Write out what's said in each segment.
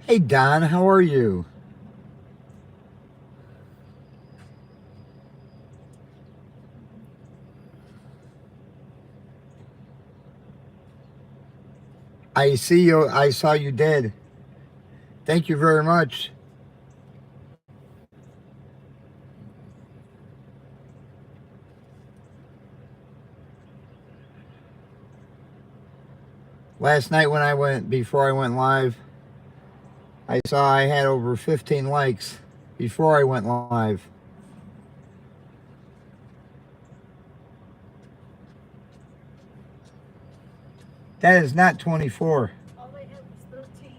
Hey Don, how are you? I see you. I saw you did. Thank you very much. Last night when before I went live, I saw I had over 15 likes before I went live. That is not 24. All they had was 13.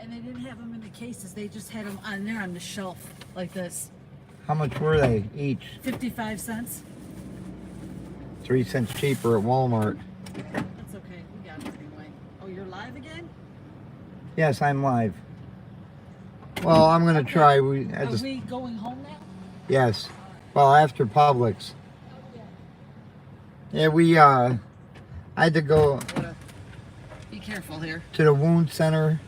And they didn't have them in the cases. They just had them on there on the shelf like this. How much were they each? 55 cents. 3 cents cheaper at Walmart. That's okay. We got it anyway. Oh, you're live again? Yes, I'm live. Well, I'm going to try. Are we going home now? Yes. Well, after Publix. Oh, Yeah, I had to go be careful here. to the wound center.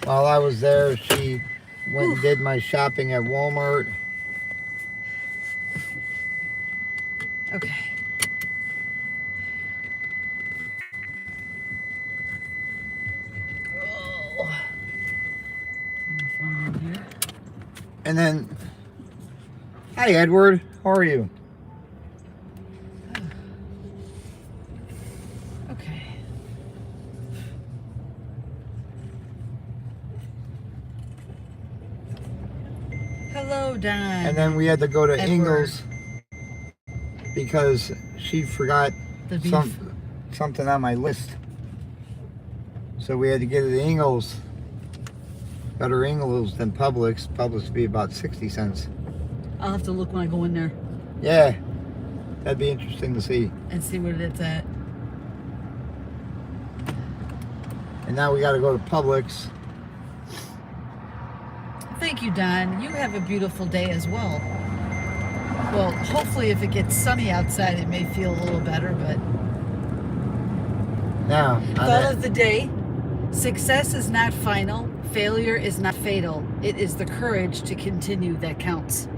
While I was there, she went and did my shopping at Walmart. Okay. Oh. Phone in here. And then, hi Edward, how are you? Okay. Hello, Don. And then we had to go to Edward. Ingles because she forgot The beef. something on my list. So we had to get to the Ingles. Better Ingles than Publix. Publix would be about 60 cents. I'll have to look when I go in there Yeah, that'd be interesting to see. and see where it's at. And now we got to go to Publix. Thank you, Don. You have a beautiful day as well. Well, hopefully if it gets sunny outside, it may feel a little better, but... Now, Thought of the day: success is not final, failure is not fatal. It is the courage to continue that counts.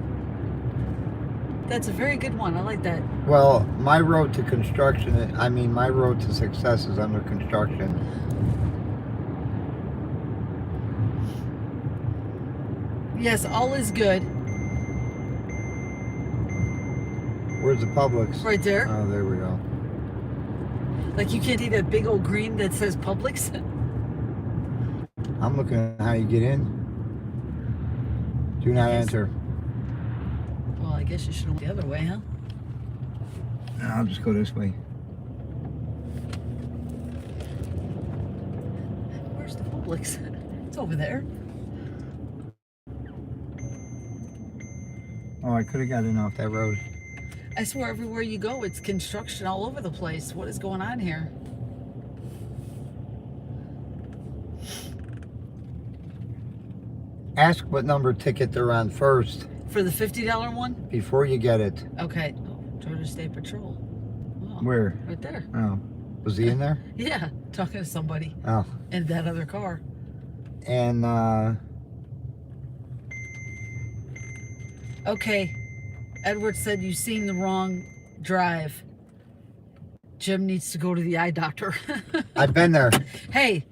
That's a very good one. I like that. well, my road to construction, my road to success is under construction. Yes, all is good. Where's the Publix? Right there. Oh, there we go. Like you can't see that big old green that says Publix. I'm looking at how you get in. Do not enter. Well, I guess you should have went the other way, huh? No, I'll just go this way. Where's the Publix? It's over there. Oh, I could have got in off that road. I swear everywhere you go, it's construction all over the place. What is going on here? Ask what number ticket they're on first For the $50 one? before you get it. Okay. Oh, Georgia State Patrol. Oh, Where? right there. Oh, was he in there? Yeah, talking to somebody Oh, in that other car. and Okay. Edward said you've seen the wrong drive. Jim needs to go to the eye doctor. I've been there. Hey,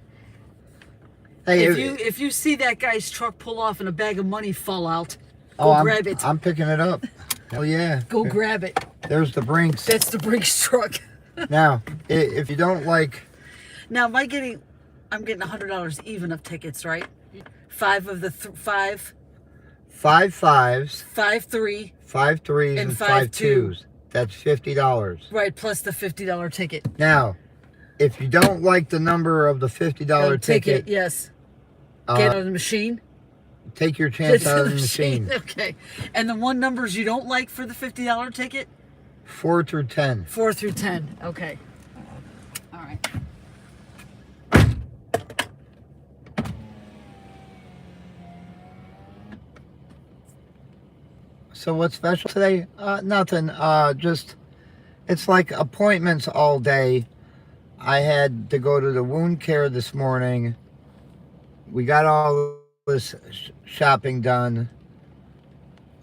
Hey, if you see that guy's truck pull off and a bag of money fall out, grab it. I'm picking it up. Oh yeah. Go grab it. There's the Brinks. That's the Brinks truck. Now, if you don't like, Now, I'm getting $100 even of tickets, right? Five of the five, 5 5s, 5 3, 5 3s, And and 5 5 2. 2s. That's $50. right, plus the $50 ticket. Now, if you don't like the number of the $50 ticket, yes. Get out uh, of the machine. take your chance Get out to of the machine. Okay. And the one numbers you don't like for the $50 ticket? 4 through 10. 4 through 10. Okay. All right. So what's special today? Nothing. Just It's like appointments all day. I had to go to the wound care this morning. We got all this shopping done.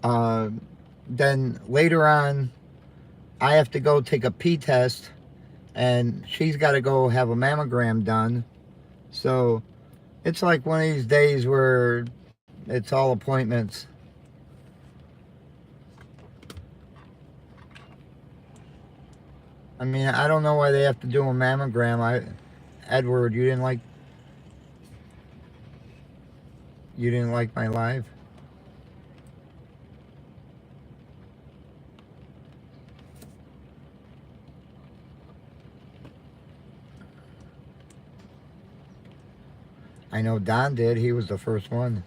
Uh, then later on, I have to go take a pee test, and she's got to go have a mammogram done. So it's like one of these days where it's all appointments. I mean, I don't know why they have to do a mammogram. Edward, you didn't like my live? I know Don did. He was the first one.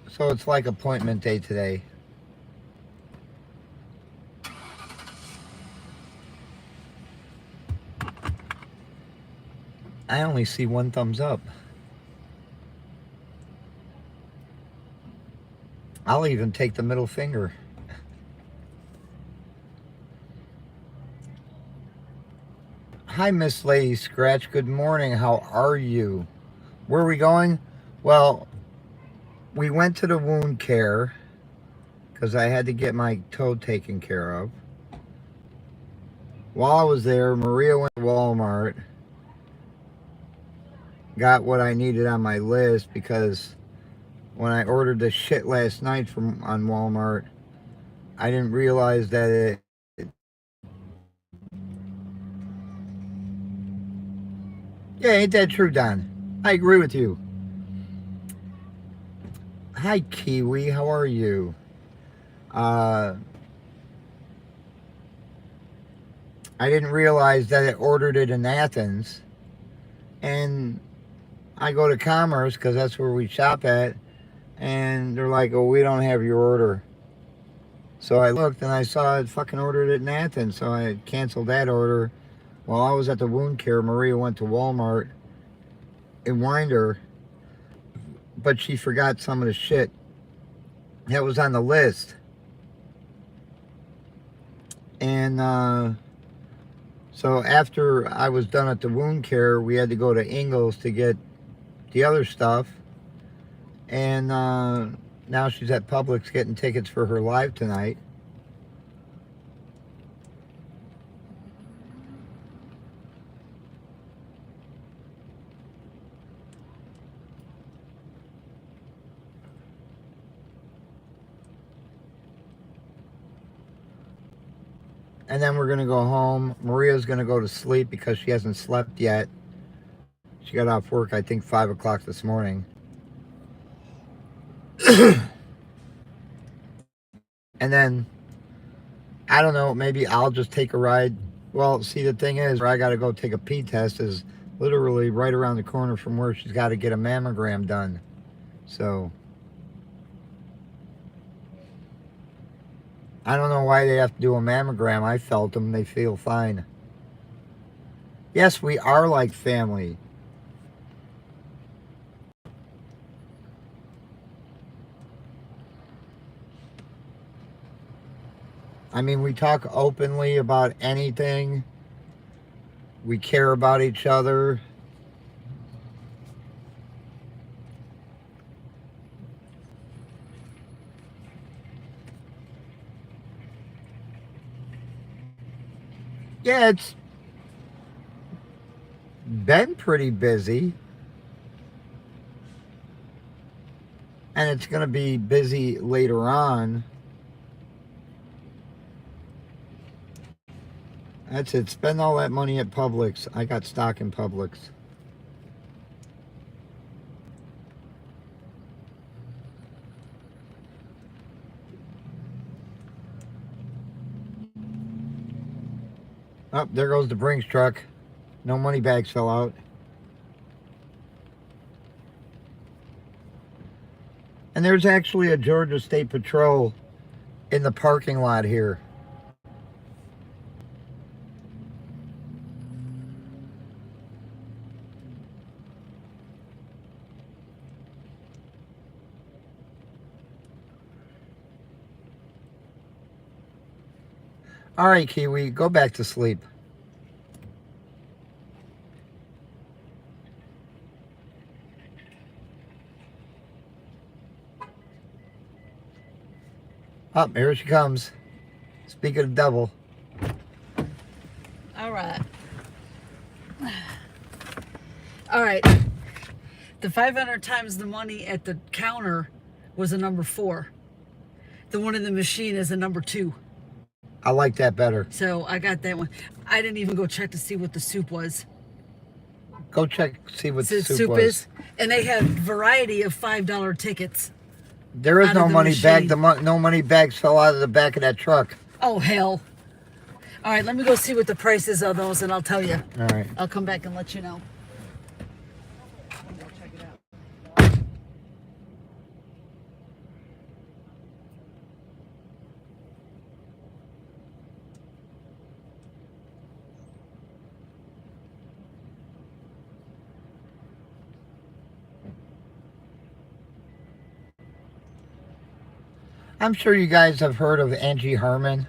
So it's like appointment day today. I only see one thumbs up. I'll even take the middle finger. Hi, Miss Lady Scratch. Good morning. How are you? Where are we going? Well, we went to the wound care because I had to get my toe taken care of. While I was there, Maria went to Walmart, got what I needed on my list because when I ordered the shit last night from on Walmart, I didn't realize that yeah, ain't that true, Don? I agree with you. Hi, Kiwi. How are you? I didn't realize that it ordered it in Athens, and I go to Commerce because that's where we shop at, and they're like, "Oh, we don't have your order." So I looked and I saw it fucking ordered it in Athens, so I canceled that order. While I was at the wound care, Maria went to Walmart in Winder, but she forgot some of the shit that was on the list. And so after I was done at the wound care, we had to go to Ingles to get the other stuff. And now she's at Publix getting tickets for her live tonight. And then we're going to go home. Maria's going to go to sleep because she hasn't slept yet. She got off work, I think, 5 o'clock this morning. And then, I don't know, maybe I'll just take a ride. Well, see, the thing is, where I got to go take a pee test is literally right around the corner from where she's got to get a mammogram done. So, I don't know why they have to do a mammogram. I felt them. They feel fine. Yes, we are like family. I mean, we talk openly about anything. We care about each other. Yeah, it's been pretty busy. And it's going to be busy later on. That's it. Spend all that money at Publix. I got stock in Publix. Oh, there goes the Brinks truck. No money bags fell out. And there's actually a Georgia State Patrol in the parking lot here. All right, Kiwi, go back to sleep. Oh, here she comes. Speak of the devil. All right. All right. The 500 times the money at the counter was a number 4. The one in the machine is a number 2. I like that better. So I got that one. I didn't even go check to see what the soup was. Go check, see what the soup was. Is. And they have variety of $5 tickets. There is no money bag. No money bags fell out of the back of that truck. Oh, hell. All right, let me go see what the price is of those, and I'll tell you. All right. I'll come back and let you know. I'm sure you guys have heard of Angie Harmon.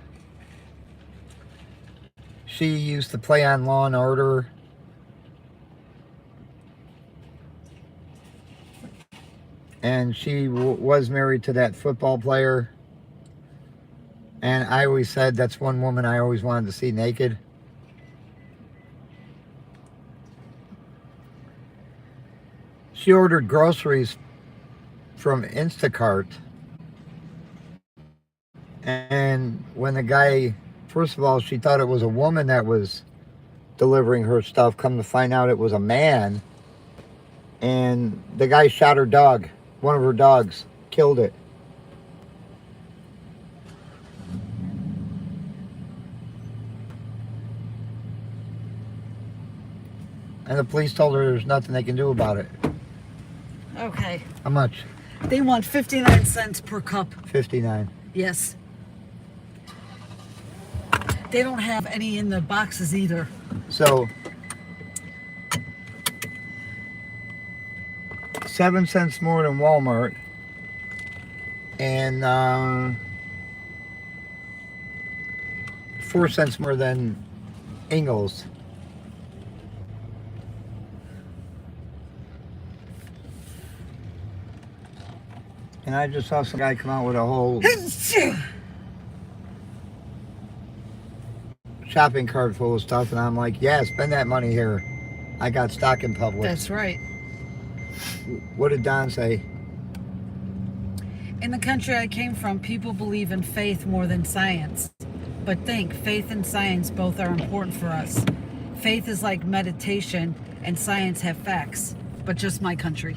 She used to play on Law and Order. And she was married to that football player. And I always said that's one woman I always wanted to see naked. She ordered groceries from Instacart. And when the guy, first of all, she thought it was a woman that was delivering her stuff. Come to find out it was a man. And the guy shot her dog, one of her dogs, killed it. And the police told her there's nothing they can do about it. Okay. How much? They want 59 cents per cup. 59. Yes. They don't have any in the boxes either. So 7 cents more than Walmart, and 4 cents more than Ingles. And I just saw some guy come out with a whole shopping cart full of stuff, and I'm like, yeah, spend that money here. I got stock in Publix. That's right. What did Don say? In the country I came from, people believe in faith more than science. But think, faith and science both are important for us. Faith is like meditation, and science have facts. But just my country.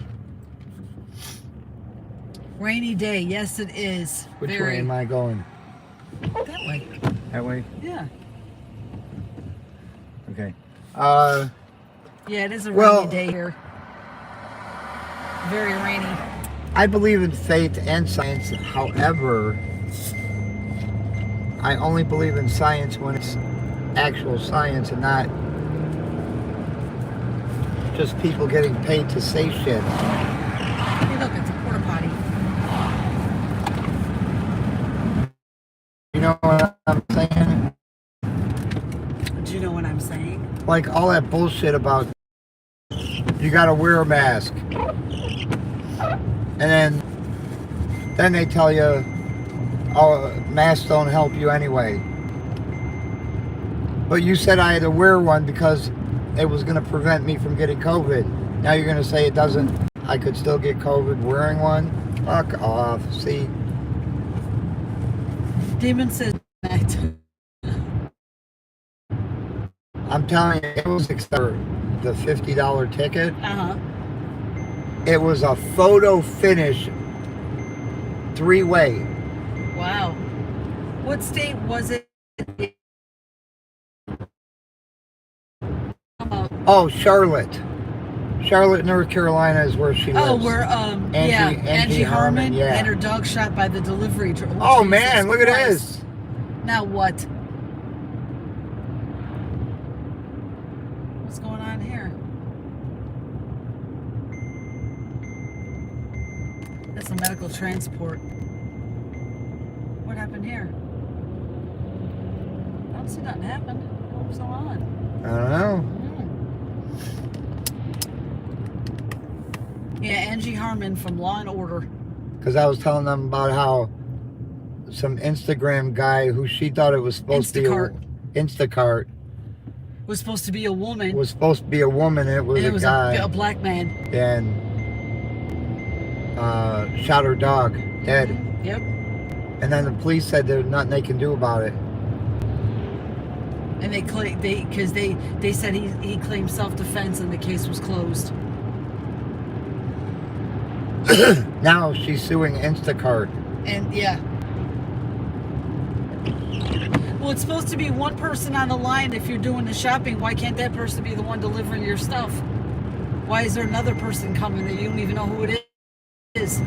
Rainy day, yes it is. Which way am I going? That way. That way? Yeah. Okay. Yeah, it is a rainy day here. Very rainy. I believe in faith and science. However, I only believe in science when it's actual science and not just people getting paid to say shit. Hey, look, it's a porta potty. You know what I'm saying? Do you know what I'm saying? Like all that bullshit about you gotta wear a mask. And then they tell you, oh, masks don't help you anyway. But you said I had to wear one because it was going to prevent me from getting COVID. Now you're going to say it doesn't, I could still get COVID wearing one? Fuck off. See? Demon says that. I'm telling you, it was except for the $50 ticket. Uh-huh. It was a photo finish 3-way. Wow. What state was it? Oh, Charlotte. Charlotte, North Carolina is where she Oh, lives. where Angie Harmon yeah. had her dog shot by the delivery truck. Oh man, look at this. Now what? What's going on here? That's a medical transport. What happened here? I don't see nothing happen. What's going on? I don't know. Yeah, Angie Harmon from Law and Order. Because I was telling them about how some Instagram guy who she thought it was supposed to be Instacart was supposed to be a woman. Was supposed to be a woman. And it was a guy, a black man, and shot her dog dead. Yep. And then the police said there's nothing they can do about it. And they said he claimed self-defense and the case was closed. Now she's suing Instacart. And yeah. Well, it's supposed to be one person on the line if you're doing the shopping. Why can't that person be the one delivering your stuff? Why is there another person coming that you don't even know who it is?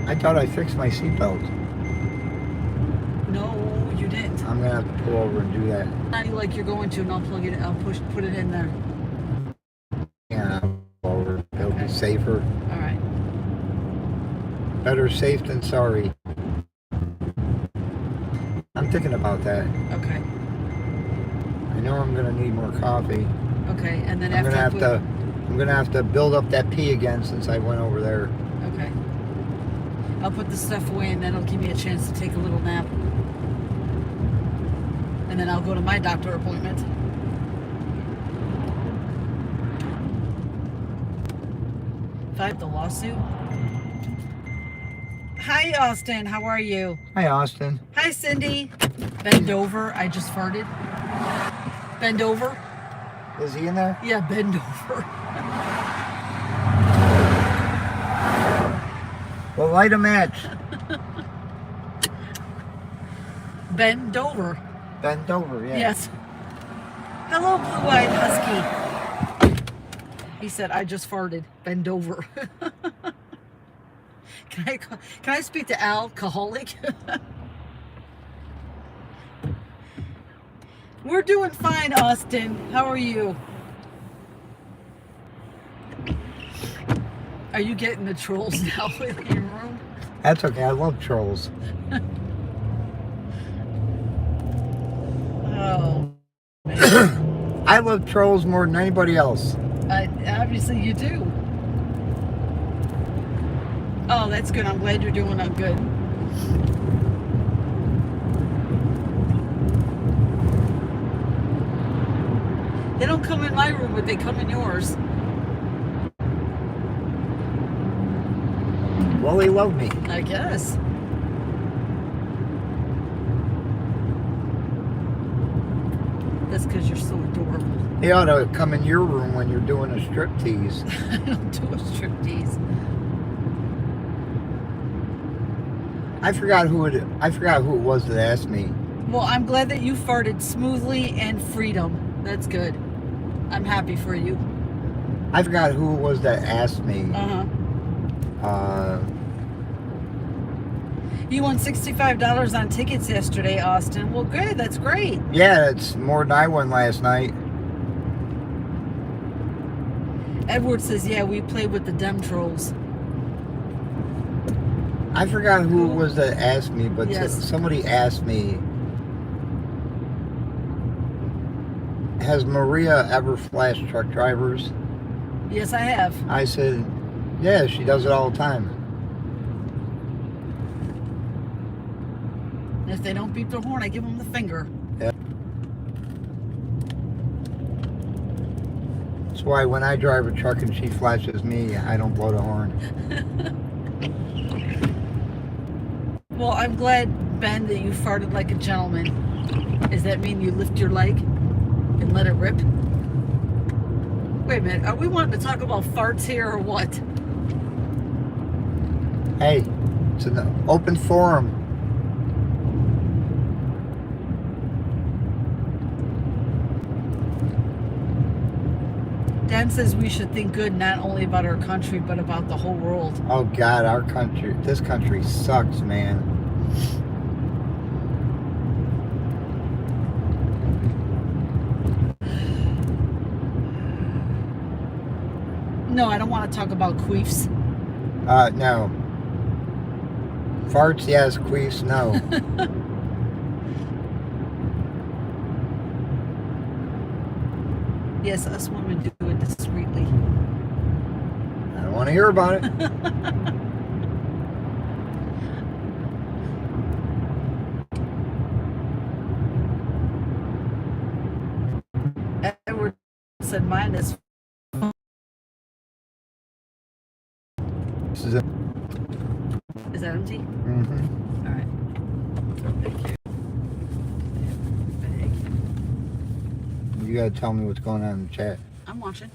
I thought I fixed my seatbelt. No, you didn't. I'm gonna have to pull over and do that. Not like you're going to, and I'll plug it. I'll put it in there. Yeah, I'll pull over. It'll be safer. All right. Better safe than sorry. I'm thinking about that. Okay. I know I'm gonna need more coffee. Okay, and then I'm gonna have to build up that pee again since I went over there. Okay. I'll put the stuff away, and then it'll give me a chance to take a little nap. And then I'll go to my doctor appointment. If I have the lawsuit. Hi, Austin. How are you? Hi, Austin. Hi, Cindy. Bend over. I just farted. Bend over. Is he in there? Yeah, bend over. Well, light a match. Bend over. Bend over, yeah. Yes. Hello, blue-eyed husky. He said, I just farted. Bend over. Can I speak to alcoholic? We're doing fine, Austin. How are you? Are you getting the trolls now in your room? That's okay. I love trolls. Oh. Man. I love trolls more than anybody else. Obviously you do. Oh, that's good. I'm glad you're doing good. They don't come in my room, but they come in yours. Well, they love me. I guess. That's because you're so adorable. They ought to come in your room when you're doing a striptease. I don't do a striptease. I forgot who it was that asked me. Well, I'm glad that you farted smoothly and freedom. That's good. I'm happy for you. I forgot who it was that asked me. You won $65 on tickets yesterday, Austin. Well, good. That's great. Yeah, it's more than I won last night. Edward says, yeah, we played with the Dem Trolls. I forgot who it was that asked me, but Yes. somebody asked me, has Maria ever flashed truck drivers? Yes, I have. I said, yeah, she does it all the time. If they don't beep their horn, I give them the finger. Yeah. That's why when I drive a truck and she flashes me, I don't blow the horn. Well, I'm glad, Ben, that you farted like a gentleman. Does that mean you lift your leg and let it rip? Wait a minute. Are we wanting to talk about farts here or what? Hey, it's an open forum. Dan says we should think good not only about our country, but about the whole world. Oh, God, our country, this country sucks, man. No, I don't want to talk about queefs. No. Farts, yes. Queefs, no. Yes, us women do it discreetly. I don't want to hear about it. Edward said mine is. This is it. Is that empty? Mm-hmm. All right. Thank you. You gotta tell me what's going on in the chat. I'm watching.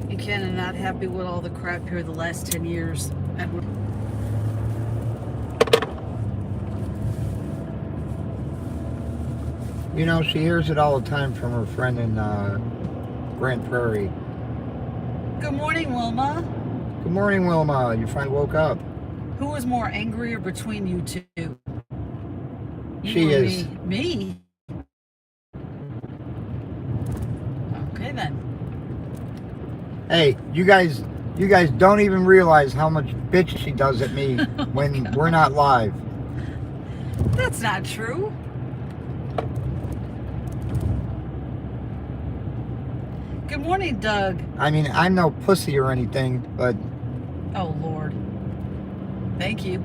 You can and not happy with all the crap here the last 10 years. Edward. You know, she hears it all the time from her friend in Grand Prairie. Good morning, Wilma. Good morning, Wilma. You finally woke up. Who was more angrier between you two? She is. Me? Okay then. Hey, you guys don't even realize how much bitch she does at me when we're not live. That's not true. Good morning, Doug. I mean, I'm no pussy or anything, but Oh, Lord. Thank you.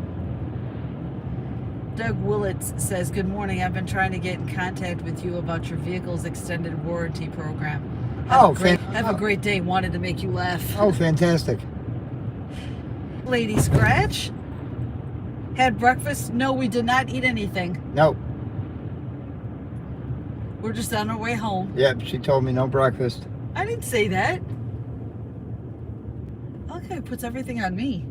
Doug Willits says, good morning. I've been trying to get in contact with you about your vehicle's extended warranty program. Have a great day. Wanted to make you laugh. Oh, fantastic. Lady Scratch? Had breakfast? No, we did not eat anything. Nope. We're just on our way home. Yep, she told me no breakfast. I didn't say that. Okay, puts everything on me.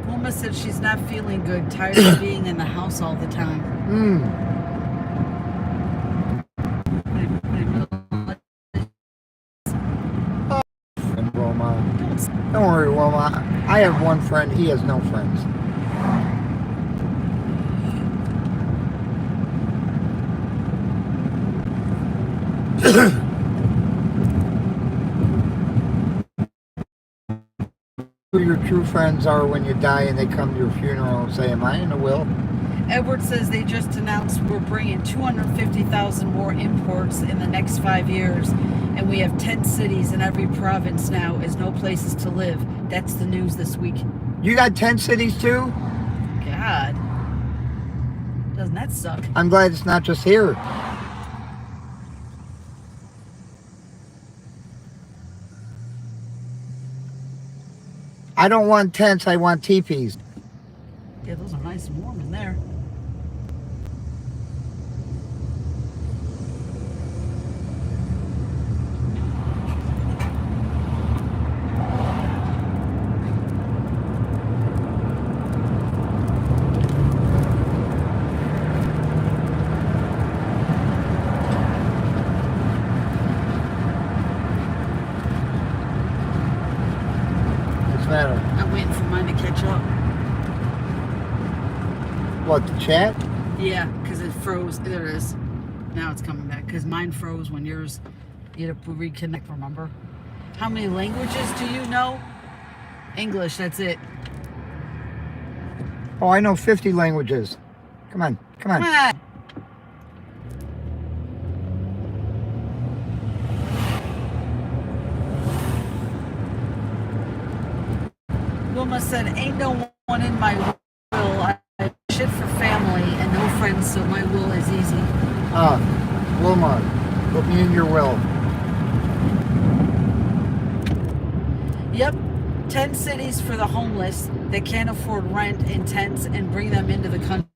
Wilma said she's not feeling good, tired of being in the house all the time. And Wilma. Don't worry, Wilma. I have one friend. He has no friends. Who your true friends are when you die and they come to your funeral and say, am I in a will? Edward says they just announced we're bringing 250,000 more imports in the next 5 years, and we have 10 cities in every province now as no places to live. That's the news this week. You got 10 cities too? God. Doesn't that suck? I'm glad it's not just here. I don't want tents, I want teepees. Yeah, those are nice and warm in there. What's the matter? I'm waiting for mine to catch up. What, the chat? Yeah, because it froze. There it is. Now it's coming back. Because mine froze when yours, you had to reconnect, remember? How many languages do you know? English, that's it. Oh, I know 50 languages. Come on, come on. Come on. Wilma said, ain't no one in my will. I shit for family and no friends, so my will is easy. Wilma, put me in your will. Yep. 10 cities for the homeless that can't afford rent in tents and bring them into the country.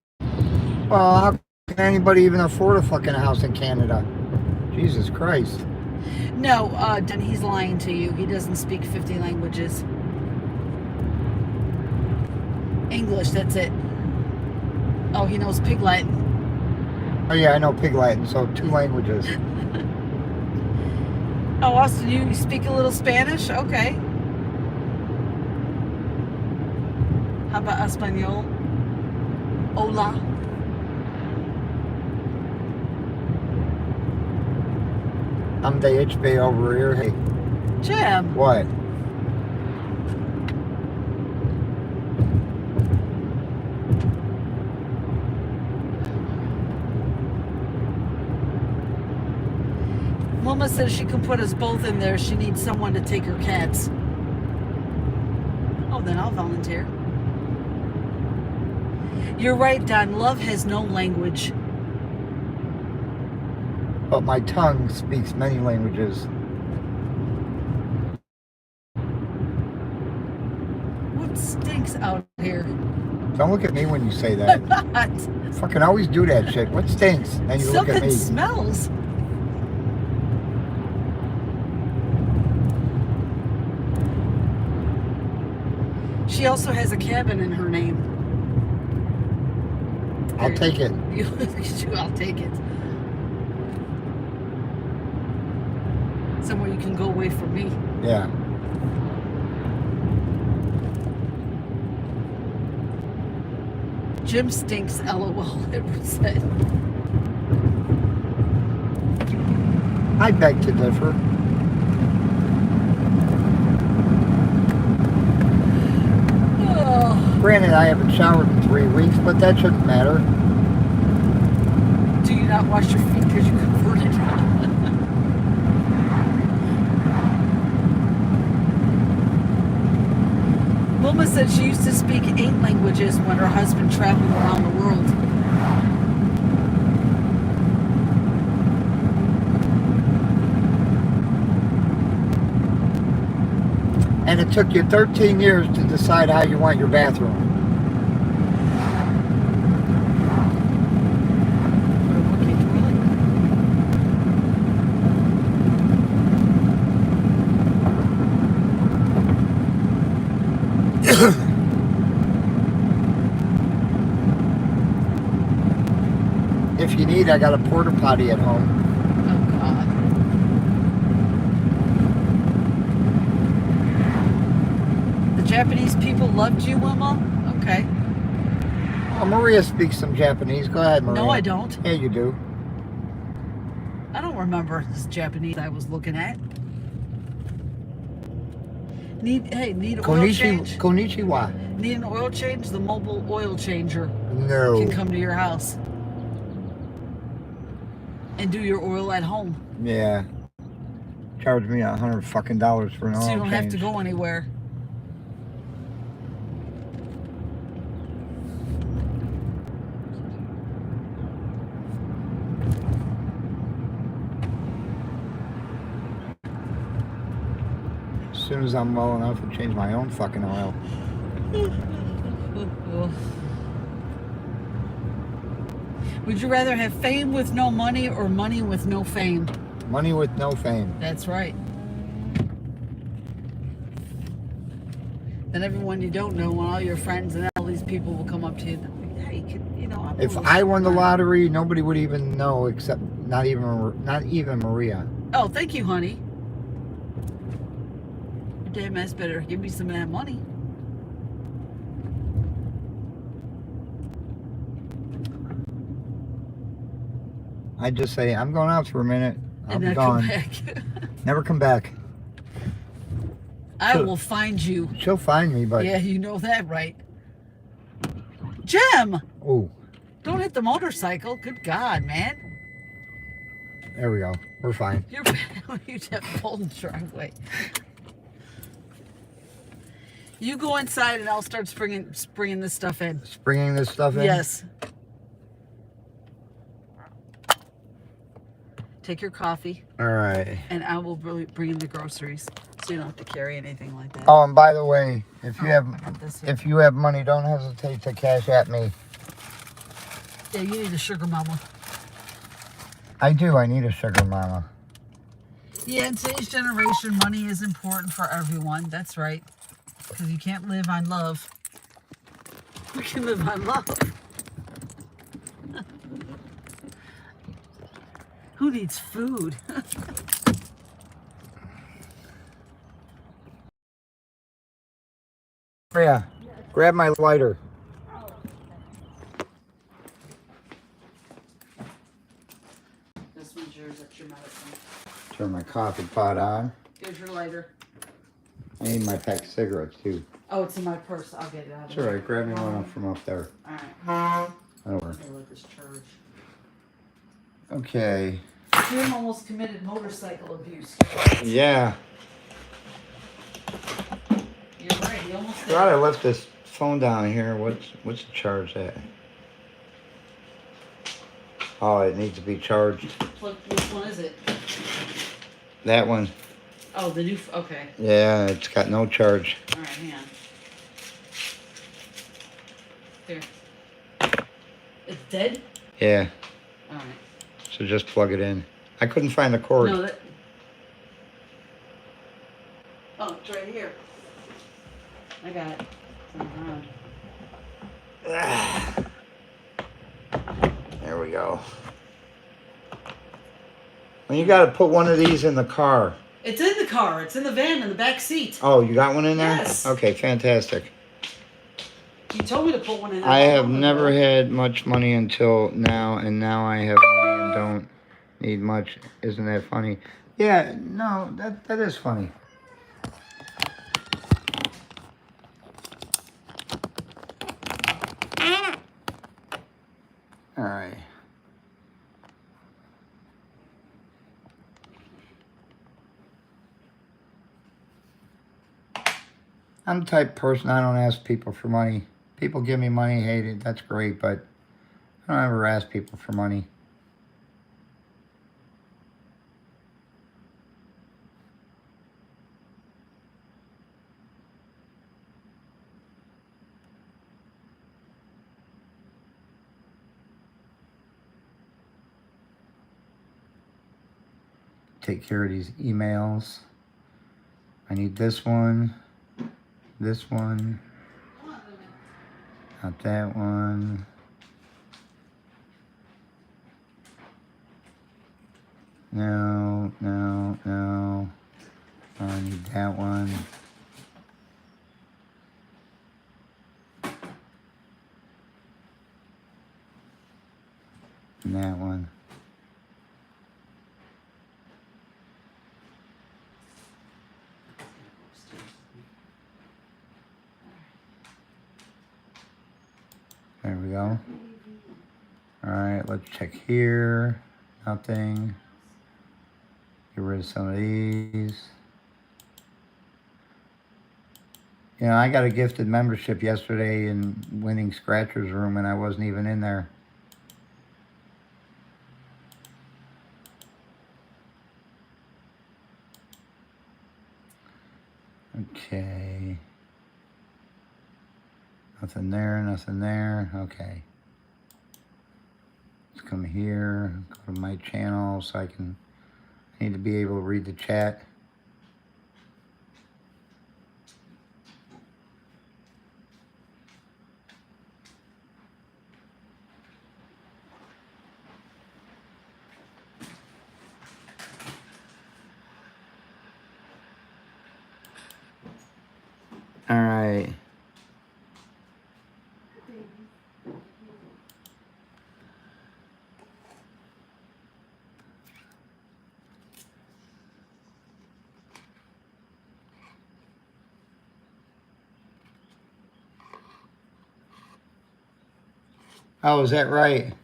Well, how can anybody even afford a fucking house in Canada? Jesus Christ. No, then he's lying to you. He doesn't speak 50 languages. English, that's it. Oh, he knows Pig Latin. Oh yeah, I know Pig Latin, so 2 languages. Oh, Austin, you speak a little Spanish? Okay. How about Espanol? Hola. I'm the HB over here. Hey, Jim. what? Mama says she can put us both in there. She needs someone to take her cats. Oh, then I'll volunteer. You're right, Don. Love has no language. But my tongue speaks many languages. What stinks out here? Don't look at me when you say that. What? Fucking always do that shit. What stinks? And you look at Something me. smells. She also has a cabin in her name. I'll take it. I'll take it. Somewhere you can go away from me. Yeah. Jim stinks, LOL, Edward said. I beg to differ. Oh. Granted, I haven't showered in 3 weeks, but that shouldn't matter. Do you not wash your feet because you converted? Wilma said she used to speak 8 languages when her husband traveled around the world. And it took you 13 years to decide how you want your bathroom. If you need, I got a porta potty at home. Oh, God. The Japanese people loved you, Wilma? Okay. Oh, Maria speaks some Japanese. Go ahead, Maria. No, I don't. Yeah, you do. I don't remember this Japanese I was looking at. Need an oil change? Konnichiwa. Need an oil change? The mobile oil changer No. can come to your house and do your oil at home. Yeah. Charge me $100 fucking for an oil change. So you don't have to go anywhere. As soon as I'm well enough, I'll change my own fucking oil. Would you rather have fame with no money or money with no fame? Money with no fame. That's right. Then everyone you don't know and all your friends and all these people will come up to you and be, hey, I'm If I won the lottery, nobody would even know except not even Maria. Oh, thank you, honey. Your damn ass better give me some of that money. I'd just say, I'm going out for a minute. I'll And be then gone. come back. Never come back. I will find you. She'll find me, but... Yeah, you know that, right? Jim! Oh, Don't hit the motorcycle. Good God, man. there we go. We're fine. You have pulled the driveway. You go inside and I'll start springing this stuff in. Springing this stuff in? Yes. Take your coffee. All right. And I will bring in the groceries, so you don't have to carry anything like that. Oh, and by the way, if you If you have money, don't hesitate to cash at me. Yeah, you need a sugar mama. I do. I need a sugar mama. Yeah, in today's generation, money is important for everyone. That's right. Because you can't live on love. We can live on love. Who needs food? Yeah. Grab my lighter. This one's yours. That's your medicine. Turn my coffee pot on. Here's your lighter. I need my pack of cigarettes too. Oh, it's in my purse. I'll get it out of It's there. alright. Grab me one from up there. Alright. That'll work. Let this charge. Okay. Jim almost committed motorcycle abuse. Yeah. You're right. He almost did. Thought I left this phone down here. What's the charge at? Oh, it needs to be charged. Which one is it? That one. Oh, the new. Okay. Yeah, it's got no charge. All right, hang on. Here. It's dead? Yeah. All right. So just plug it in. I couldn't find the cord. No, that. Oh, it's right here. I got it. It's on the ground. There we go. Well, you got to put one of these in the car. It's in the car. It's in the van in the back seat. Oh, you got one in there? Yes. Okay, fantastic. You told me to put one in there. I have never had much money until now, and now I have money and don't need much. Isn't that funny? Yeah, no, that is funny. All right. I'm the type of person, I don't ask people for money. People give me money, hate it, that's great, but I don't ever ask people for money. Take care of these emails. I need this one, not that one. No. I need that one. And that one. There we go. All right, let's check here. Nothing. Get rid of some of these. You know, I got a gifted membership yesterday in Winning Scratcher's room, and I wasn't even in there. Okay. Nothing there. Okay. Let's come here, go to my channel so I need to be able to read the chat. All right. Oh, is that right?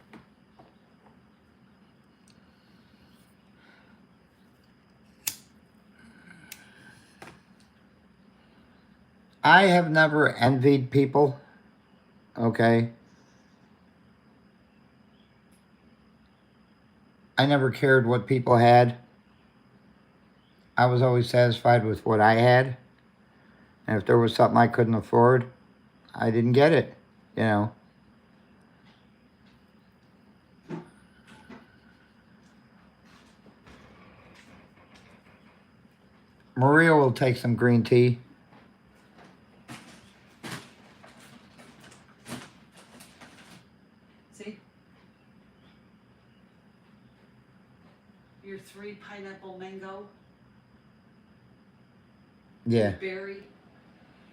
I have never envied people, okay? I never cared what people had. I was always satisfied with what I had. And if there was something I couldn't afford, I didn't get it, you know? Maria will take some green tea. See? Your 3 pineapple mango. Yeah. Berry.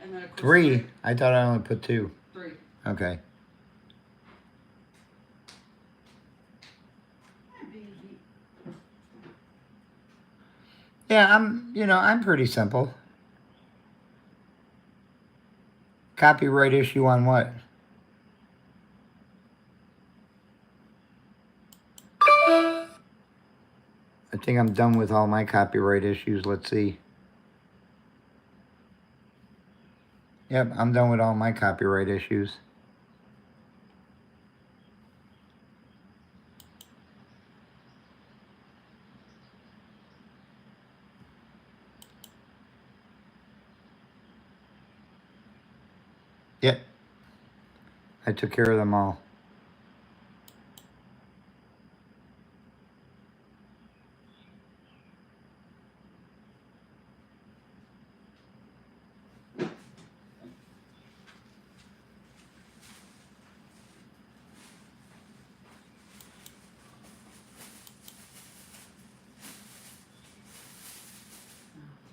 And then of course 3? I thought I only put 2. 3. Okay. Yeah, I'm pretty simple. Copyright issue on what? I think I'm done with all my copyright issues. Let's see. Yep, I'm done with all my copyright issues. Yep. I took care of them all.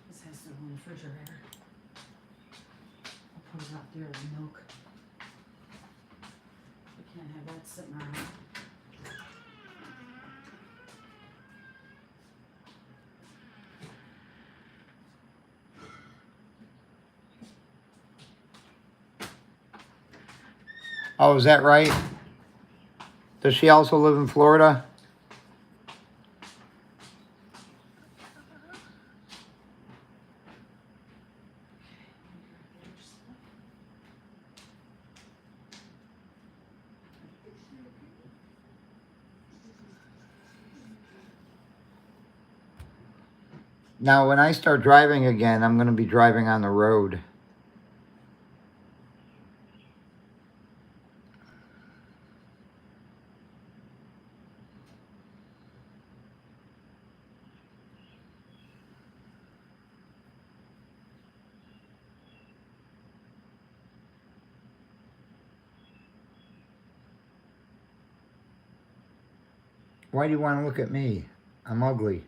This has to go in the refrigerator. I'll put it out there with milk. We can't have that sitting around. Oh, is that right? Does she also live in Florida? Now, when I start driving again, I'm going to be driving on the road. Why do you want to look at me? I'm ugly.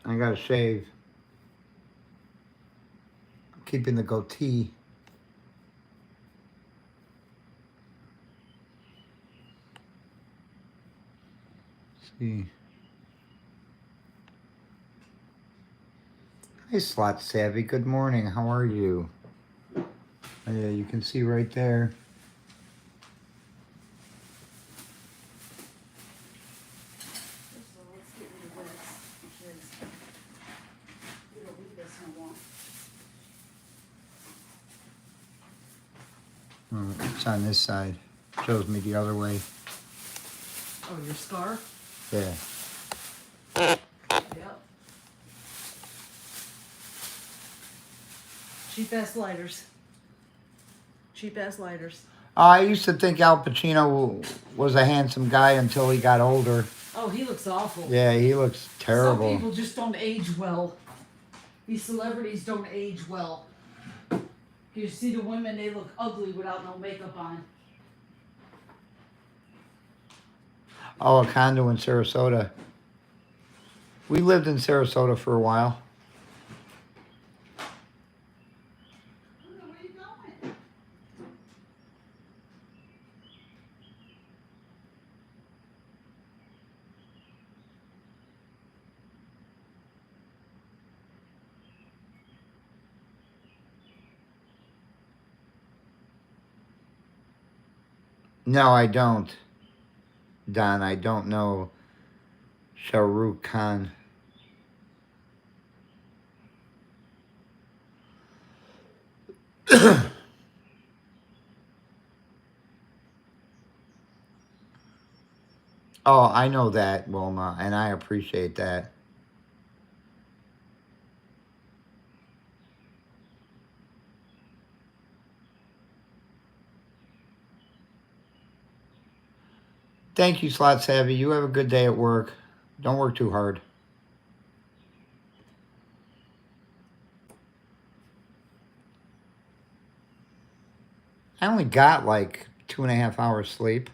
I gotta shave. I'm keeping the goatee. Let's see. Hey, Slot Savvy. Good morning. How are you? Oh, yeah, you can see right there. So let's get rid of this because we don't need this no more. It's on this side. Shows me the other way. Oh, your scarf? Yeah. Yep. Cheap ass lighters. Cheap ass lighters. I used to think Al Pacino was a handsome guy until he got older. Oh, he looks awful. Yeah, he looks terrible. Some people just don't age well. These celebrities don't age well. You see the women, they look ugly without no makeup on. Oh, a condo in Sarasota. We lived in Sarasota for a while. Where are you going? No, I don't. Don, I don't know Shah Rukh Khan. Oh, I know that, Wilma, and I appreciate that. Thank you, Slot Savvy. You have a good day at work. Don't work too hard. I only got like 2.5 hours sleep.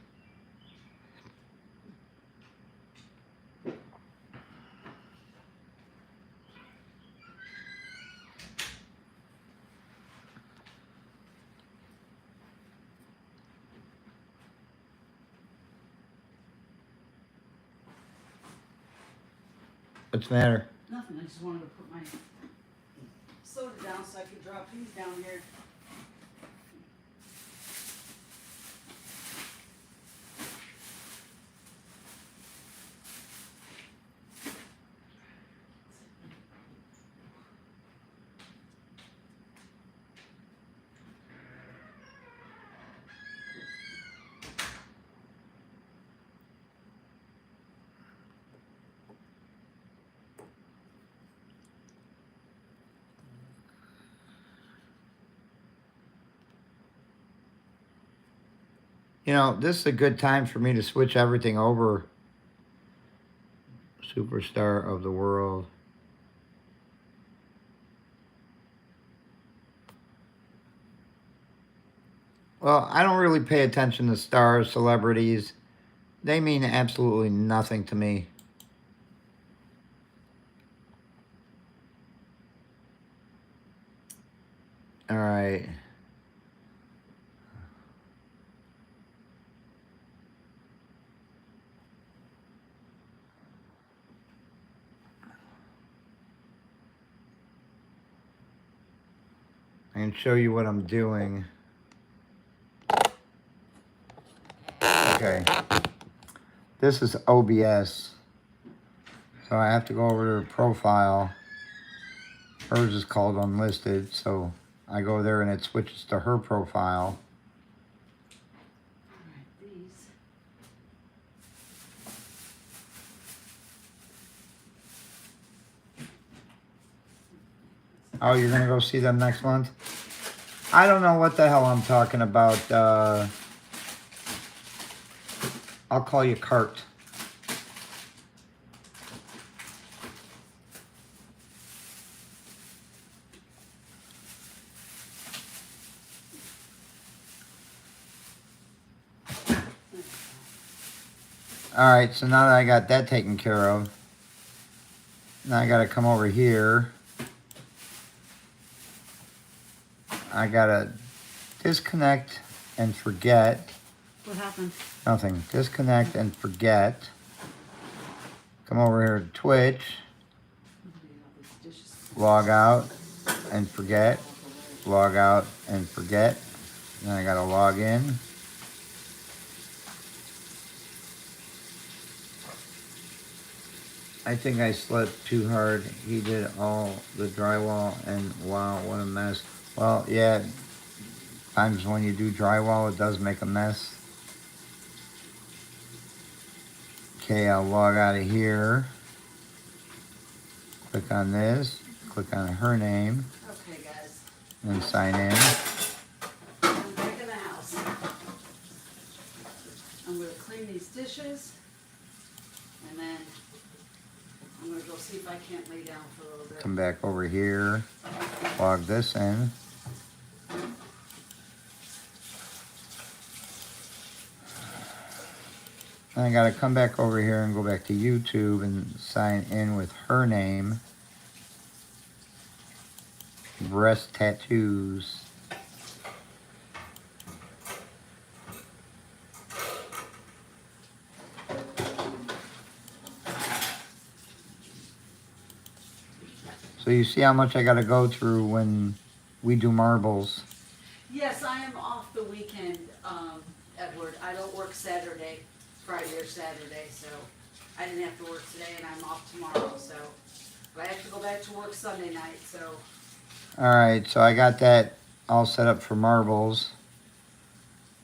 What's the matter? Nothing. I just wanted to put my soda down so I could drop these down here. You know, this is a good time for me to switch everything over. Superstar of the world. Well, I don't really pay attention to stars, celebrities. They mean absolutely nothing to me. All right. I can show you what I'm doing. Okay. This is OBS. So I have to go over to her profile. Hers is called unlisted, so I go there and it switches to her profile. Alright, these. Oh, you're gonna go see them next month? I don't know what the hell I'm talking about. I'll call you Cart. Alright, so now that I got that taken care of, now I gotta come over here. I gotta disconnect and forget. What happened? Nothing. Disconnect and forget. Come over here to Twitch. Log out and forget. Log out and forget. Then I gotta log in. I think I slept too hard. He did all the drywall and wow, what a mess. Well, yeah, times when you do drywall, it does make a mess. Okay, I'll log out of here. Click on this. Click on her name. Okay, guys. And sign in. I'm back in the house. I'm going to clean these dishes. And then I'm going to go see if I can't lay down for a little bit. Come back over here. Log this in. And I gotta come back over here and go back to YouTube and sign in with her name. Breast tattoos. So you see how much I gotta go through when we do marbles. Yes, I am off the weekend, Edward. I don't work Saturday, Friday or Saturday, so I didn't have to work today and I'm off tomorrow, so. But I have to go back to work Sunday night, so. Alright, so I got that all set up for marbles.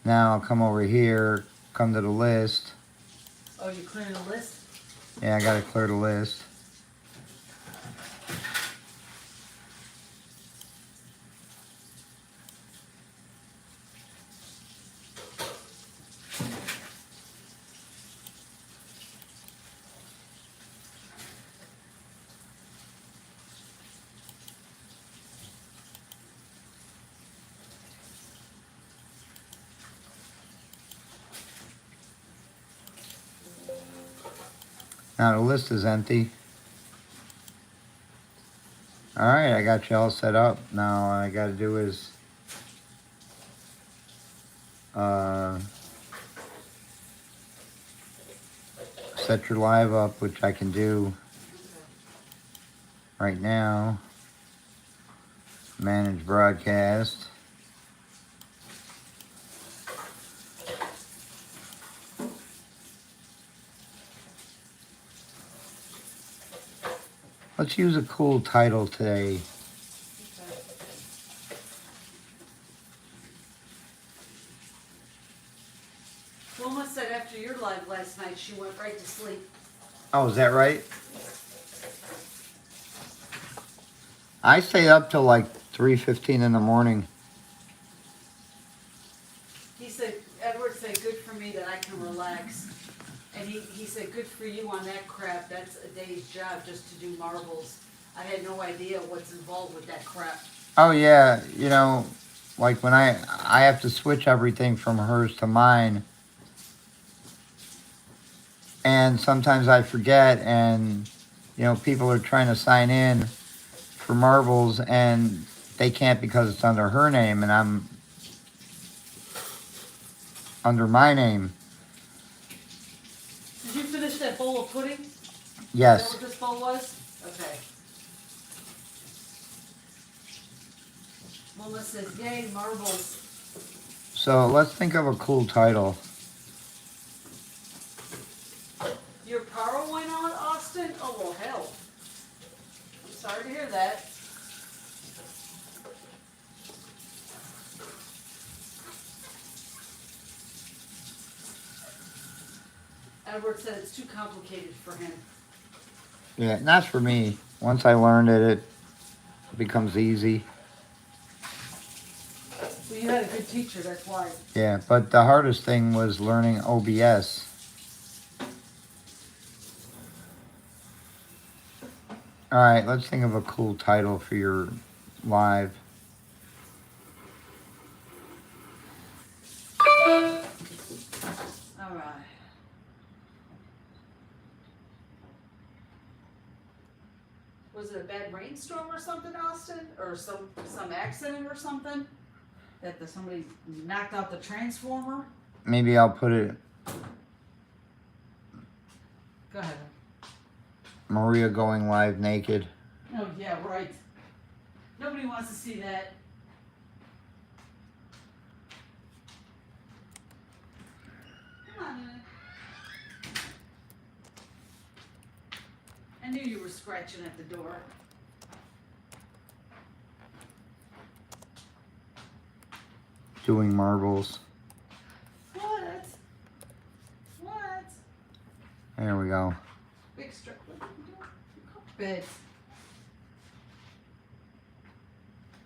Now I'll come over here, come to the list. Oh, you clearing the list? Yeah, I gotta clear the list. Now the list is empty. Alright, I got you all set up. Now all I gotta do is set your live up, which I can do right now. Manage broadcast. Let's use a cool title today. Wilma said after your live last night, she went right to sleep. Oh, is that right? I stay up till like 3:15 in the morning. He said, Edward said, good for me that I can relax. And he said, good for you on that crap. That's a day's job just to do marbles. I had no idea what's involved with that crap. Oh yeah, you know, like when I have to switch everything from hers to mine. And sometimes I forget, and you know, people are trying to sign in for marbles and they can't because it's under her name and I'm under my name. Did you finish that bowl of pudding? Yes. Is that what this bowl was? Okay. Wilma says, yay, marbles. So let's think of a cool title. Your power went on, Austin? Oh, well, hell. I'm sorry to hear that. Edward said it's too complicated for him. Yeah, not for me. Once I learned it, it becomes easy. Well, you had a good teacher, that's why. Yeah, but the hardest thing was learning OBS. All right, let's think of a cool title for your live. All right. Was it a bad rainstorm or something, Austin? Or some accident or something? That somebody knocked out the transformer? Maybe I'll put it Go ahead. Maria going live naked. Oh, yeah, right. Nobody wants to see that. Come on, Nana. I knew you were scratching at the door. Doing marbles. What? What? There we go. Big strip. Bit.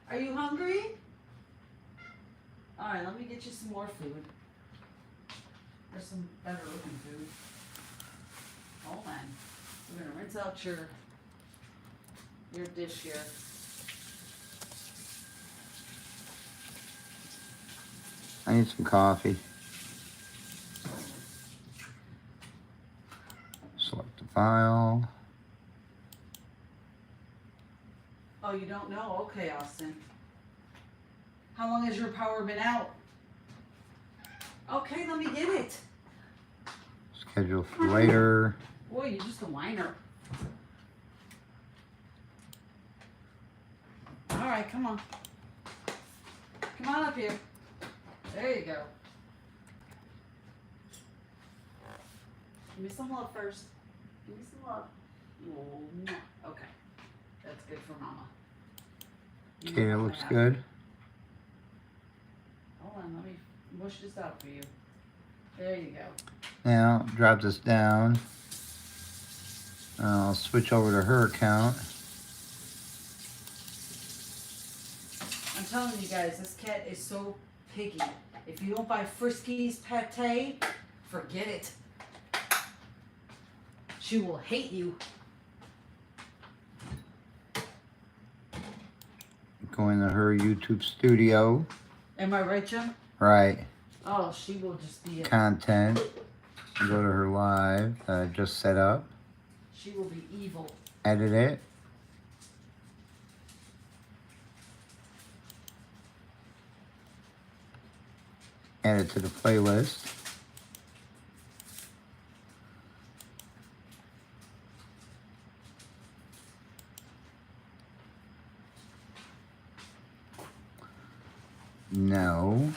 Are you hungry? Alright, let me get you some more food. There's some better looking food. Hold on. We're gonna rinse out your dish here. I need some coffee. Select the file. Oh, you don't know? Okay, Austin. How long has your power been out? Okay, let me get it. Schedule for later. Boy, you're just a whiner. All right, come on. Come on up here. There you go. Give me some love first. Give me some love. Oh, mwah. Okay. That's good for Mama. Okay, that looks good. Hold on, let me mush this out for you. There you go. Now, drop this down. I'll switch over to her account. I'm telling you guys, this cat is so piggy. If you don't buy Friskies pate, forget it. She will hate you. Going to her YouTube studio. Am I right, Jim? Right. Oh, she will just be a... Content. Go to her live that I just set up. She will be evil. Edit it. Add it to the playlist. No.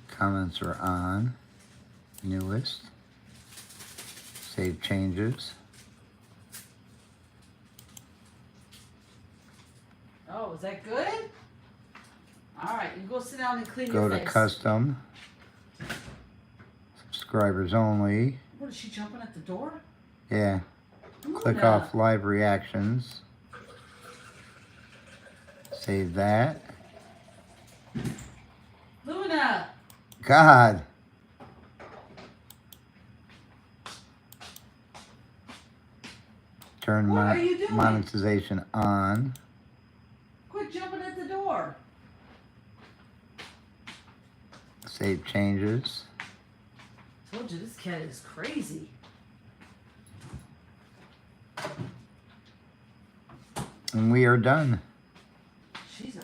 Comments are on. Newest. Save changes. Oh, is that good? All right, you go sit down and clean Go your to face. custom. Subscribers only. What, is she jumping at the door? Yeah. Click Luna. off live reactions. Save that. Luna! God. Turn What are you doing? monetization on. Quit jumping at the door. Save changes. Told you this cat is crazy. And we are done. She's a...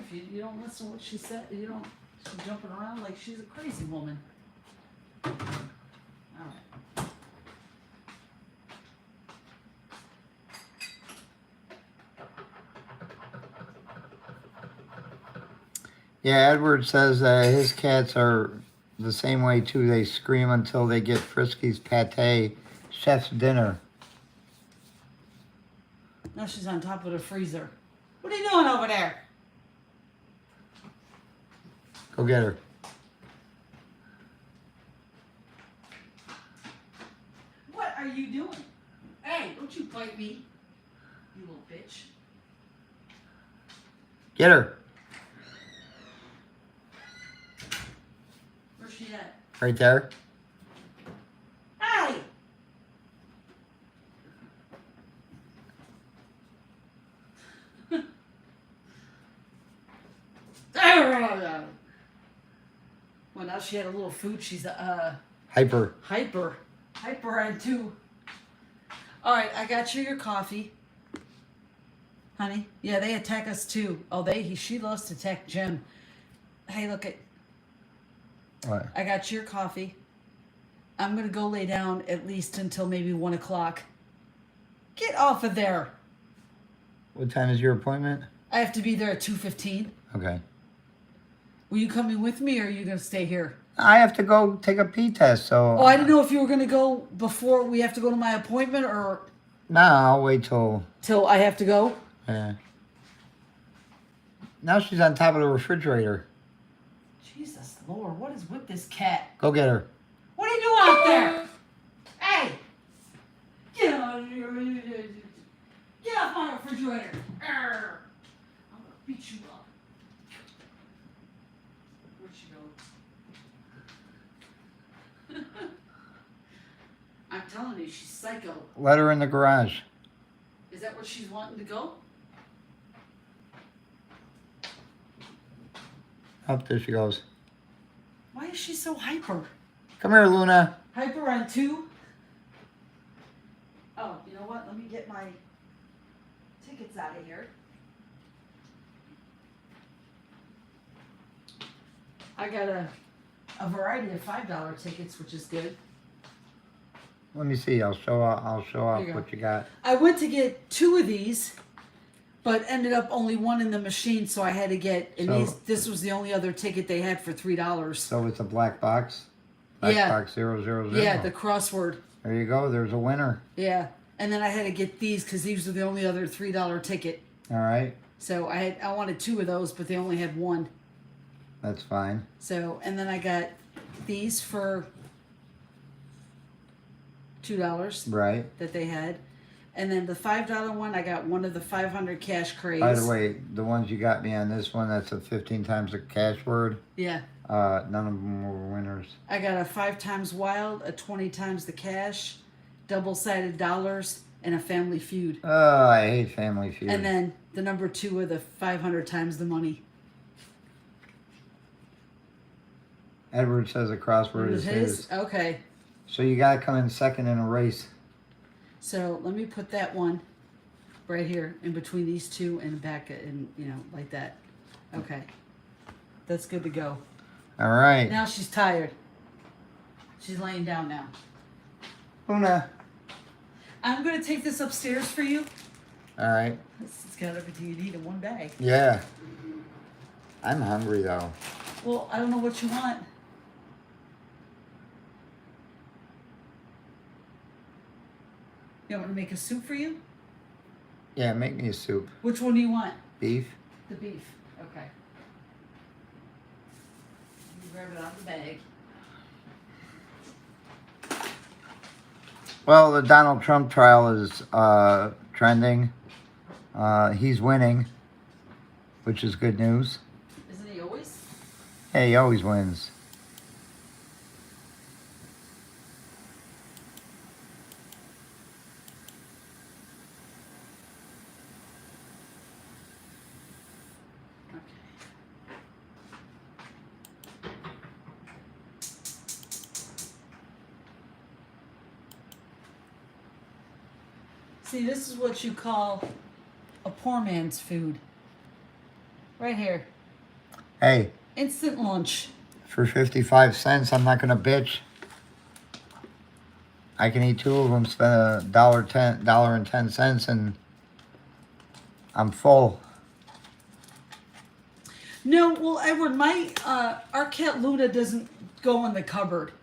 See, if you don't listen to what she said, you don't... She's jumping around like she's a crazy woman. All right. Yeah, Edward says his cats are the same way too. They scream until they get Frisky's pate, chef's dinner. Now she's on top of the freezer. What are you doing over there? Go get her. What are you doing? Hey, don't you bite me, you little bitch. Get her. Where's she at? Right there. Hey! Well, now she had a little food. She's Hyper. hyper on two. All right, I got you your coffee, honey. Yeah, they attack us too. Oh, she loves to attack Jim. Hey, look at. What? I got your coffee. I'm gonna go lay down at least until maybe 1 o'clock. Get off of there. What time is your appointment? I have to be there at 2:15. Okay. Were you coming with me, or are you gonna stay here? I have to go take a pee test, so. Oh, I didn't know if you were gonna go before we have to go to my appointment, or Nah, I'll wait till. I have to go. Yeah. Now she's on top of the refrigerator. Jesus Lord, what is with this cat? Go get her. What are you doing out there? Hey! Get out of here! Get off my refrigerator! Arr. I'm gonna beat you up. Where'd she go? I'm telling you, she's psycho. Let her in the garage. Is that where she's wanting to go? Up there she goes. Why is she so hyper? Come here, Luna. Hyper on two? Oh, you know what? Let me get my tickets out of here. I got a variety of $5 tickets, which is good. Let me see. I'll show off There you go. what you got. I went to get 2 of these, but ended up only one in the machine, so I had to get. And So- this was the only other ticket they had for $3. So it's a black box. Black Yeah. box 000. Yeah, the crossword. There you go. There's a winner. Yeah, and then I had to get these because these were the only other $3 ticket. All right. So I wanted 2 of those, but they only had 1. That's fine. So, and then I got these for $2 Right. that they had. And then the $5 one, I got one of the 500 cash craze. By the way, the ones you got me on this one, that's a 15 times the cash word. Yeah. None of them were winners. I got a 5 times wild, a 20 times the cash, double-sided dollars, and a Family Feud. Oh, I hate Family Feud. And then the number 2 of the 500 times the money. Edward says a crossword is his. Okay. So you got to come in second in a race. So let me put that one right here in between these two and back and like that. Okay. That's good to go. All right. Now she's tired. She's laying down now. Una. I'm going to take this upstairs for you. All right. It's got everything you need in one bag. Yeah. I'm hungry, though. Well, I don't know what you want. You want me to make a soup for you? Yeah, make me a soup. Which one do you want? Beef? The beef. Okay. You grab it out of the bag. Well, the Donald Trump trial is trending. He's winning, which is good news. Isn't he always? Hey, he always wins. See, this is what you call a poor man's food. Right here. Hey. Instant lunch. For 55 cents, I'm not going to bitch. I can eat 2 of them, spend $1.10, and I'm full. No, well, Edward, our cat Luna doesn't go in the cupboard.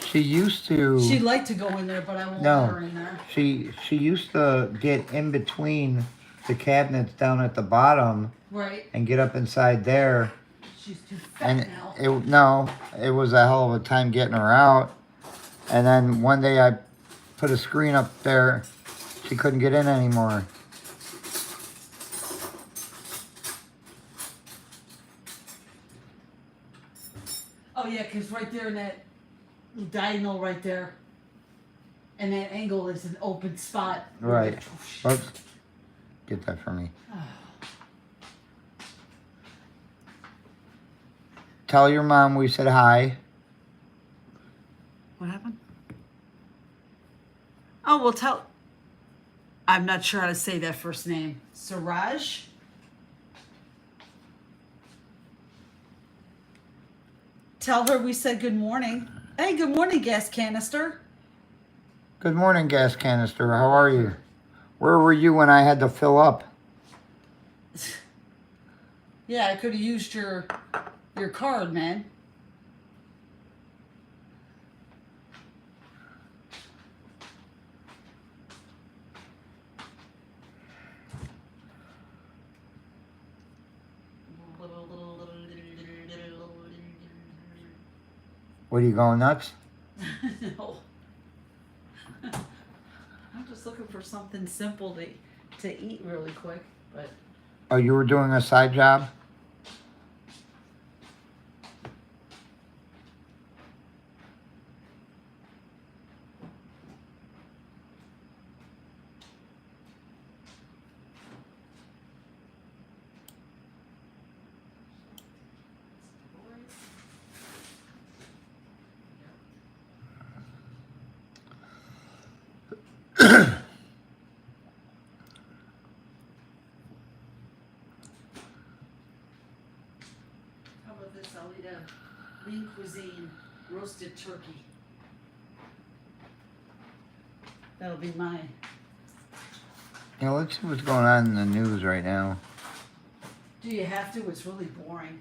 She used to. She'd like to go in there, but I won't let her in there. She used to get in between the cabinets down at the bottom. Right. And get up inside there. She's too fat now. It was a hell of a time getting her out. And then one day I put a screen up there. She couldn't get in anymore. Oh yeah, because right there in that diagonal right there, and that angle is an open spot. Right. Oops. Get that for me. Tell your mom we said hi. What happened? Oh, well, tell... I'm not sure how to say that first name. Siraj? Tell her we said good morning. Hey, good morning, gas canister. Good morning, gas canister. How are you? Where were you when I had to fill up? Yeah, I could have used your card, man. What, are you going nuts? No. I'm just looking for something simple to eat really quick, but... Oh, you were doing a side job? I'll eat a lean cuisine roasted turkey. That'll be mine. Yeah, let's see what's going on in the news right now. Do you have to? It's really boring.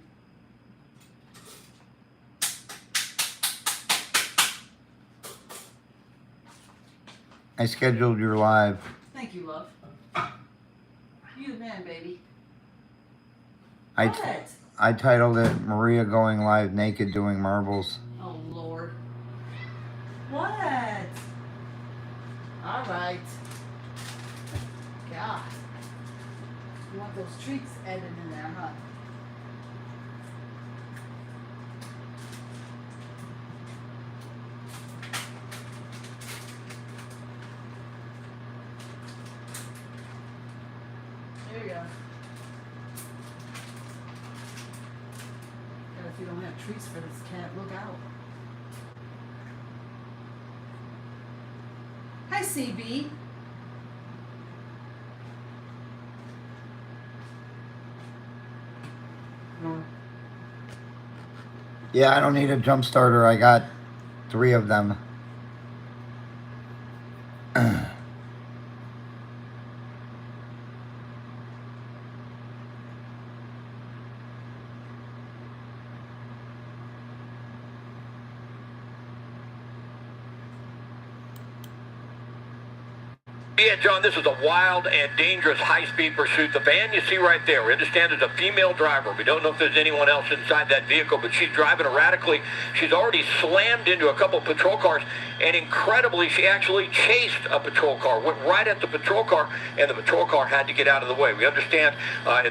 I scheduled your live. Thank you, love. You the man, baby. I titled it Maria Going Live Naked Doing Marbles. Oh, Lord. What? All right. God. You want those treats added in there, huh? treats for this cat. Look out. Hi, CB. Yeah, I don't need a jump starter. I got 3 of them. Yeah, John, this is a wild and dangerous high-speed pursuit. The van you see right there, we understand there's a female driver. We don't know if there's anyone else inside that vehicle, but she's driving erratically. She's already slammed into a couple of patrol cars, and incredibly, she actually chased a patrol car, went right at the patrol car, and the patrol car had to get out of the way. We understand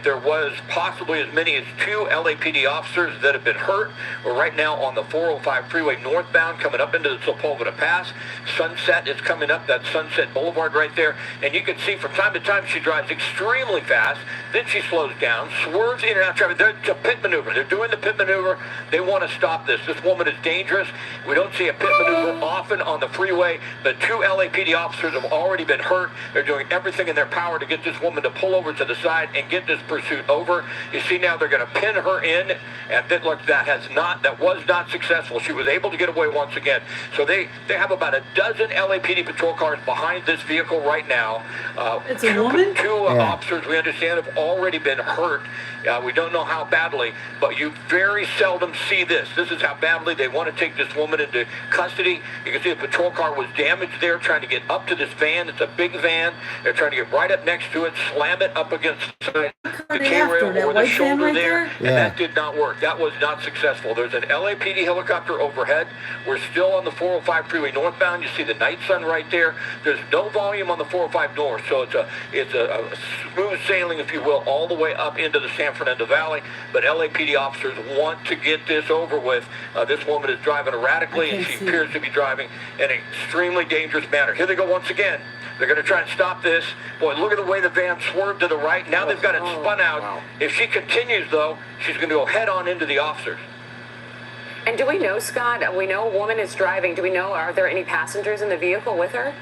there was possibly as many as 2 LAPD officers that have been hurt. We're right now on the 405 freeway northbound, coming up into the Sepulveda Pass. Sunset is coming up, that Sunset Boulevard right there, and you can see from time to time she drives extremely fast, then she slows down, swerves in and out of traffic. It's a pit maneuver. They're doing the pit maneuver. They want to stop this. This woman is dangerous. We don't see a pit maneuver often on the freeway. The 2 LAPD officers have already been hurt. They're doing everything in their power to get this woman to pull over to the side and get this pursuit over. You see now they're going to pin her in, and that was not successful. She was able to get away once again. So they have about a dozen LAPD patrol cars behind this vehicle right now. It's a woman? 2 officers, we understand, have already been hurt. We don't know how badly, but you very seldom see this. This is how badly they want to take this woman into custody. You can see the patrol car was damaged there, trying to get up to this van. It's a big van. They're trying to get right up next to it, slam it up against the K-rail or the shoulder there, and that did not work. That was not successful. There's an LAPD helicopter overhead. We're still on the 405 freeway northbound. You see the night sun right there. There's no volume on the 405 north, so it's a smooth sailing, if you will, all the way up into the San Fernando Valley. But LAPD officers want to get this over with. This woman is driving erratically, and she appears to be driving in an extremely dangerous manner. Here they go once again. They're going to try and stop this. Boy, look at the way the van swerved to the right. Now they've got it spun out. Wow. If she continues, though, she's going to go head-on into the officers. And do we know, Scott, we know a woman is driving. Do we know, are there any passengers in the vehicle with her?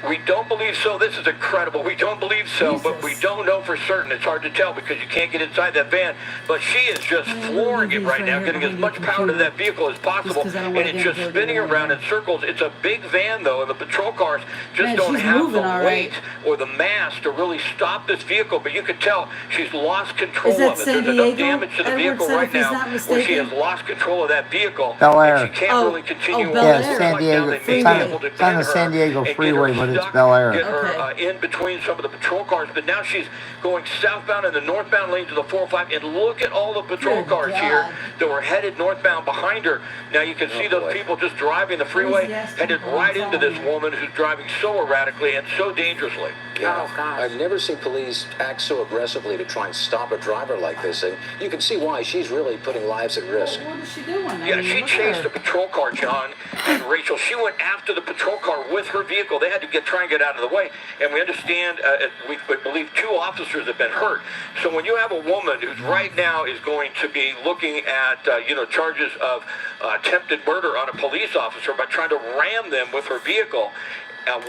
We don't believe so. This is incredible. We don't believe so, but we don't know for certain. It's hard to tell because you can't get inside that van. But she is just flooring it right now, getting as much power to that vehicle as possible, and it's just spinning around in circles. It's a big van, though, and the patrol cars just don't have the weight or the mass to really stop this vehicle. But you can tell she's lost control of it. There's enough damage to the vehicle right now where she has lost control of that vehicle, and she can't really continue on. Yeah, San Diego. It's on the San Diego freeway, but it's Bel Air. Get her in between some of the patrol cars, but now she's going southbound in the northbound lanes of the 405, and look at all the patrol cars here that were headed northbound behind her. Now you can see those people just driving the freeway, headed right into this woman who's driving so erratically and so dangerously. Yeah. Oh, gosh. I've never seen police act so aggressively to try and stop a driver like this, and you can see why. She's really putting lives at risk. What is she doing? Yeah, she chased the patrol car, John and Rachel. She went after the patrol car with her vehicle. They had to try and get out of the way, and we understand, we believe 2 officers have been hurt. So when you have a woman who's right now is going to be looking at, charges of attempted murder on a police officer by trying to ram them with her vehicle,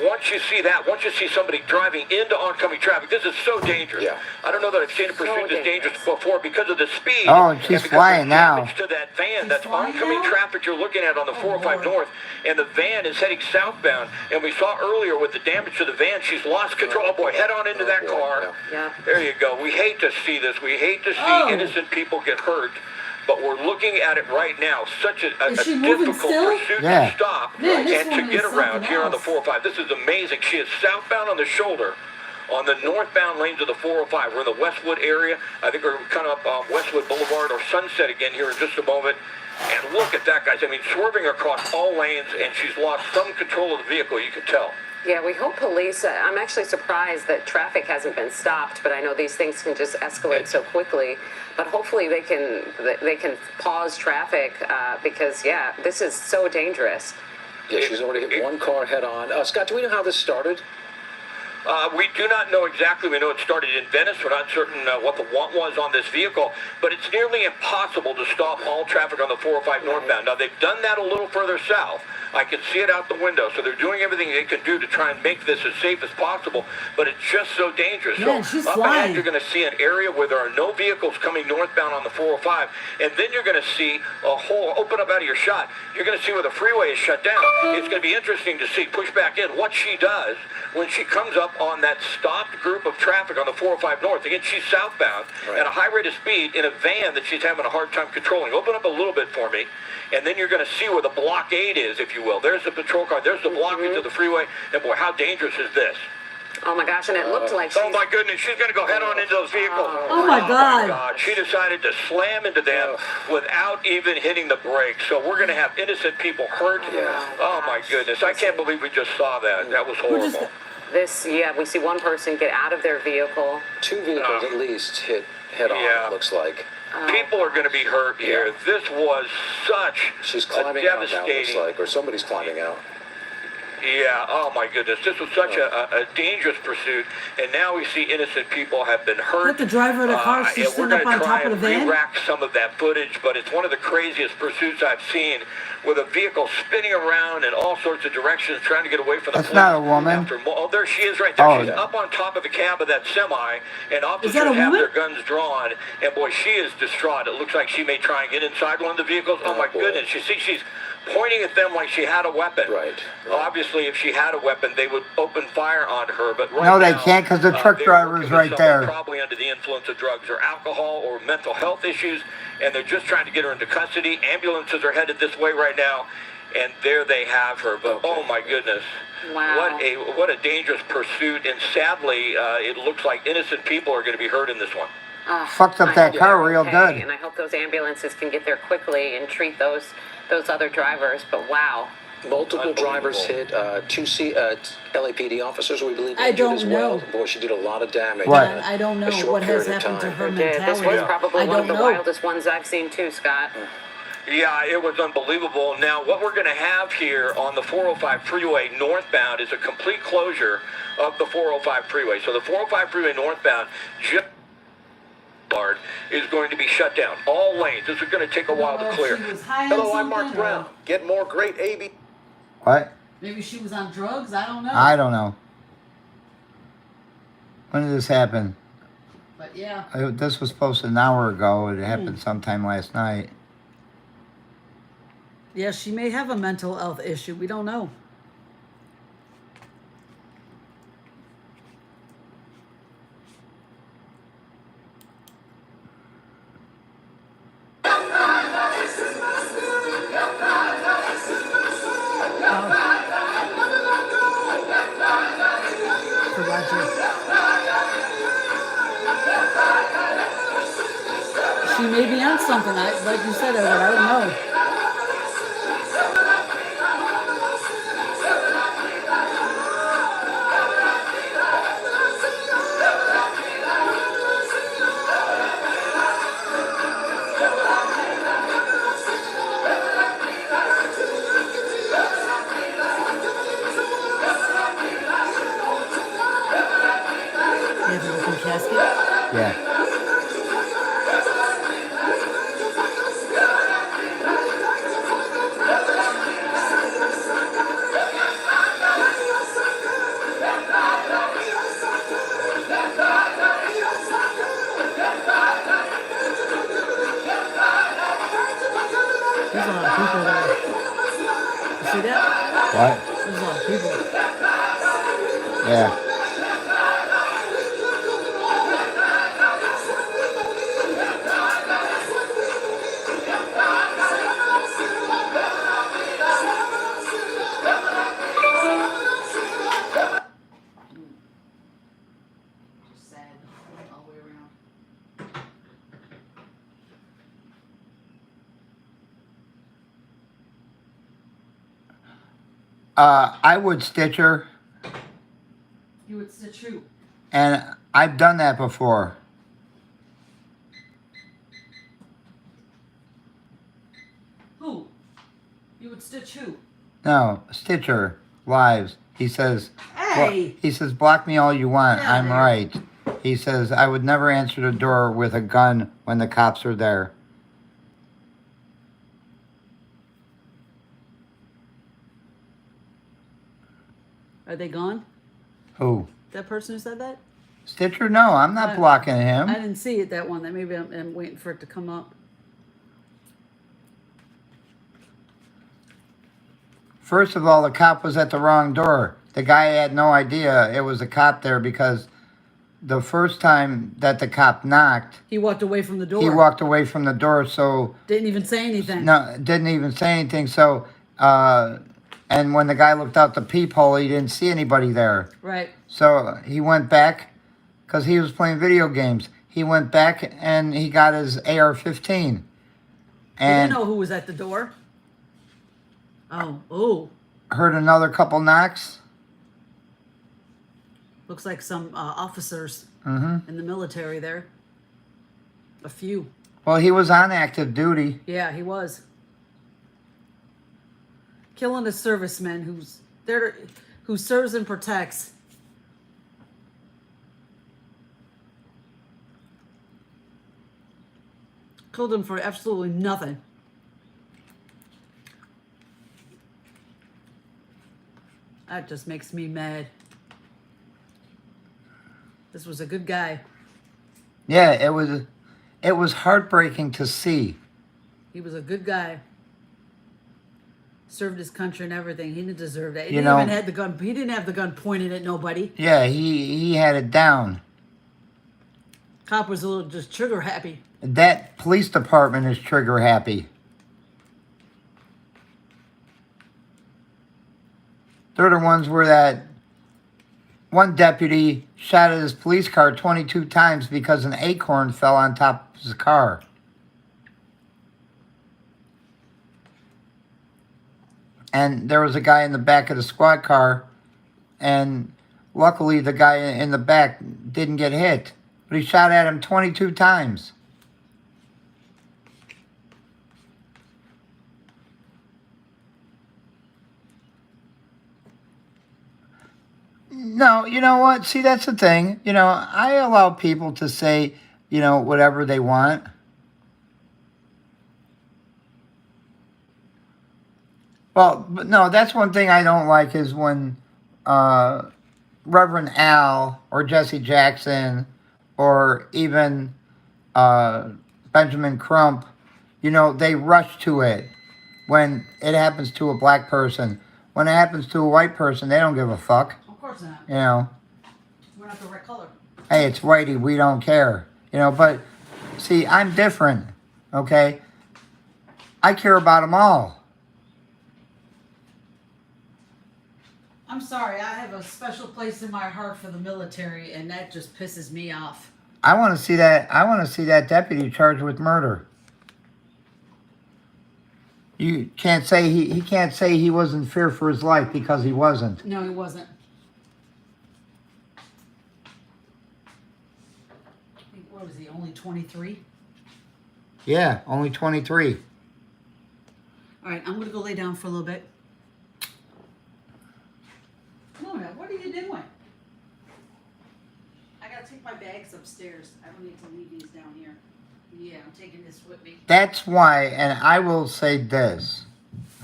once you see that, once you see somebody driving into oncoming traffic, this is so dangerous. Yeah. I don't know that I've seen a pursuit this dangerous before because of the speed. Oh, and she's flying now. To that van, that's oncoming traffic you're looking at on the 405 North, and the van is heading southbound. And we saw earlier with the damage to the van, she's lost control. Oh boy, head on into that car. Yeah. There you go. We hate to see this. We hate to see innocent people get hurt. But we're looking at it right now. Such a difficult pursuit to stop and to get around here on the 405. This is amazing. She is southbound on the shoulder on the northbound lanes of the 405. We're in the Westwood area. I think we're kind of up Westwood Boulevard or Sunset again here in just a moment. And look at that, guys. I mean, swerving across all lanes, and she's lost some control of the vehicle, you can tell. Yeah, we hope police, I'm actually surprised that traffic hasn't been stopped, but I know these things can just escalate so quickly. But hopefully they can pause traffic because, yeah, this is so dangerous. Yeah, she's already hit one car head on. Scott, do we know how this started? We do not know exactly. We know it started in Venice. We're not certain what the want was on this vehicle, but it's nearly impossible to stop all traffic on the 405 northbound. Now, they've done that a little further south. I can see it out the window, so they're doing everything they can do to try and make this as safe as possible, but it's just so dangerous. Man, so she's up flying. ahead, you're going to see an area where there are no vehicles coming northbound on the 405, and then you're going to see a hole open up out of your shot. You're going to see where the freeway is shut down. It's going to be interesting to see, push back in, what she does when she comes up on that stopped group of traffic on the 405 north. Again, she's southbound at a high rate of speed in a van that she's having a hard time controlling. Open up a little bit for me, and then you're going to see where the blockade is, if you will. There's the patrol car. There's the blockage of the freeway. And boy, how dangerous is this? Oh my gosh, and it looked like Oh my goodness, she's going to go head on into those vehicles. Oh my God. She decided to slam into them without even hitting the brakes. So we're going to have innocent people hurt. Oh my goodness, I can't believe we just saw that. That was horrible. we see one person get out of their vehicle. 2 vehicles at least hit head on, it looks like. People are going to be hurt here. This was such She's a climbing out now, devastating... looks like, or somebody's climbing out. Yeah, oh my goodness. This was such a dangerous pursuit, and now we see innocent people have been hurt. Let the driver of the car and just we're stand up going on to try top of and the van? re-rack some of that footage, but it's one of the craziest pursuits I've seen, with a vehicle spinning around in all sorts of directions, trying to get away from the That's police. not a woman. Oh, there she is right there. Oh, She's yeah. up on top of the cab of that semi, and officers that a have woman? their guns drawn, and boy, she is distraught. It looks like she may try and get inside one of the vehicles. Oh my boy. goodness. You see, she's pointing at them like she had a weapon. Right. Obviously, if she had a weapon, they would open fire on her. But right No, they now, can't, 'cause the truck they're driver's working with right someone there. Probably under the influence of drugs or alcohol or mental health issues, and they're just trying to get her into custody. Ambulances are headed this way right now, and there they have her. But oh my goodness. Wow. What a dangerous pursuit, and sadly, it looks like innocent people are going to be hurt in this one. Fucked up I that hope car they're real okay, good. And I hope those ambulances can get there quickly and treat those other drivers. But wow. Multiple drivers hit, 2 LAPD officers, we believe, I injured don't as well. know. Boy, she did a lot of damage. Right. in I don't know a short what has period of happened to time. her Yeah, this mentality. was probably I one of don't the know. wildest ones I've seen too, Scott. Yeah, it was unbelievable. Now, what we're going to have here on the 405 freeway northbound is a complete closure of the 405 freeway. So the 405 freeway northbound is going to be shut down. All lanes. This is going to take a while to clear. She was high on Hello, I'm Mark something, Brown. or Get more great AB. What? Maybe she was on drugs. I don't know. I don't know. When did this happen? But yeah. This was posted an hour ago. It happened sometime last night. Yeah, she may have a mental health issue. We don't know. For Roger. She may be on something. Like you said, Edward, I don't know. You have an open casket? Yeah. There's a lot of people there. You see that? What? There's a lot of people. Yeah. Sad all the way around. I would stitch her, You would stitch who? and I've done that before. Who? You would stitch who? No, Stitcher Lives. He says, Hey. He says, block me all you want. Yeah, I'm there. right. He says, I would never answer the door with a gun when the cops are there. Are they gone? Who? That person who said that? Stitcher? No, I'm not blocking him. I didn't see it, that one. That maybe I'm waiting for it to come up. First of all, the cop was at the wrong door. The guy had no idea it was a cop there because the first time that the cop knocked, He walked away from the door. he walked away from the door, so Didn't even say anything. no, didn't even say anything. So, and when the guy looked out the peephole, he didn't see anybody there. Right. So he went back because he was playing video games. He went back and he got his AR-15. He didn't And know who was at the door. Oh. heard another couple knocks. Looks like some officers Mm-hmm. in the military there. A few. Well, he was on active duty. Yeah, he was. Killing a serviceman who's there, who serves and protects. Killed him for absolutely nothing. That just makes me mad. This was a good guy. Yeah, it was heartbreaking to see. He was a good guy. Served his country and everything. He didn't deserve that. He You didn't know- even have the gun. He didn't have the gun pointed at nobody. Yeah, he had it down. Cop was a little just trigger happy. That police department is trigger happy. They're the ones where that one deputy shot at his police car 22 times because an acorn fell on top of his car. And there was a guy in the back of the squad car, and luckily the guy in the back didn't get hit. But he shot at him 22 times. No, you know what? See, that's the thing. You know, I allow people to say, you know, whatever they want. Well, but no, that's one thing I don't like is when Reverend Al or Jesse Jackson or even Benjamin Crump, you know, they rush to it when it happens to a black person. When it happens to a white person, they don't give a fuck. Of course not. You know, We're not the right color. hey, it's whitey, we don't care. You know, but see, I'm different, okay? I care about them all. I'm sorry. I have a special place in my heart for the military, and that just pisses me off. I want to see that. I want to see that deputy charged with murder. You can't say he can't say he was in fear for his life because he wasn't. No, he wasn't. I think, what was he? Only 23. Yeah, only 23. All right, I'm gonna go lay down for a little bit. Luna, what are you doing? I gotta take my bags upstairs. I don't need to leave these down here. Yeah, I'm taking this with me. That's why, and I will say this,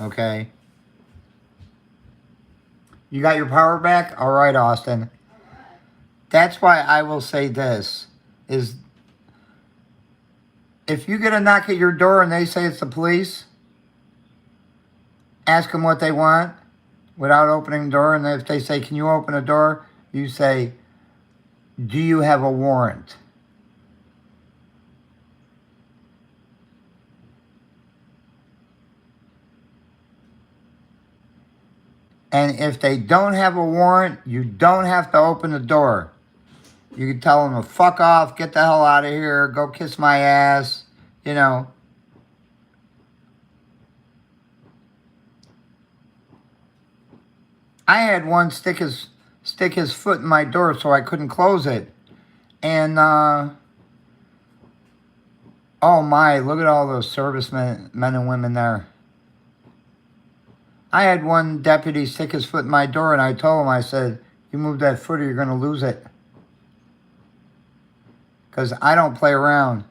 okay? You got your power back? All right, Austin. That's why I will say this, is if you get a knock at your door and they say it's the police, ask them what they want without opening the door. And if they say, can you open the door? You say, do you have a warrant? And if they don't have a warrant, you don't have to open the door. You can tell them to fuck off, get the hell out of here, go kiss my ass, you know. I had one stick his foot in my door so I couldn't close it. And, oh my, look at all those servicemen, men and women there. I had one deputy stick his foot in my door, and I told him, I said, You move that foot or you're going to lose it. Because I don't play around.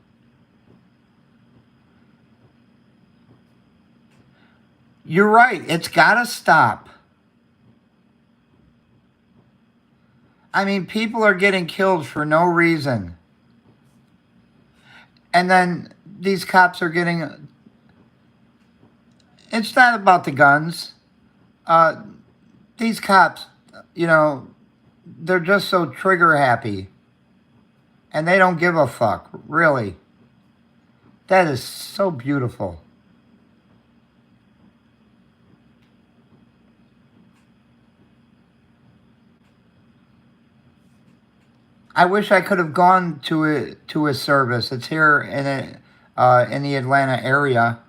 You're right. It's got to stop. I mean, people are getting killed for no reason. And then these cops are getting... It's not about the guns. These cops, you know, they're just so trigger happy. And they don't give a fuck, really. That is so beautiful. I wish I could have gone to a service. It's here in the Atlanta area.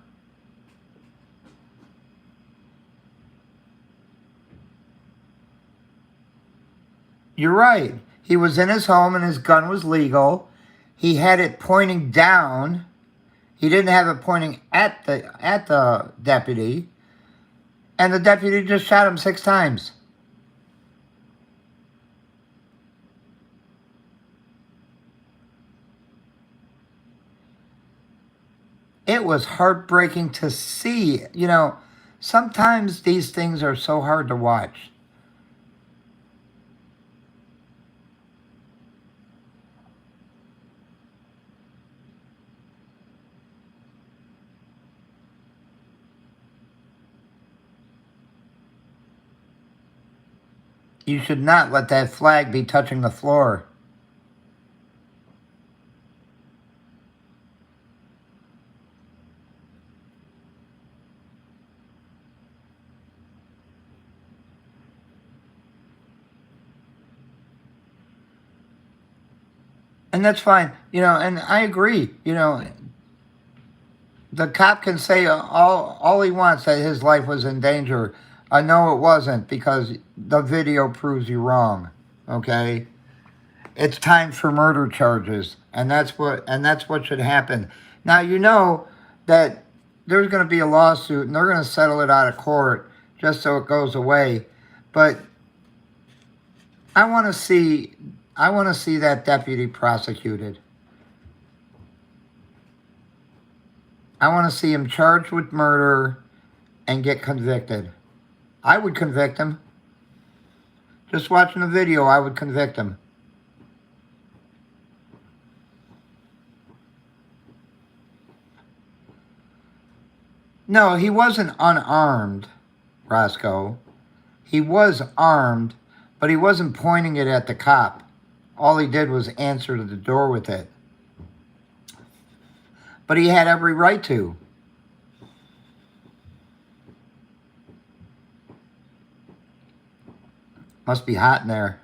You're right. He was in his home and his gun was legal. He had it pointing down. He didn't have it pointing at the deputy. And the deputy just shot him 6 times. It was heartbreaking to see. You know, sometimes these things are so hard to watch. You should not let that flag be touching the floor. And that's fine. You know, and I agree. You know, the cop can say all he wants, that his life was in danger. No, it wasn't, because the video proves you wrong. Okay? It's time for murder charges, and that's what should happen. Now, you know that there's going to be a lawsuit, and they're going to settle it out of court just so it goes away. But I want to see that deputy prosecuted. I want to see him charged with murder and get convicted. I would convict him. Just watching the video, I would convict him. No, he wasn't unarmed, Roscoe. He was armed, but he wasn't pointing it at the cop. All he did was answer to the door with it. But he had every right to. Must be hot in there.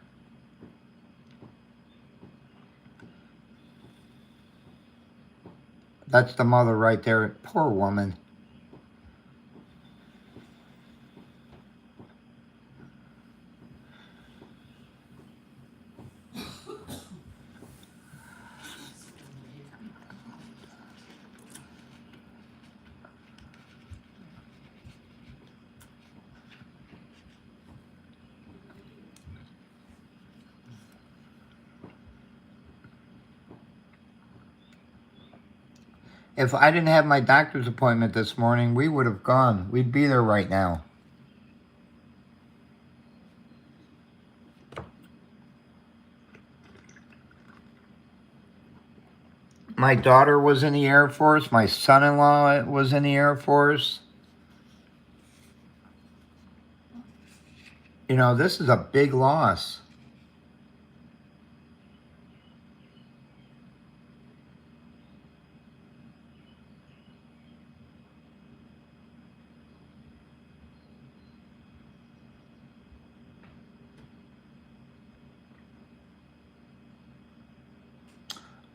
That's the mother right there. Poor woman. If I didn't have my doctor's appointment this morning, we would have gone. We'd be there right now. My daughter was in the Air Force. My son-in-law was in the Air Force. You know, this is a big loss.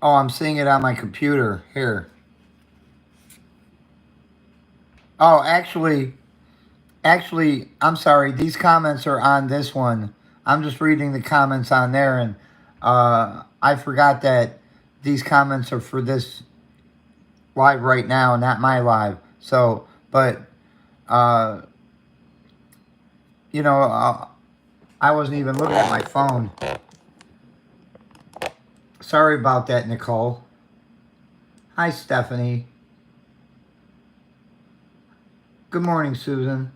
Oh, I'm seeing it on my computer. Here. Oh, actually, I'm sorry. These comments are on this one. I'm just reading the comments on there, and I forgot that these comments are for this live right now, not my live. So, but, you know, I wasn't even looking at my phone. Sorry about that, Nicole. Hi, Stephanie. Good morning, Susan.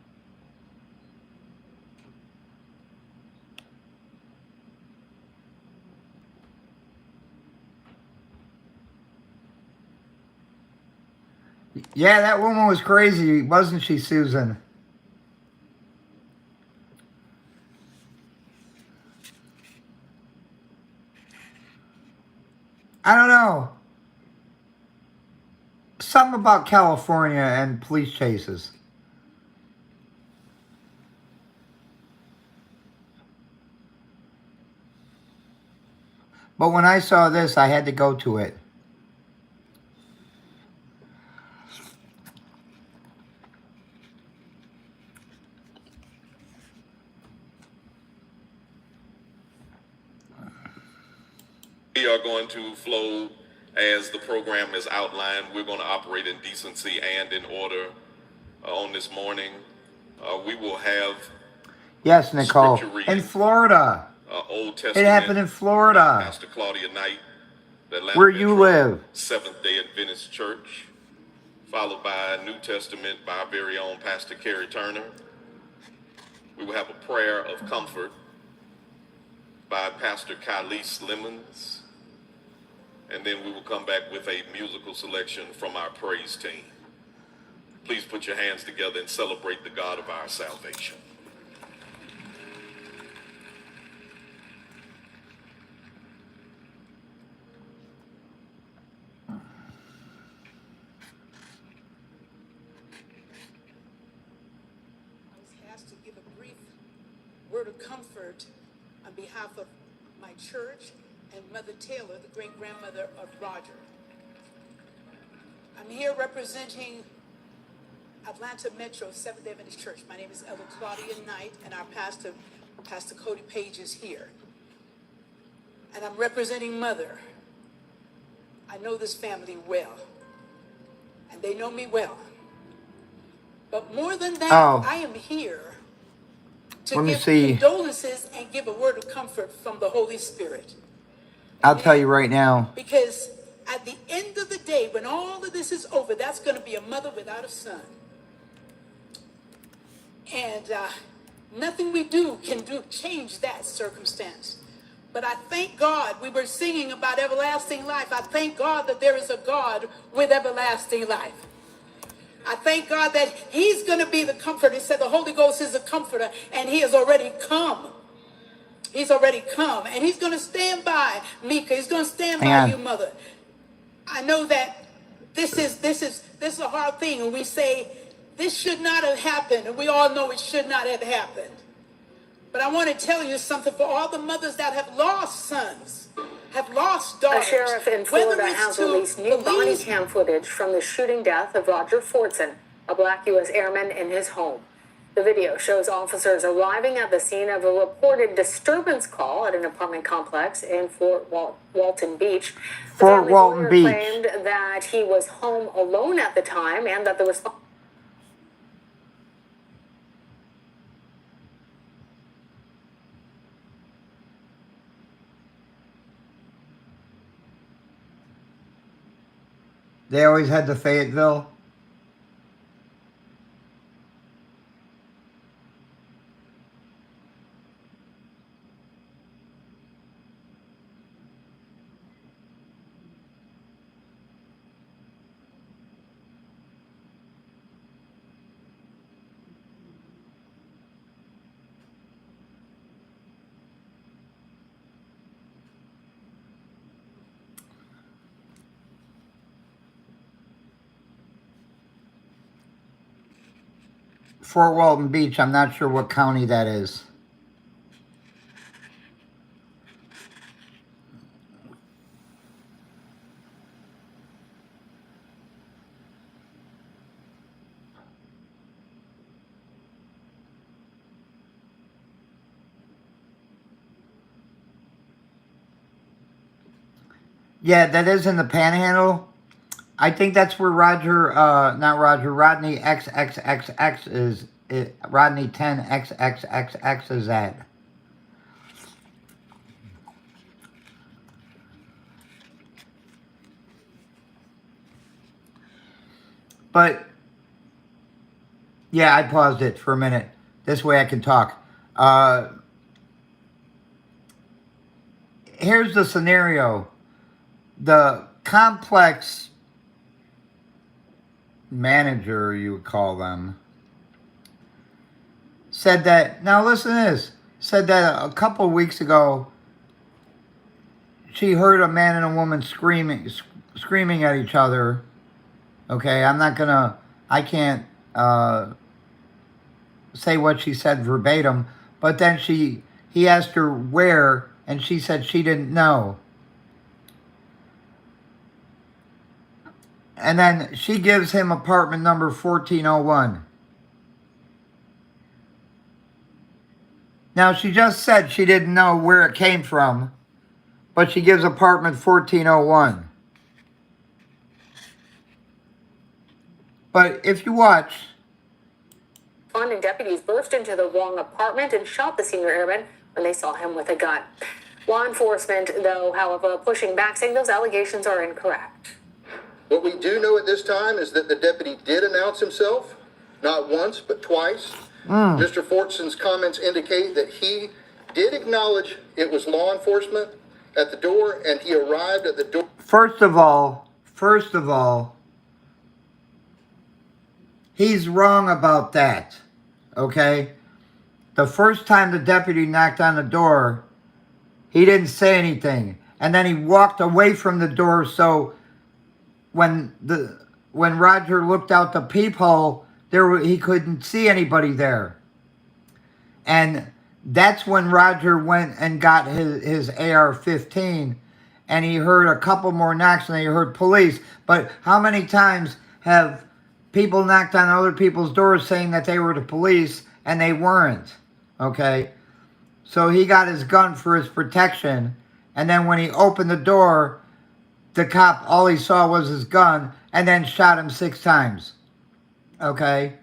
Yeah, that woman was crazy, wasn't she, Susan? I don't know. Something about California and police chases. But when I saw this, I had to go to it. We are going to flow as the program is outlined. We're going to operate in decency and in order on this morning. We will have Yes, Nicole. scripture reading. In Florida. Old Testament. It happened in Florida. Pastor Claudia Knight, the Atlanta Where you Metro live. Seventh-day Adventist Church, followed by New Testament by our very own Pastor Kerry Turner. We will have a prayer of comfort by Pastor Kylese Lemons. And then we will come back with a musical selection from our praise team. Please put your hands together and celebrate the God of our salvation. To give a brief word of comfort on behalf of my church and Mother Taylor, the great-grandmother of Roger. I'm here representing Atlanta Metro Seventh-day Adventist Church. My name is Elder Claudia Knight, and our pastor, Pastor Cody Page, is here. And I'm representing Mother. I know this family well, and they know me well. But more than that, I am here to give condolences and give a word of comfort from the Holy Spirit. I'll tell you right now. Because at the end of the day, when all of this is over, that's going to be a mother without a son. And nothing we do can change that circumstance. But I thank God, we were singing about everlasting life. I thank God that there is a God with everlasting life. I thank God that he's going to be the comforter. He said the Holy Ghost is a comforter, and he has already come. He's already come, and he's going to stand by Mika. He's going to stand by you, Mother. I know that this is a hard thing, and we say this should not have happened, and we all know it should not have happened. But I want to tell you something for all the mothers that have lost sons, have lost daughters. A sheriff in Florida has released new body cam footage from the shooting death of Roger Fortson, a black U.S. airman in his home. The video shows officers arriving at the scene of a reported disturbance call at an apartment complex in Fort Walton Beach. Fort Walton Beach claimed that he was home alone at the time and that the response. They always had the Fayetteville. Fort Walton Beach, I'm not sure what county that is. Yeah, that is in the Panhandle. I think that's where Rodney XXXX is. Rodney 10XXXX is at. But yeah, I paused it for a minute. This way I can talk. Here's the scenario. The complex manager, you would call them, said that, now listen to this, said that a couple of weeks ago, she heard a man and a woman screaming at each other. Okay, I can't say what she said verbatim, but then he asked her where, and she said she didn't know. And then she gives him apartment number 1401. Now, she just said she didn't know where it came from, but she gives apartment 1401. But if you watch, Responding deputies burst into the wrong apartment and shot the senior airman when they saw him with a gun. Law enforcement, though, however, pushing back, saying those allegations are incorrect. What we do know at this time is that the deputy did announce himself, not once, but twice. Mr. Fortson's comments indicate that he did acknowledge it was law enforcement at the door, and he arrived at the door. First of all, he's wrong about that, okay? The first time the deputy knocked on the door, he didn't say anything. And then he walked away from the door, so when Roger looked out the peephole, he couldn't see anybody there. And that's when Roger went and got his AR-15, and he heard a couple more knocks, and he heard police. But how many times have people knocked on other people's doors saying that they were the police, and they weren't? Okay? So he got his gun for his protection, and then when he opened the door, the cop, all he saw was his gun, and then shot him 6 times. Okay?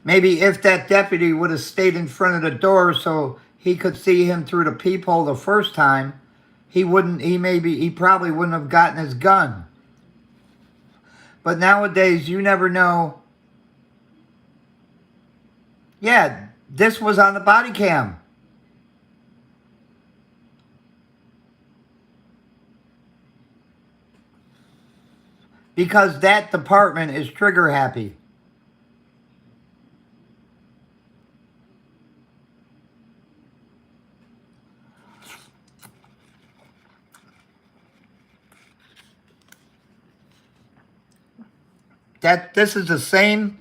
Maybe if that deputy would have stayed in front of the door so he could see him through the peephole the first time, he probably wouldn't have gotten his gun. But nowadays, you never know. Yeah, this was on the body cam. Because that department is trigger happy. This is the same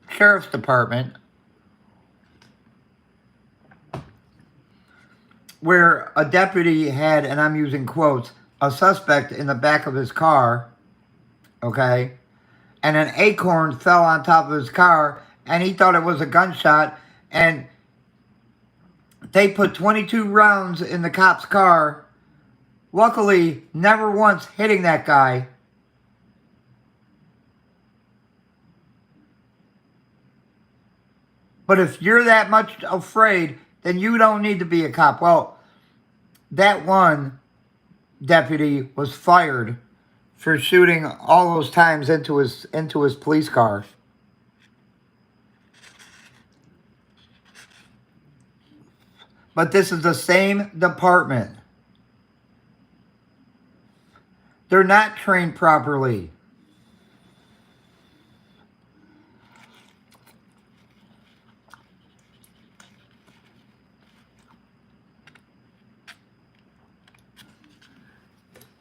sheriff's department where a deputy had, and I'm using quotes, a suspect in the back of his car, okay? And an acorn fell on top of his car, and he thought it was a gunshot, and they put 22 rounds in the cop's car, luckily never once hitting that guy. But if you're that much afraid, then you don't need to be a cop. Well, that one deputy was fired for shooting all those times into his police car. But this is the same department. They're not trained properly.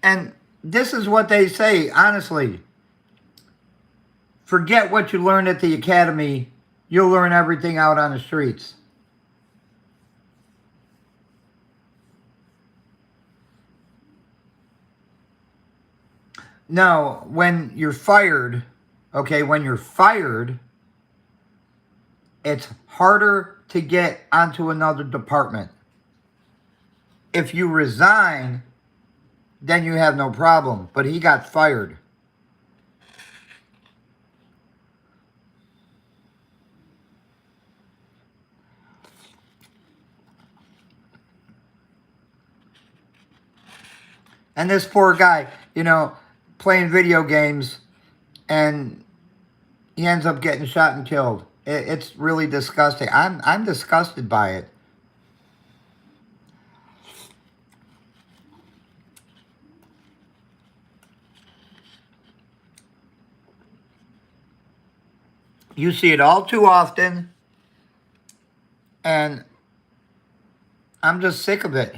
And this is what they say, honestly. Forget what you learned at the academy. You'll learn everything out on the streets. No, when you're fired, okay, it's harder to get onto another department. If you resign, then you have no problem. But he got fired. And this poor guy, playing video games, and he ends up getting shot and killed. It's really disgusting. I'm disgusted by it. You see it all too often, and I'm just sick of it.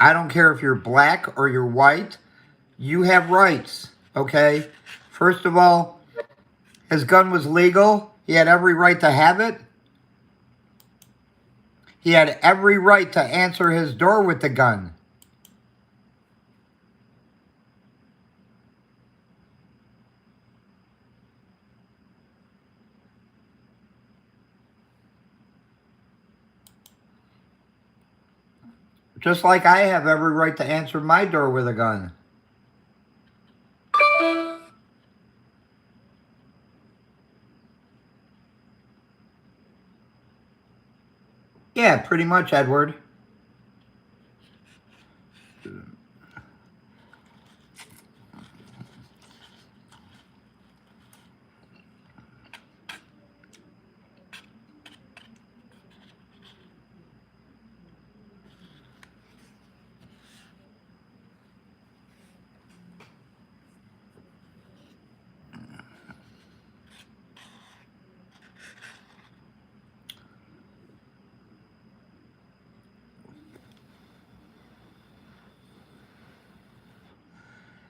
I don't care if you're black or you're white. You have rights, okay? First of all, his gun was legal. He had every right to have it. He had every right to answer his door with the gun. Just like I have every right to answer my door with a gun. Yeah, pretty much, Edward.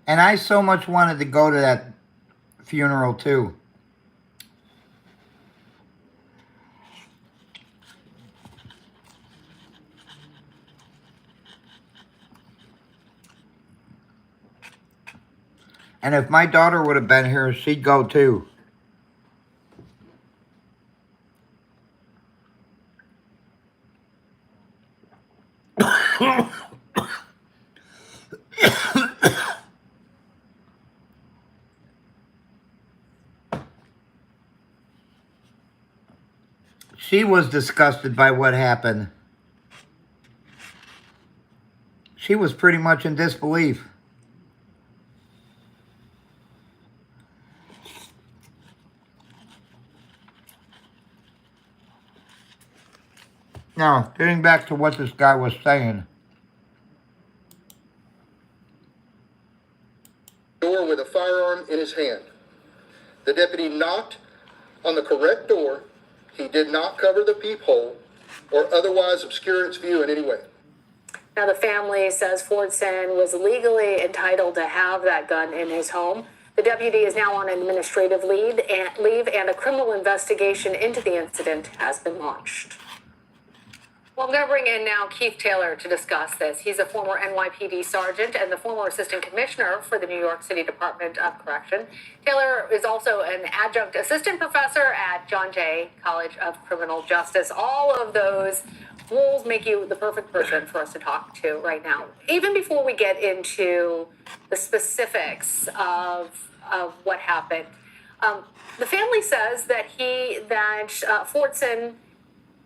And I so much wanted to go to that funeral too. And if my daughter would have been here, she'd go too. She was disgusted by what happened. She was pretty much in disbelief. Now, getting back to what this guy was saying. Door with a firearm in his hand. The deputy knocked on the correct door. He did not cover the peephole or otherwise obscure its view in any way. Now, the family says Fordson was legally entitled to have that gun in his home. The deputy is now on administrative leave, and a criminal investigation into the incident has been launched. Well, I'm going to bring in now Keith Taylor to discuss this. He's a former NYPD sergeant and the former assistant commissioner for the New York City Department of Correction. Taylor is also an adjunct assistant professor at John Jay College of Criminal Justice. All of those roles make you the perfect person for us to talk to right now. Even before we get into the specifics of what happened, the family says that Fordson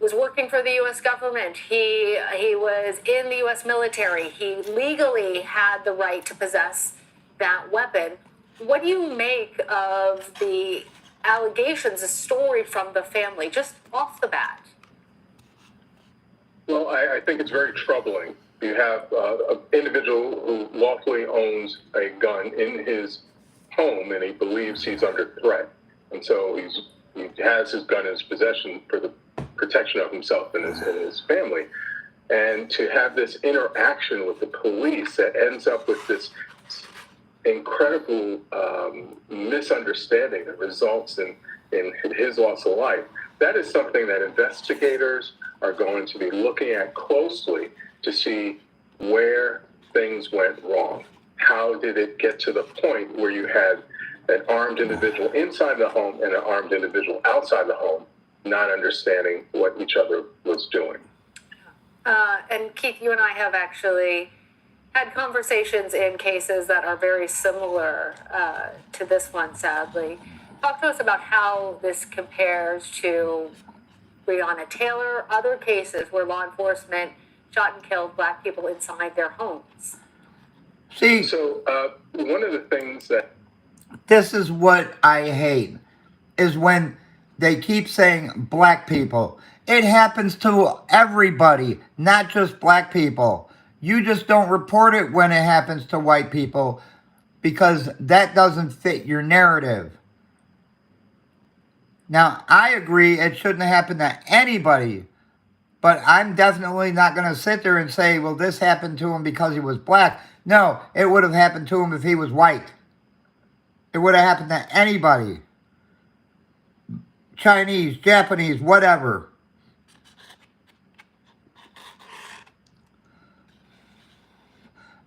was working for the U.S. government. He was in the U.S. military. He legally had the right to possess that weapon. What do you make of the allegations, the story from the family, just off the bat? Well, I think it's very troubling. You have an individual who lawfully owns a gun in his home, and he believes he's under threat. And so he has his gun in his possession for the protection of himself and his family. And to have this interaction with the police that ends up with this incredible misunderstanding that results in his loss of life, that is something that investigators are going to be looking at closely to see where things went wrong. How did it get to the point where you had an armed individual inside the home and an armed individual outside the home, not understanding what each other was doing? And Keith, you and I have actually had conversations in cases that are very similar to this one, sadly. Talk to us about how this compares to Breonna Taylor, other cases where law enforcement shot and killed Black people inside their homes. See, So one of the things that this is what I hate, is when they keep saying Black people. It happens to everybody, not just Black people. You just don't report it when it happens to white people because that doesn't fit your narrative. Now, I agree it shouldn't happen to anybody, but I'm definitely not going to sit there and say, well, this happened to him because he was Black. No, it would have happened to him if he was white. It would have happened to anybody. Chinese, Japanese, whatever.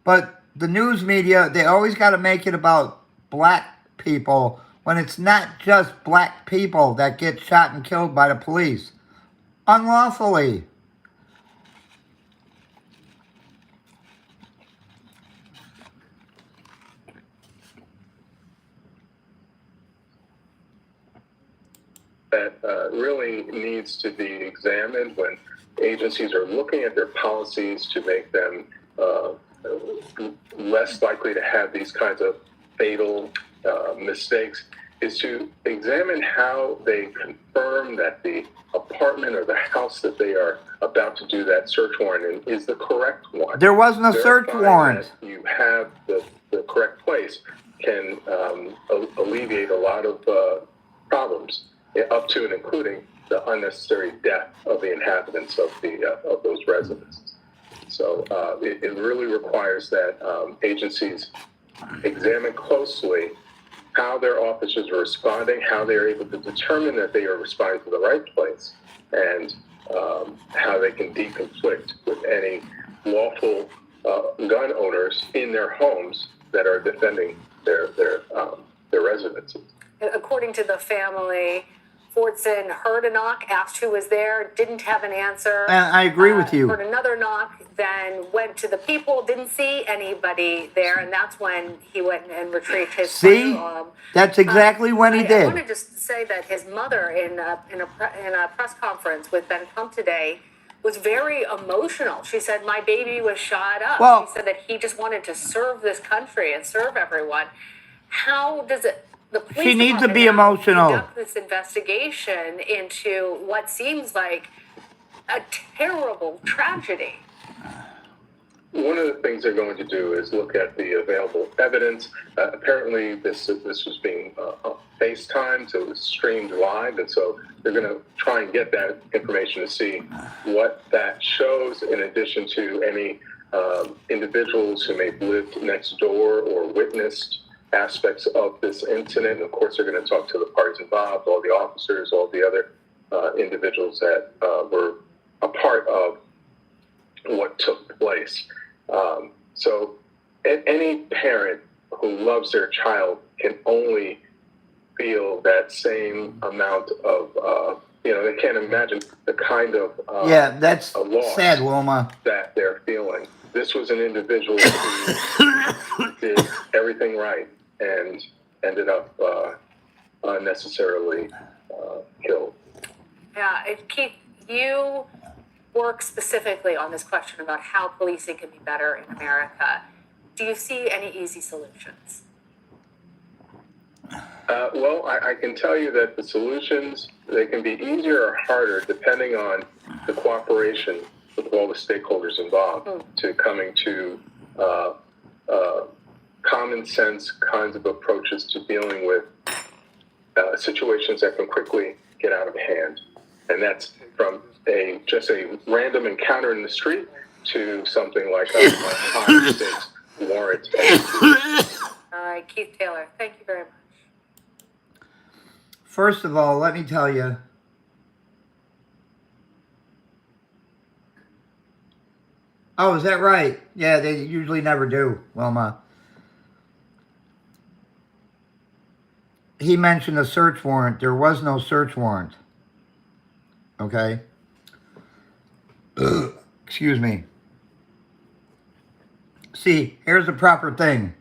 But the news media, they always got to make it about Black people when it's not just Black people that get shot and killed by the police unlawfully. that really needs to be examined when agencies are looking at their policies to make them less likely to have these kinds of fatal mistakes is to examine how they confirm that the apartment or the house that they are about to do that search warrant in is the correct one. There wasn't a search Verifying warrant. that you have the correct place can alleviate a lot of problems, up to and including the unnecessary death of the inhabitants of those residences. So it really requires that agencies examine closely how their officers are responding, how they're able to determine that they are responding to the right place, and how they can deconflict with any lawful gun owners in their homes that are defending their residences. According to the family, Fortson heard a knock, asked who was there, didn't have an answer. And I agree with you. Heard another knock, then went to the people, didn't see anybody there, and that's when he went and retrieved his firearm. That's exactly when he did. I want to just say that his mother, in a press conference with Ben Crump today, was very emotional. She said, "My baby was shot up." Well, she said that he just wanted to serve this country and serve everyone. How does it? The police she needs to department be now emotional. conduct this investigation into what seems like a terrible tragedy. One of the things they're going to do is look at the available evidence. Apparently, this was being FaceTimed, so it was streamed live, and so they're going to try and get that information to see what that shows, in addition to any individuals who may have lived next door or witnessed aspects of this incident. And of course, they're going to talk to the parties involved, all the officers, all the other individuals that were a part of what took place. So any parent who loves their child can only feel that same amount of, they can't imagine the kind of that's loss sad, Wilma, that they're feeling. This was an individual who did everything right and ended up unnecessarily killed. Yeah, Keith, you work specifically on this question about how policing can be better in America. Do you see any easy solutions? Well, I can tell you that the solutions, they can be easier or harder depending on the cooperation with all the stakeholders involved to coming to common sense kinds of approaches to dealing with situations that can quickly get out of hand. And that's from just a random encounter in the street to something like a high stakes warrant. All right, Keith Taylor, thank you very much. First of all, let me tell you, oh, is that right? Yeah, they usually never do, Wilma. He mentioned a search warrant. There was no search warrant. Okay? Excuse me. See, here's the proper thing.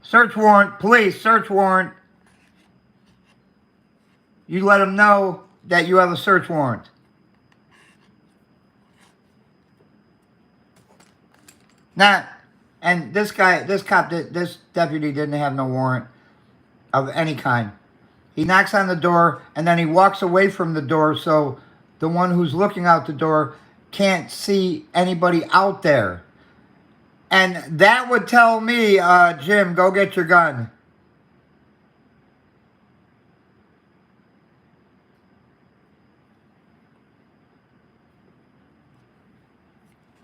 Search warrant, police, search warrant. You let them know that you have a search warrant. Not, and this deputy didn't have no warrant of any kind. He knocks on the door and then he walks away from the door so the one who's looking out the door can't see anybody out there. And that would tell me, Jim, go get your gun.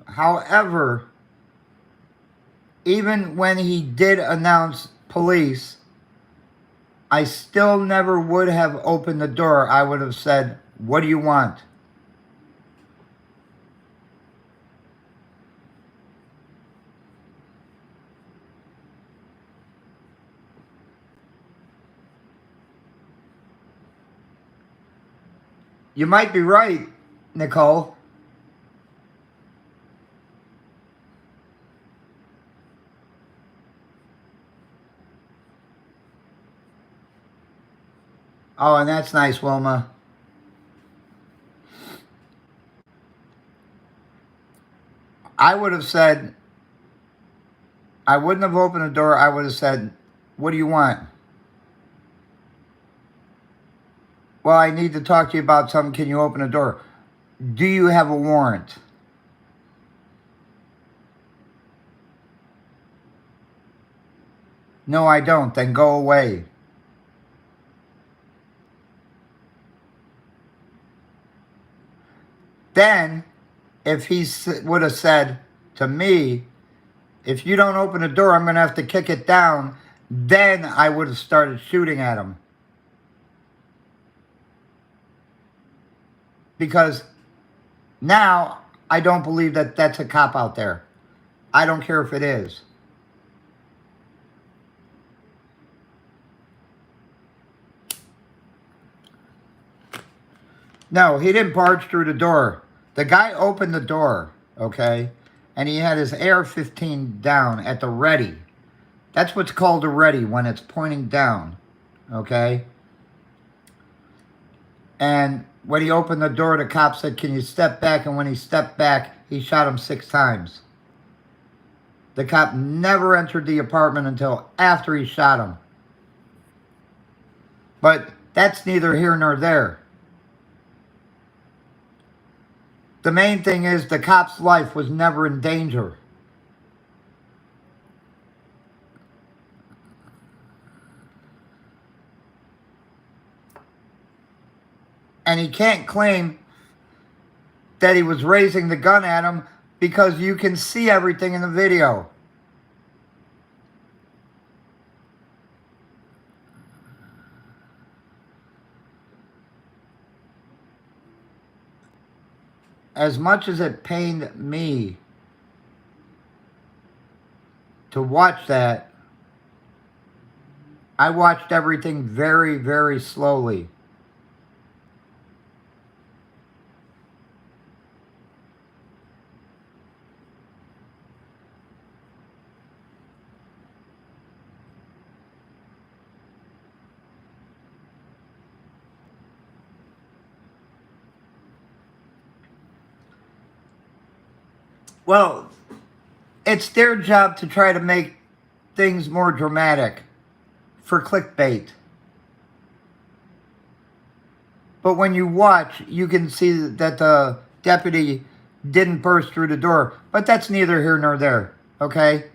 However, even when he did announce police, I still never would have opened the door. I would have said, what do you want? You might be right, Nicole. Oh, and that's nice, Wilma. I would have said, I wouldn't have opened the door. I would have said, what do you want? Well, I need to talk to you about something. Can you open the door? Do you have a warrant? No, I don't. Then go away. Then, if he would have said to me, if you don't open the door, I'm going to have to kick it down, then I would have started shooting at him. Because now I don't believe that that's a cop out there. I don't care if it is. No, he didn't barge through the door. The guy opened the door, okay? And he had his AR-15 down at the ready. That's what's called a ready, when it's pointing down, okay? And when he opened the door, the cop said, can you step back? And when he stepped back, he shot him 6 times. The cop never entered the apartment until after he shot him. But that's neither here nor there. The main thing is the cop's life was never in danger. And he can't claim that he was raising the gun at him because you can see everything in the video. As much as it pained me to watch that, I watched everything very, very slowly. Well, it's their job to try to make things more dramatic for clickbait. But when you watch, you can see that the deputy didn't burst through the door. But that's neither here nor there, okay?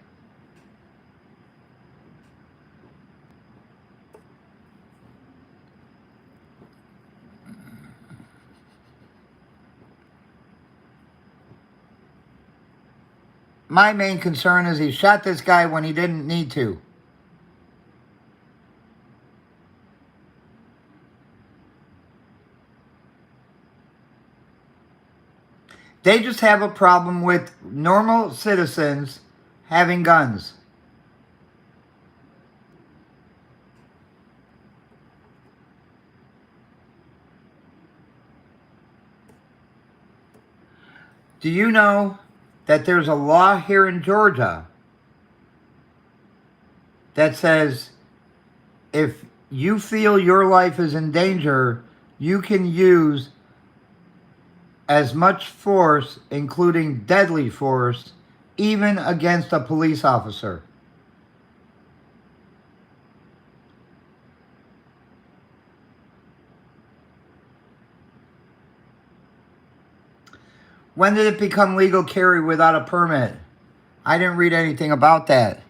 My main concern is he shot this guy when he didn't need to. They just have a problem with normal citizens having guns. Do you know that there's a law here in Georgia that says if you feel your life is in danger, you can use as much force, including deadly force, even against a police officer. When did it become legal carry without a permit? I didn't read anything about that.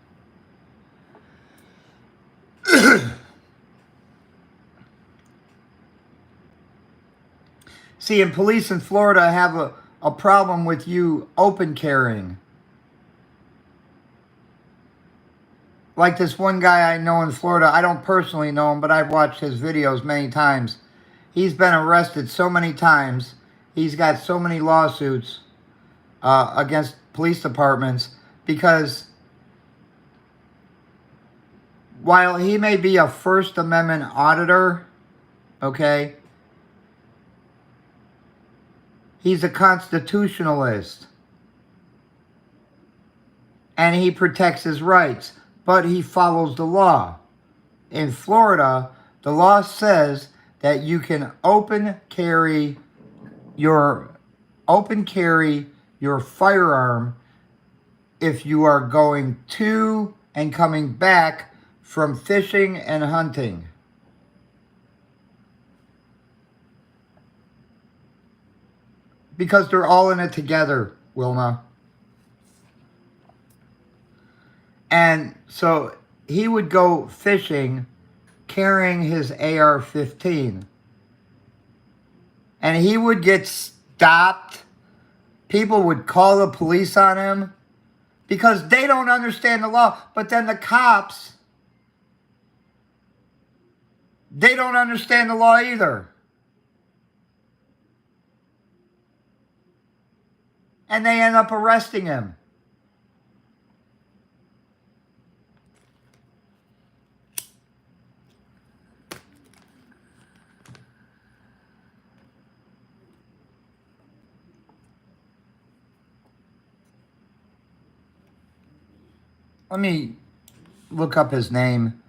See, and police in Florida have a problem with you open carrying. Like this one guy I know in Florida, I don't personally know him, but I've watched his videos many times. He's been arrested so many times. He's got so many lawsuits against police departments because while he may be a First Amendment auditor, okay, he's a constitutionalist. And he protects his rights, but he follows the law. In Florida, the law says that you can open carry your firearm if you are going to and coming back from fishing and hunting. Because they're all in it together, Wilma. And so he would go fishing carrying his AR-15. And he would get stopped. People would call the police on him because they don't understand the law. But then the cops, they don't understand the law either. And they end up arresting him. Let me look up his name.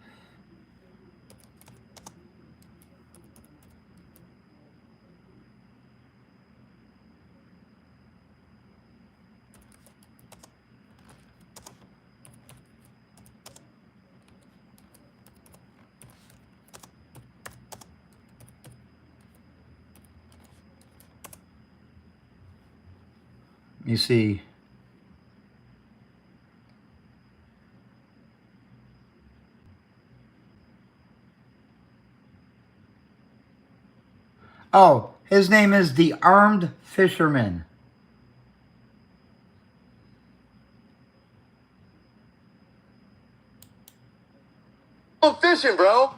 You see. Oh, his name is the Armed Fisherman. I'm fishing, bro.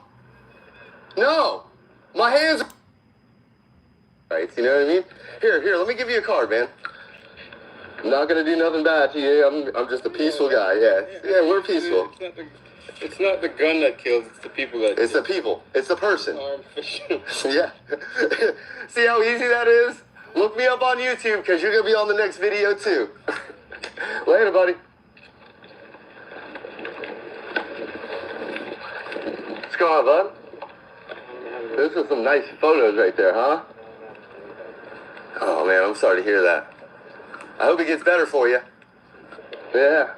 No, my hands. Right, you know what I mean? Here, let me give you a card, man. I'm not gonna do nothing bad to you. I'm just a peaceful guy. Yeah, we're peaceful. It's not the gun that kills. It's the people that. It's the people. It's the person. Armed fishermen. Yeah. See how easy that is? Look me up on YouTube because you're gonna be on the next video too. Later, buddy. What's going on, bud? Those are some nice photos right there, huh? Oh man, I'm sorry to hear that. I hope it gets better for you. Yeah.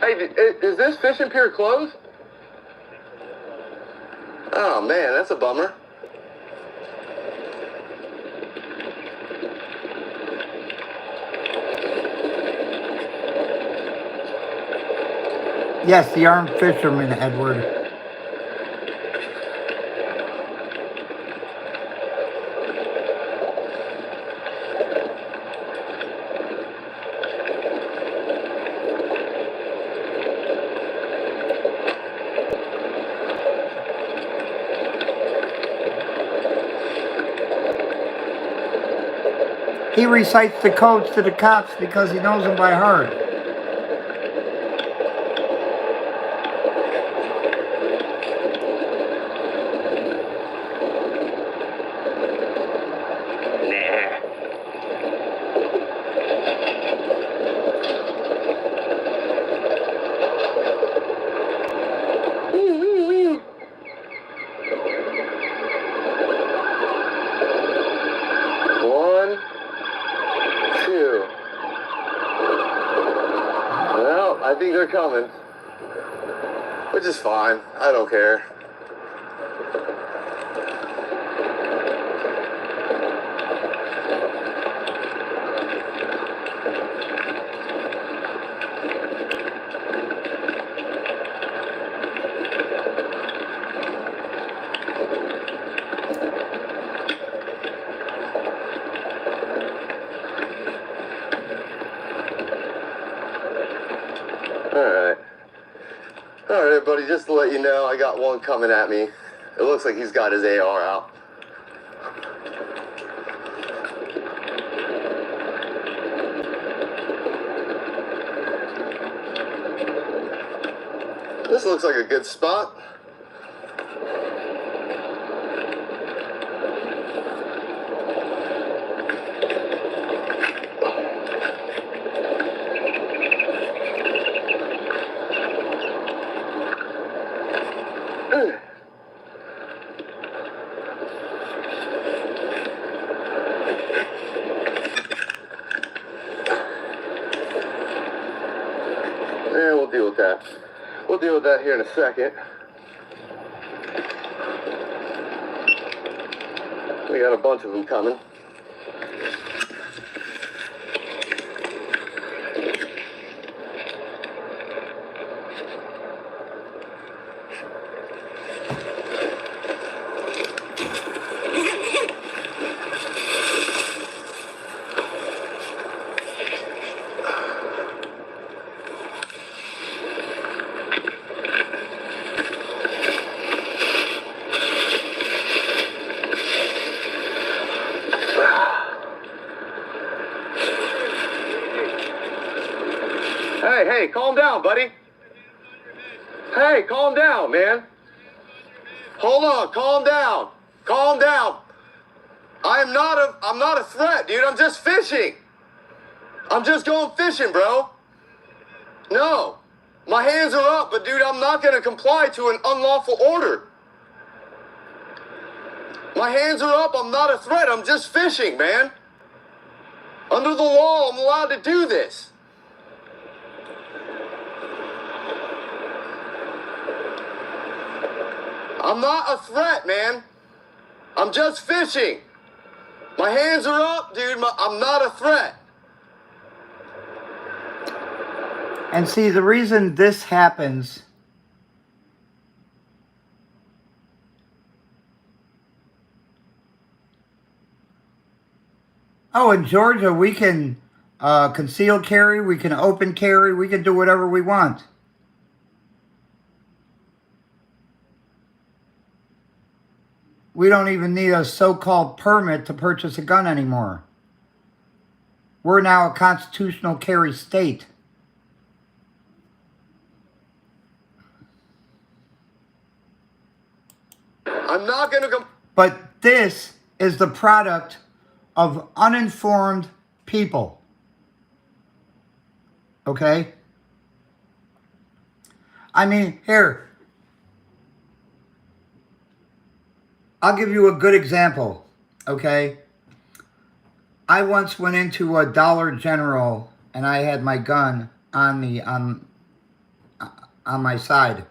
Hey, is this fishing pier closed? Oh man, that's a bummer. Yes, the Armed Fisherman, Edward. He recites the codes to the cops because he knows them by heart. I think they're coming. Which is fine. I don't care. All right, everybody, just to let you know, I got one coming at me. It looks like he's got his AR out. This looks like a good spot. Yeah, we'll deal with that. We'll deal with that here in a second. We got a bunch of them coming. Hey, calm down, buddy. Hey, calm down, man. Hold on, calm down. Calm down. I'm not a threat, dude. I'm just fishing. I'm just going fishing, bro. No. My hands are up, but dude, I'm not going to comply to an unlawful order. My hands are up. I'm not a threat. I'm just fishing, man. Under the law, I'm allowed to do this. I'm not a threat, man. I'm just fishing. My hands are up, dude. I'm not a threat. And see, the reason this happens in Georgia, we can conceal carry, we can open carry, we can do whatever we want. We don't even need a so-called permit to purchase a gun anymore. We're now a constitutional carry state. I'm not going to go. But this is the product of uninformed people. Okay? I mean, here. I'll give you a good example. Okay? I once went into a Dollar General and I had my gun on me on my side.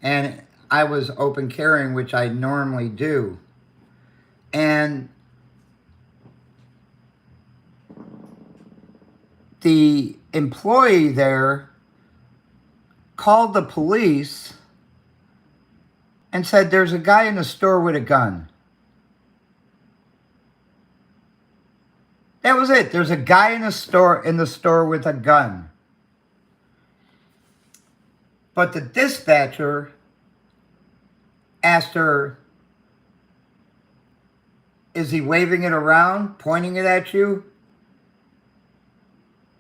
And I was open carrying, which I normally do. And the employee there called the police and said, there's a guy in the store with a gun. That was it. There's a guy in the store with a gun. But the dispatcher asked her, is he waving it around, pointing it at you?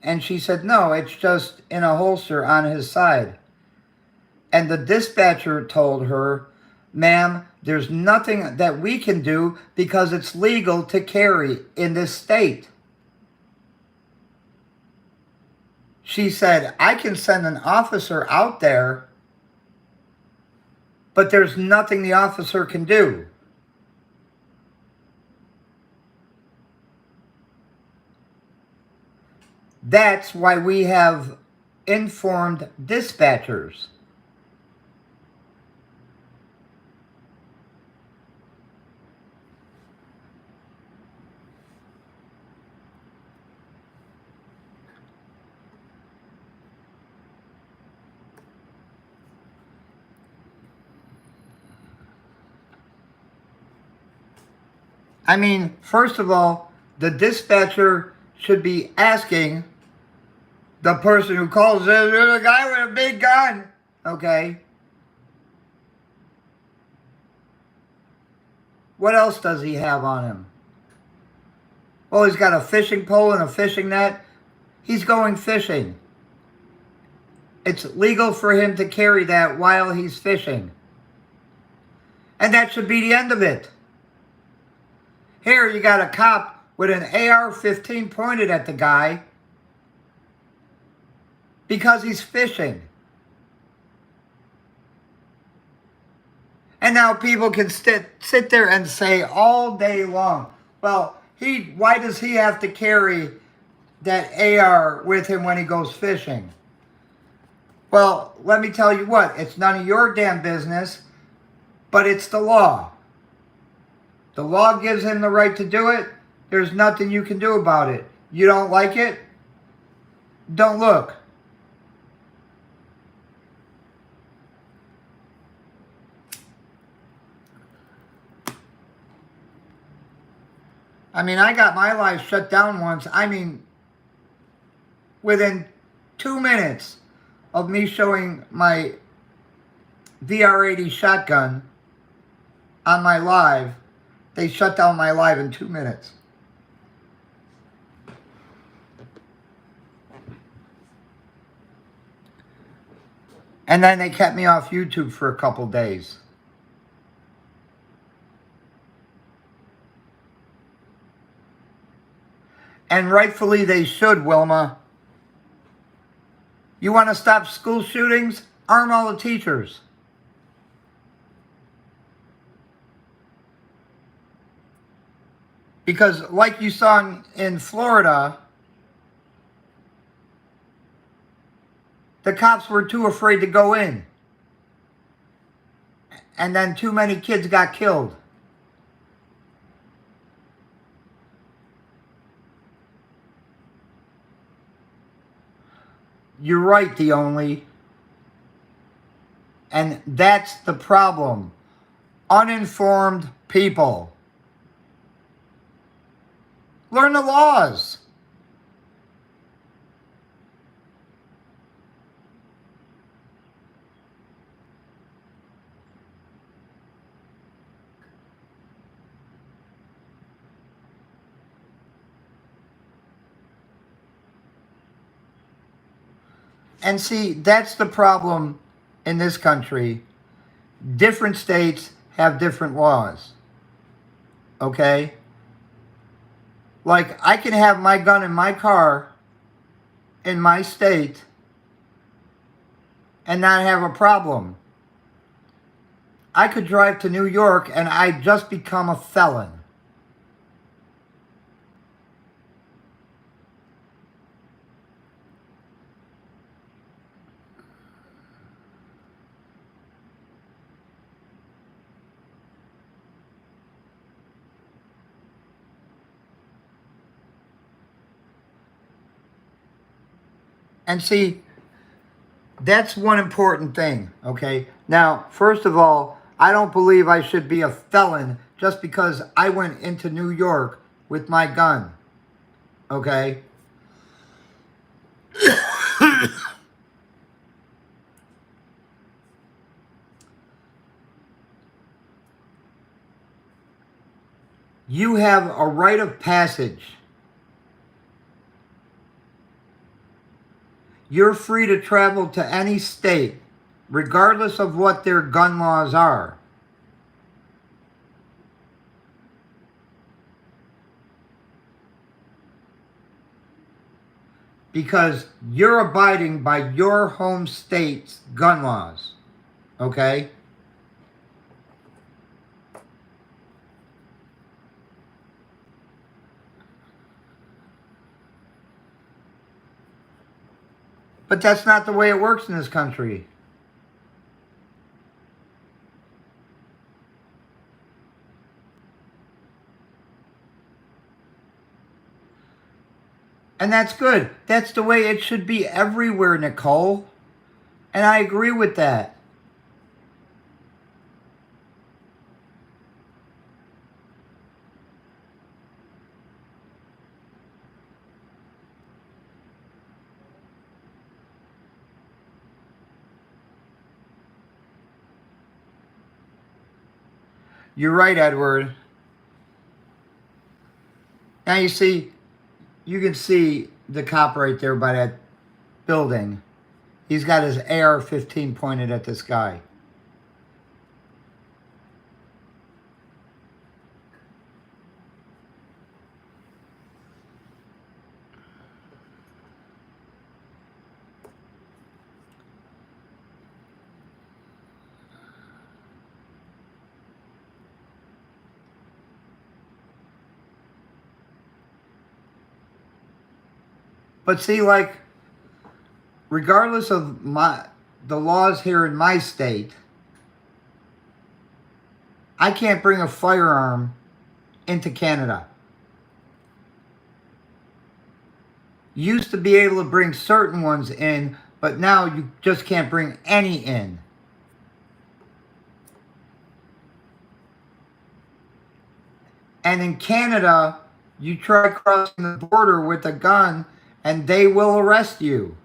And she said, no, it's just in a holster on his side. And the dispatcher told her, ma'am, there's nothing that we can do because it's legal to carry in this state. She said, I can send an officer out there, but there's nothing the officer can do. That's why we have uninformed dispatchers. I mean, first of all, the dispatcher should be asking the person who calls, there's a guy with a big gun. Okay. What else does he have on him? Oh, he's got a fishing pole and a fishing net. He's going fishing. It's legal for him to carry that while he's fishing. And that should be the end of it. Here you got a cop with an AR-15 pointed at the guy because he's fishing. And now people can sit there and say all day long, well, why does he have to carry that AR with him when he goes fishing? Well, let me tell you what, it's none of your damn business, but it's the law. The law gives him the right to do it. There's nothing you can do about it. You don't like it? Don't look. I mean, I got my life shut down once. I mean, within 2 minutes of me showing my VR-80 shotgun on my live, they shut down my live in 2 minutes. And then they kept me off YouTube for a couple days. And rightfully they should, Wilma. You want to stop school shootings? Arm all the teachers. Because like you saw in Florida, the cops were too afraid to go in. And then too many kids got killed. You're right, the only. And that's the problem. Uninformed people. Learn the laws. And see, that's the problem in this country. Different states have different laws. Okay? Like, I can have my gun in my car in my state and not have a problem. I could drive to New York and I just become a felon. And see, that's one important thing, okay? Now, first of all, I don't believe I should be a felon just because I went into New York with my gun, okay? You have a rite of passage. You're free to travel to any state, regardless of what their gun laws are. Because you're abiding by your home state's gun laws, okay? But that's not the way it works in this country. And that's good. That's the way it should be everywhere, Nicole. And I agree with that. You're right, Edward. Now you see, you can see the cop right there by that building. He's got his AR-15 pointed at this guy. But see, like, regardless of the laws here in my state, I can't bring a firearm into Canada. You used to be able to bring certain ones in, but now you just can't bring any in. And in Canada, you try crossing the border with a gun and they will arrest you.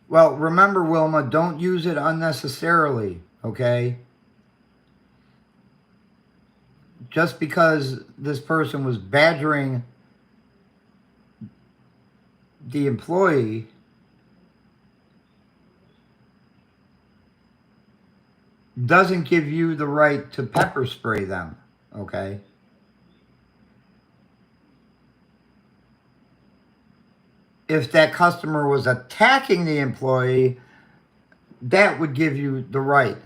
Well, remember, Wilma, don't use it unnecessarily, okay? Just because this person was badgering the employee doesn't give you the right to pepper spray them, okay? If that customer was attacking the employee, that would give you the right.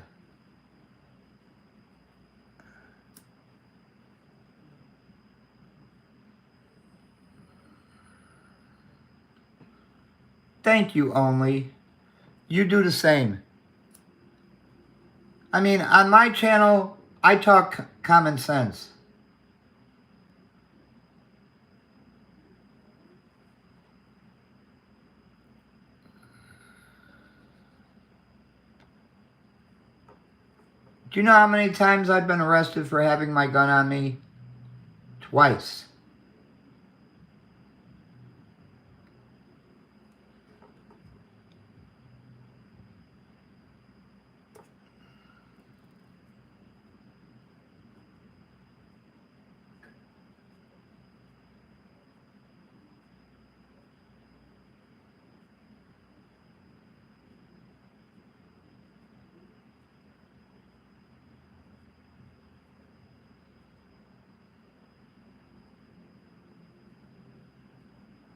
Thank you, Only. You do the same. I mean, on my channel, I talk common sense. Do you know how many times I've been arrested for having my gun on me? Twice.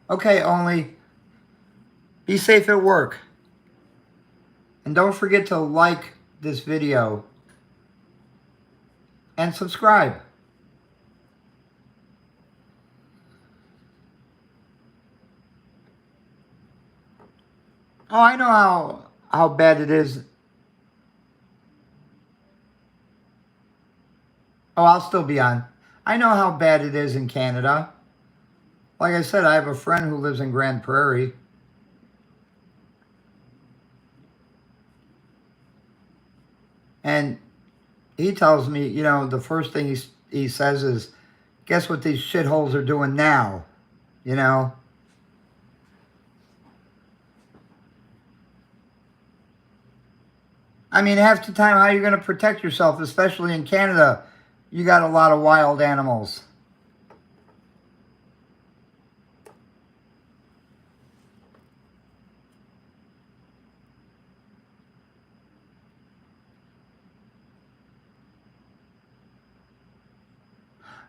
Okay, Only. Be safe at work. And don't forget to like this video and subscribe. Oh, I know how bad it is. Oh, I'll still be on. I know how bad it is in Canada. Like I said, I have a friend who lives in Grand Prairie. And he tells me, you know, the first thing he says is, guess what these shitholes are doing now? You know? I mean, half the time, how are you going to protect yourself, especially in Canada? You got a lot of wild animals.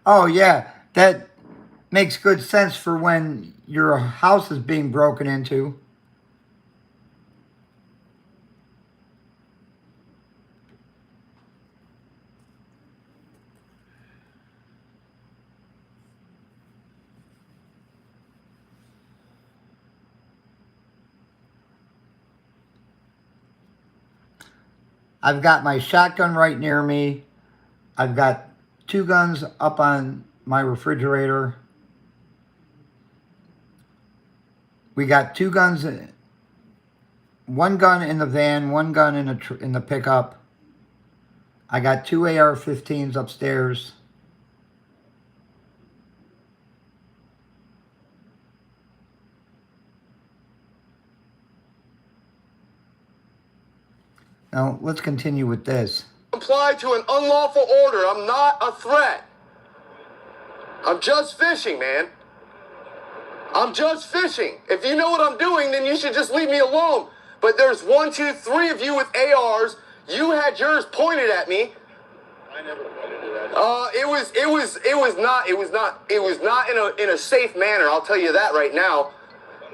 Oh, yeah. That makes good sense for when your house is being broken into. I've got my shotgun right near me. I've got 2 guns up on my refrigerator. We got 2 guns, 1 gun in the van, 1 gun in the pickup. I got 2 AR-15s upstairs. Now, let's continue with this. Comply to an unlawful order. I'm not a threat. I'm just fishing, man. I'm just fishing. If you know what I'm doing, then you should just leave me alone. But there's 1, 2, 3 of you with ARs. You had yours pointed at me. I never pointed it at It was not in a safe manner. I'll tell you that right now.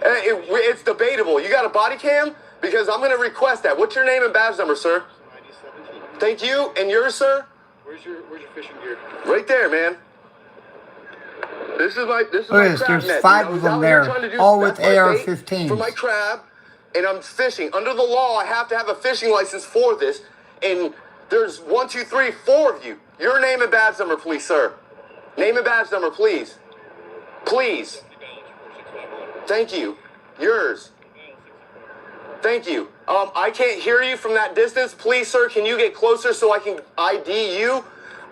It's debatable. You got a body cam? Because I'm going to request that. What's your name and badge number, sir? 9017. Thank you. And yours, sir? Where's your fishing gear? Right there, man. This is my Look at crab this, there's net. 5 I was of them out here there, trying to do- all with that's my bait AR-15s. for my crab, and I'm fishing. Under the law, I have to have a fishing license for this. And there's 1, 2, 3, 4 of you. Your name and badge number, please, sir. Name and badge number, please. Please. Thank you. Yours. Thank you. I can't hear you from that distance. Please, sir, can you get closer so I can ID you?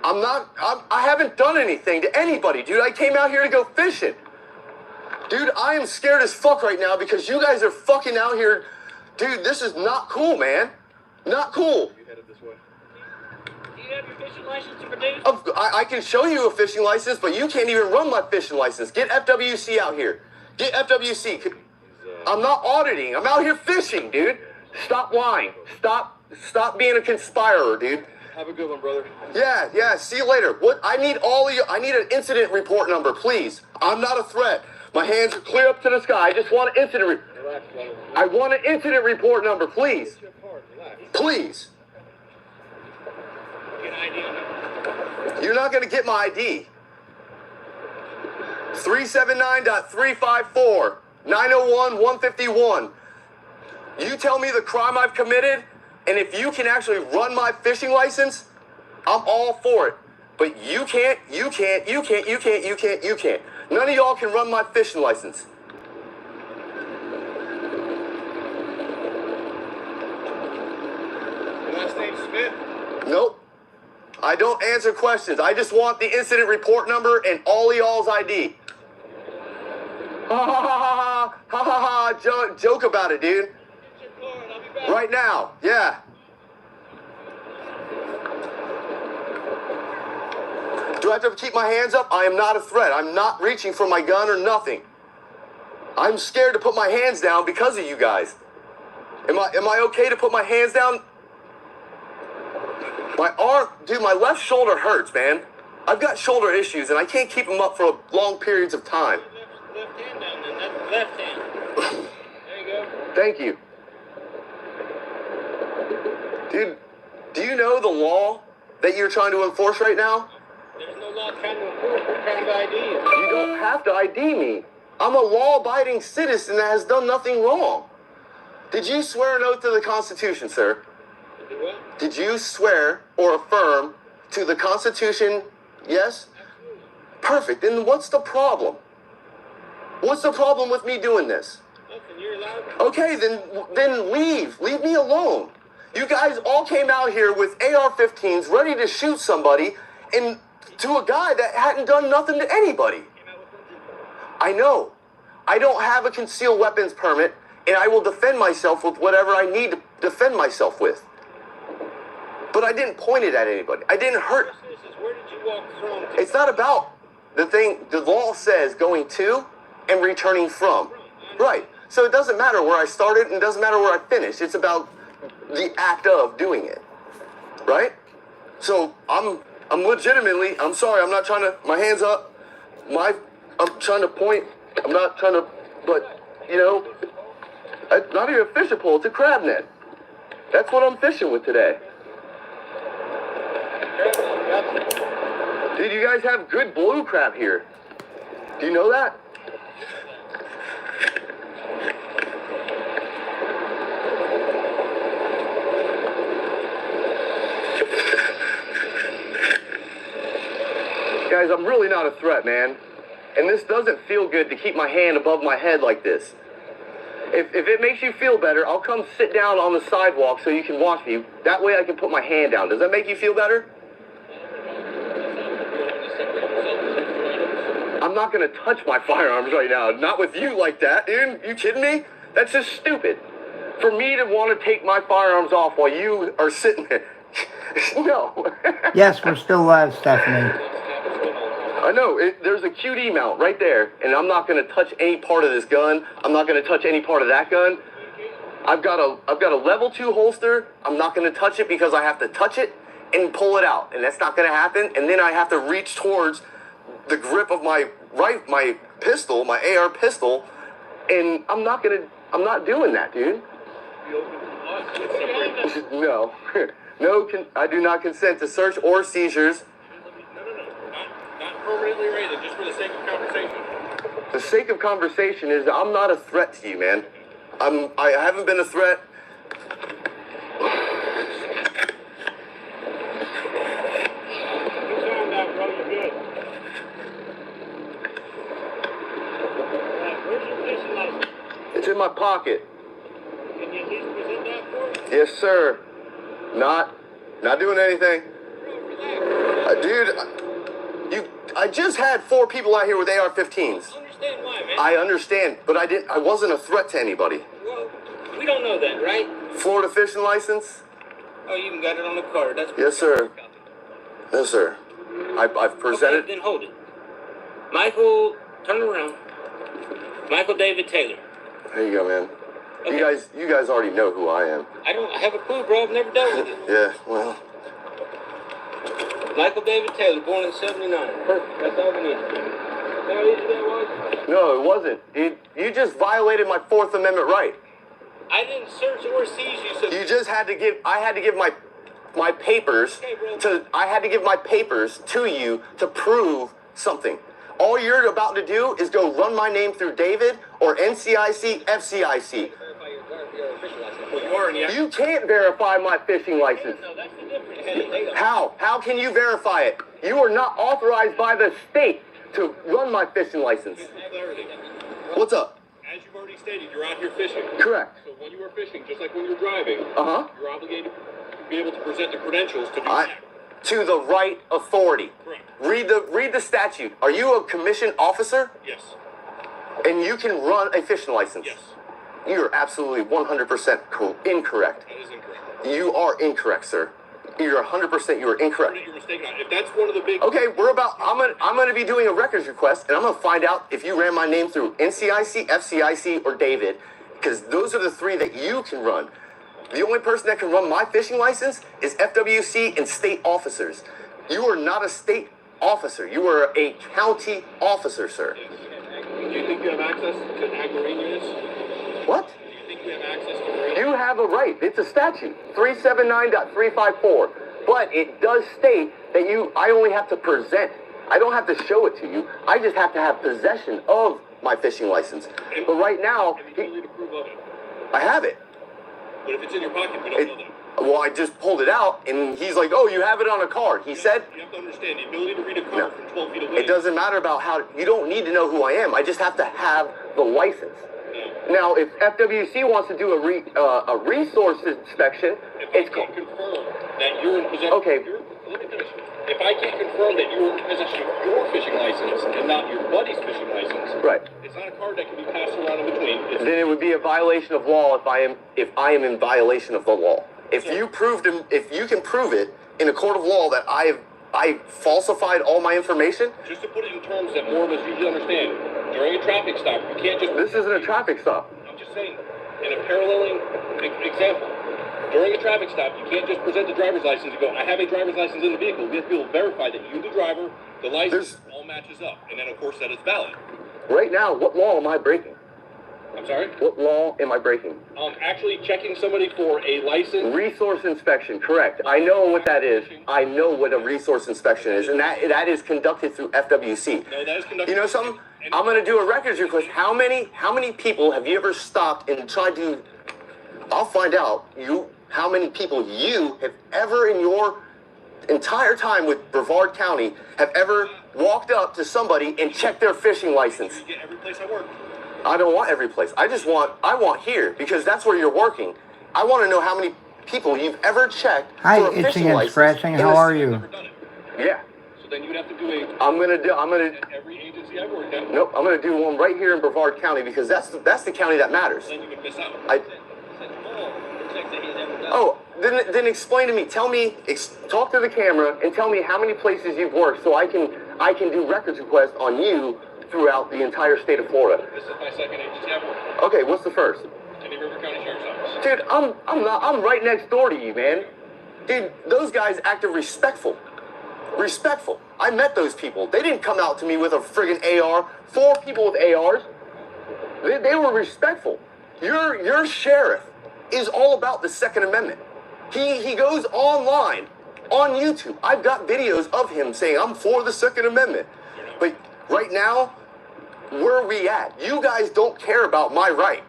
I haven't done anything to anybody, dude. I came out here to go fishing. Dude, I am scared as fuck right now because you guys are fucking out here. Dude, this is not cool, man. Not cool. You headed this way. Do you have your fishing license for days? I can show you a fishing license, but you can't even run my fishing license. Get FWC out here. Get FWC. I'm not auditing. I'm out here fishing, dude. Stop lying. Stop being a conspirer, dude. Have a good one, brother. Yeah. See you later. What? I need all of you. I need an incident report number, please. I'm not a threat. My hands are clear up to the sky. I just want an incident. Relax, brother. I want an incident report number, please. Get your card. Relax. Please. Get an ID on it. You're not going to get my ID. 379.354 901 151. You tell me the crime I've committed, and if you can actually run my fishing license, I'm all for it. But you can't. None of y'all can run my fishing license. Your last name's Smith. Nope. I don't answer questions. I just want the incident report number and all of y'all's ID. Ha ha ha ha ha ha. Joke about it, dude. Get your card. I'll be back. Right now. Yeah. Do I have to keep my hands up? I am not a threat. I'm not reaching for my gun or nothing. I'm scared to put my hands down because of you guys. Am I okay to put my hands down? My arm, dude, my left shoulder hurts, man. I've got shoulder issues and I can't keep them up for long periods of time. Left hand down then. That's left hand. There you go. Thank you. Dude, do you know the law that you're trying to enforce right now? There's no law trying to enforce. We're trying to ID you. You don't have to ID me. I'm a law-abiding citizen that has done nothing wrong. Did you swear an oath to the Constitution, sir? Do what? Did you swear or affirm to the Constitution? Yes? Absolutely. Perfect. Then what's the problem? What's the problem with me doing this? Nothing. You're allowed. Okay, then leave. Leave me alone. You guys all came out here with AR-15s ready to shoot somebody and to a guy that hadn't done nothing to anybody. I know. I don't have a concealed weapons permit, and I will defend myself with whatever I need to defend myself with. But I didn't point it at anybody. I didn't hurt. This is where did you walk from? It's not about the thing. The law says going to and returning from. Right. So it doesn't matter where I started and it doesn't matter where I finished. It's about the act of doing it. Right? So I'm I'm legitimately, I'm sorry, I'm not trying to, my hands up. I'm trying to point. I'm not trying to, but, you know, it's not even a fishing pole, it's a crab net. That's what I'm fishing with today. Dude, you guys have good blue crab here. Do you know that? Guys, I'm really not a threat, man. And this doesn't feel good to keep my hand above my head like this. If it makes you feel better, I'll come sit down on the sidewalk so you can watch me. That way I can put my hand down. Does that make you feel better? I'm not going to touch my firearms right now. Not with you like that, dude. You kidding me? That's just stupid. For me to want to take my firearms off while you are sitting there. No. Yes, we're still live, Stephanie. I know, there's a QD mount right there, and I'm not going to touch any part of this gun. I'm not going to touch any part of that gun. I've got a level 2 holster. I'm not going to touch it because I have to touch it and pull it out, and that's not going to happen. And then I have to reach towards the grip of my pistol, my AR pistol, and I'm not doing that, dude. No. No, I do not consent to search or seizures. Not permanently rated, just for the sake of conversation. The sake of conversation is I'm not a threat to you, man. I haven't been a threat. It's in my pocket. Can you at least present that for us? Yes, sir. Not doing anything. Dude, I just had 4 people out here with AR-15s. I understand why, man. I understand, but I wasn't a threat to anybody. Well, we don't know that, right? Florida fishing license? Oh, you even got it on the card. That's Yes, sir. Yes, sir. I've presented. Okay, then hold it. Michael, turn around. Michael David Taylor. There you go, man. Okay. You guys already know who I am. I have a clue, bro. I've never dealt with it. Yeah, well. Michael David Taylor, born in 79. Perfect. That's all we need. How easy that was? No, it wasn't. You just violated my 4th Amendment right. I didn't search or seize you, so... You just had to give... I had to give my papers I had to give my papers to you to prove something. All you're about to do is go run my name through David or NCIC, FCIC. You can't verify my fishing license. No, that's the difference. How? How can you verify it? You are not authorized by the state to run my fishing license. What's up? As you've already stated, you're out here fishing. Correct. So when you are fishing, just like when you're driving, Uh-huh. you're obligated to be able to present the credentials to do that. To the right authority. Correct. Read the statute. Are you a commissioned officer? Yes. And you can run a fishing license? Yes. You're absolutely 100% incorrect. That is incorrect. You are incorrect, sir. You're 100%. You are incorrect. You're mistaken on. If that's one of the big... Okay, I'm gonna be doing a records request, and I'm gonna find out if you ran my name through NCIC, FCIC, or David, because those are the 3 that you can run. The only person that can run my fishing license is FWC and state officers. You are not a state officer. You are a county officer, sir. Do you think you have access to ag marine units? What? Do you think you have access to marine? You have a right. It's a statute, 379.354. But it does state that I only have to present. I don't have to show it to you. I just have to have possession of my fishing license. But right now, Have the ability to prove of it. I have it. But if it's in your pocket, we don't know that. Well, I just pulled it out, and he's like, "Oh, you have it on a card." He said, You have to understand, the ability to read a card No. from 12 feet away. "It doesn't matter about how. You don't need to know who I am. I just have to have the license." Now, if FWC wants to do a resource inspection, If I can confirm that you're in possession Okay. of let me finish. If I can confirm that you're in possession of your fishing license and not your buddy's fishing license, right, it's not a card that can be passed around in between. It's then it would be a violation of law if I am in violation of the law. If you can prove it in a court of law that I falsified all my information. just to put it in terms that more of us usually understand. During a traffic stop, you can't just... This isn't a traffic stop. I'm just saying, in a paralleling example, During a traffic stop, you can't just present the driver's license and go, I have a driver's license in the vehicle. We have to verify that you, the driver, the license, all matches up. And then, of course, that it's valid. Right now, what law am I breaking? I'm sorry? What law am I breaking? Actually checking somebody for a license. Resource inspection, correct. I know what that is. I know what a resource inspection is, and that is conducted through FWC. No, that is conducted. You know something? I'm going to do a records request. How many people have you ever stopped and tried to? I'll find out how many people you have ever in your entire time with Brevard County have ever walked up to somebody and checked their fishing license. You get every place I work. I don't want every place. I want here because that's where you're working. I want to know how many people you've ever checked Hi, for a itching fishing and license. scratching. How are you? Yeah. So then you'd have to do at every agency I work at. Nope, I'm gonna do one right here in Brevard County because that's the county that matters. Then you would miss out. Then explain to me. Tell me, talk to the camera and tell me how many places you've worked so I can do records requests on you throughout the entire state of Florida. This is my second agency I work. Okay, what's the first? Any River County Sheriff's Office. Dude, I'm right next door to you, man. Dude, those guys acted respectful. Respectful. I met those people. They didn't come out to me with a friggin' AR. 4 people with ARs. They were respectful. Your sheriff is all about the Second Amendment. He goes online, on YouTube. I've got videos of him saying, I'm for the Second Amendment. But right now, where are we at? You guys don't care about my right.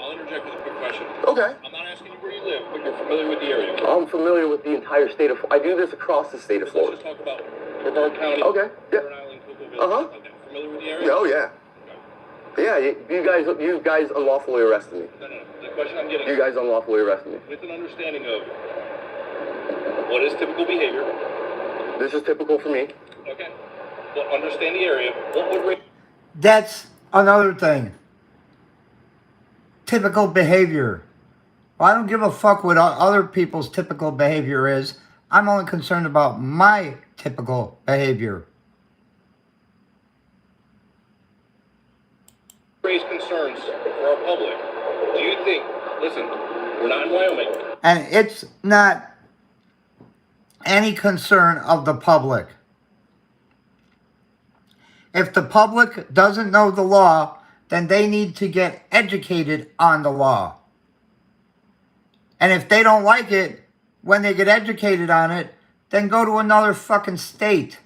I'll interject with a quick question. Okay. I'm not asking you where you live, but you're familiar with the area. I'm familiar with the entire state of Florida. I do this across the state of Florida. Let's just talk about Brevard County. Okay. Yeah. Rhode Island, Cocoa Village. Okay. Familiar with the area? Oh, yeah. Yeah, you guys unlawfully arrested me. No. The question I'm getting. You guys unlawfully arrested me. With an understanding of what is typical behavior. This is typical for me. Okay. Well, understand the area. What would That's another thing. Typical behavior. Well, I don't give a fuck what other people's typical behavior is. I'm only concerned about my typical behavior. raise concerns for our public? Do you think, listen, we're not in Wyoming. And it's not any concern of the public. If the public doesn't know the law, then they need to get educated on the law. And if they don't like it, when they get educated on it, then go to another fucking state.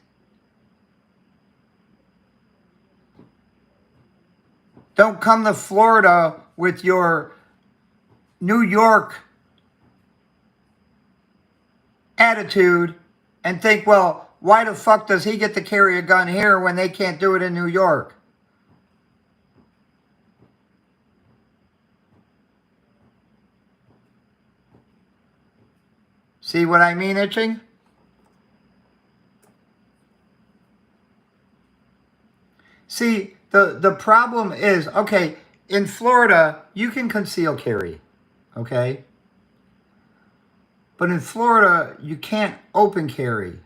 Don't come to Florida with your New York attitude and think, well, why the fuck does he get to carry a gun here when they can't do it in New York? See what I mean, Itching? See, the problem is, okay, in Florida, you can conceal carry, okay? But in Florida, you can't open carry.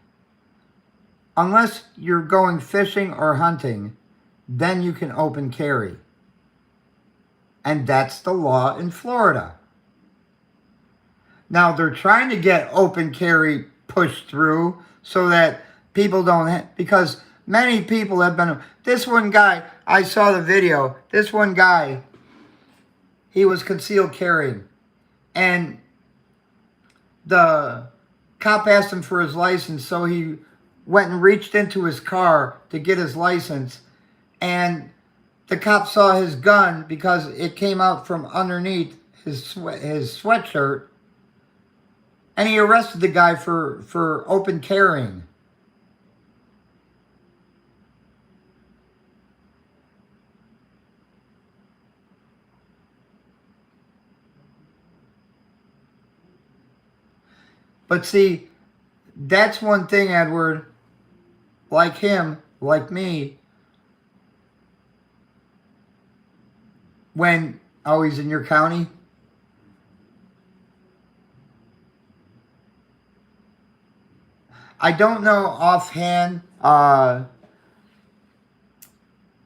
Unless you're going fishing or hunting, then you can open carry. And that's the law in Florida. Now, they're trying to get open carry pushed through so that people don't, because many people have been, this one guy, I saw the video, this one guy, he was concealed carrying. And the cop asked him for his license, so he went and reached into his car to get his license. And the cop saw his gun because it came out from underneath his sweatshirt. And he arrested the guy for open carrying. But see, that's one thing, Edward, like him, like me, when, oh, he's in your county? I don't know offhand,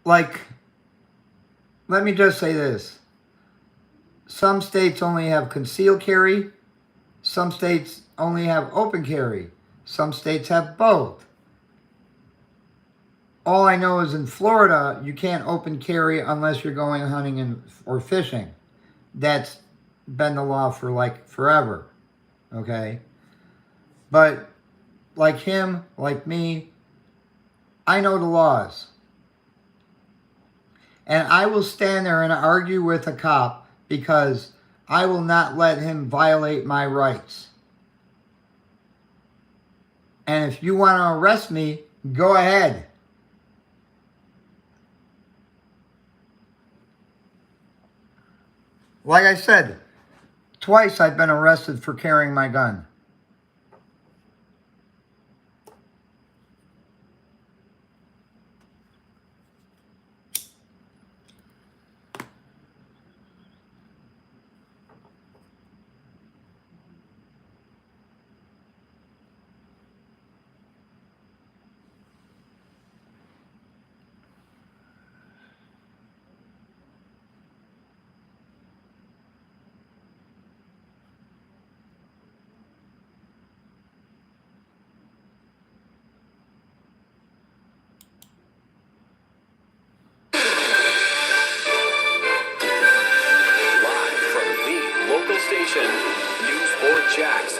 like, let me just say this. Some states only have concealed carry, Some states only have open carry. Some states have both. All I know is in Florida, you can't open carry unless you're going hunting or fishing. That's been the law for like forever. Okay? But like him, like me, I know the laws. And I will stand there and argue with a cop because I will not let him violate my rights. And if you want to arrest me, go ahead. Like I said, twice I've been arrested for carrying my gun.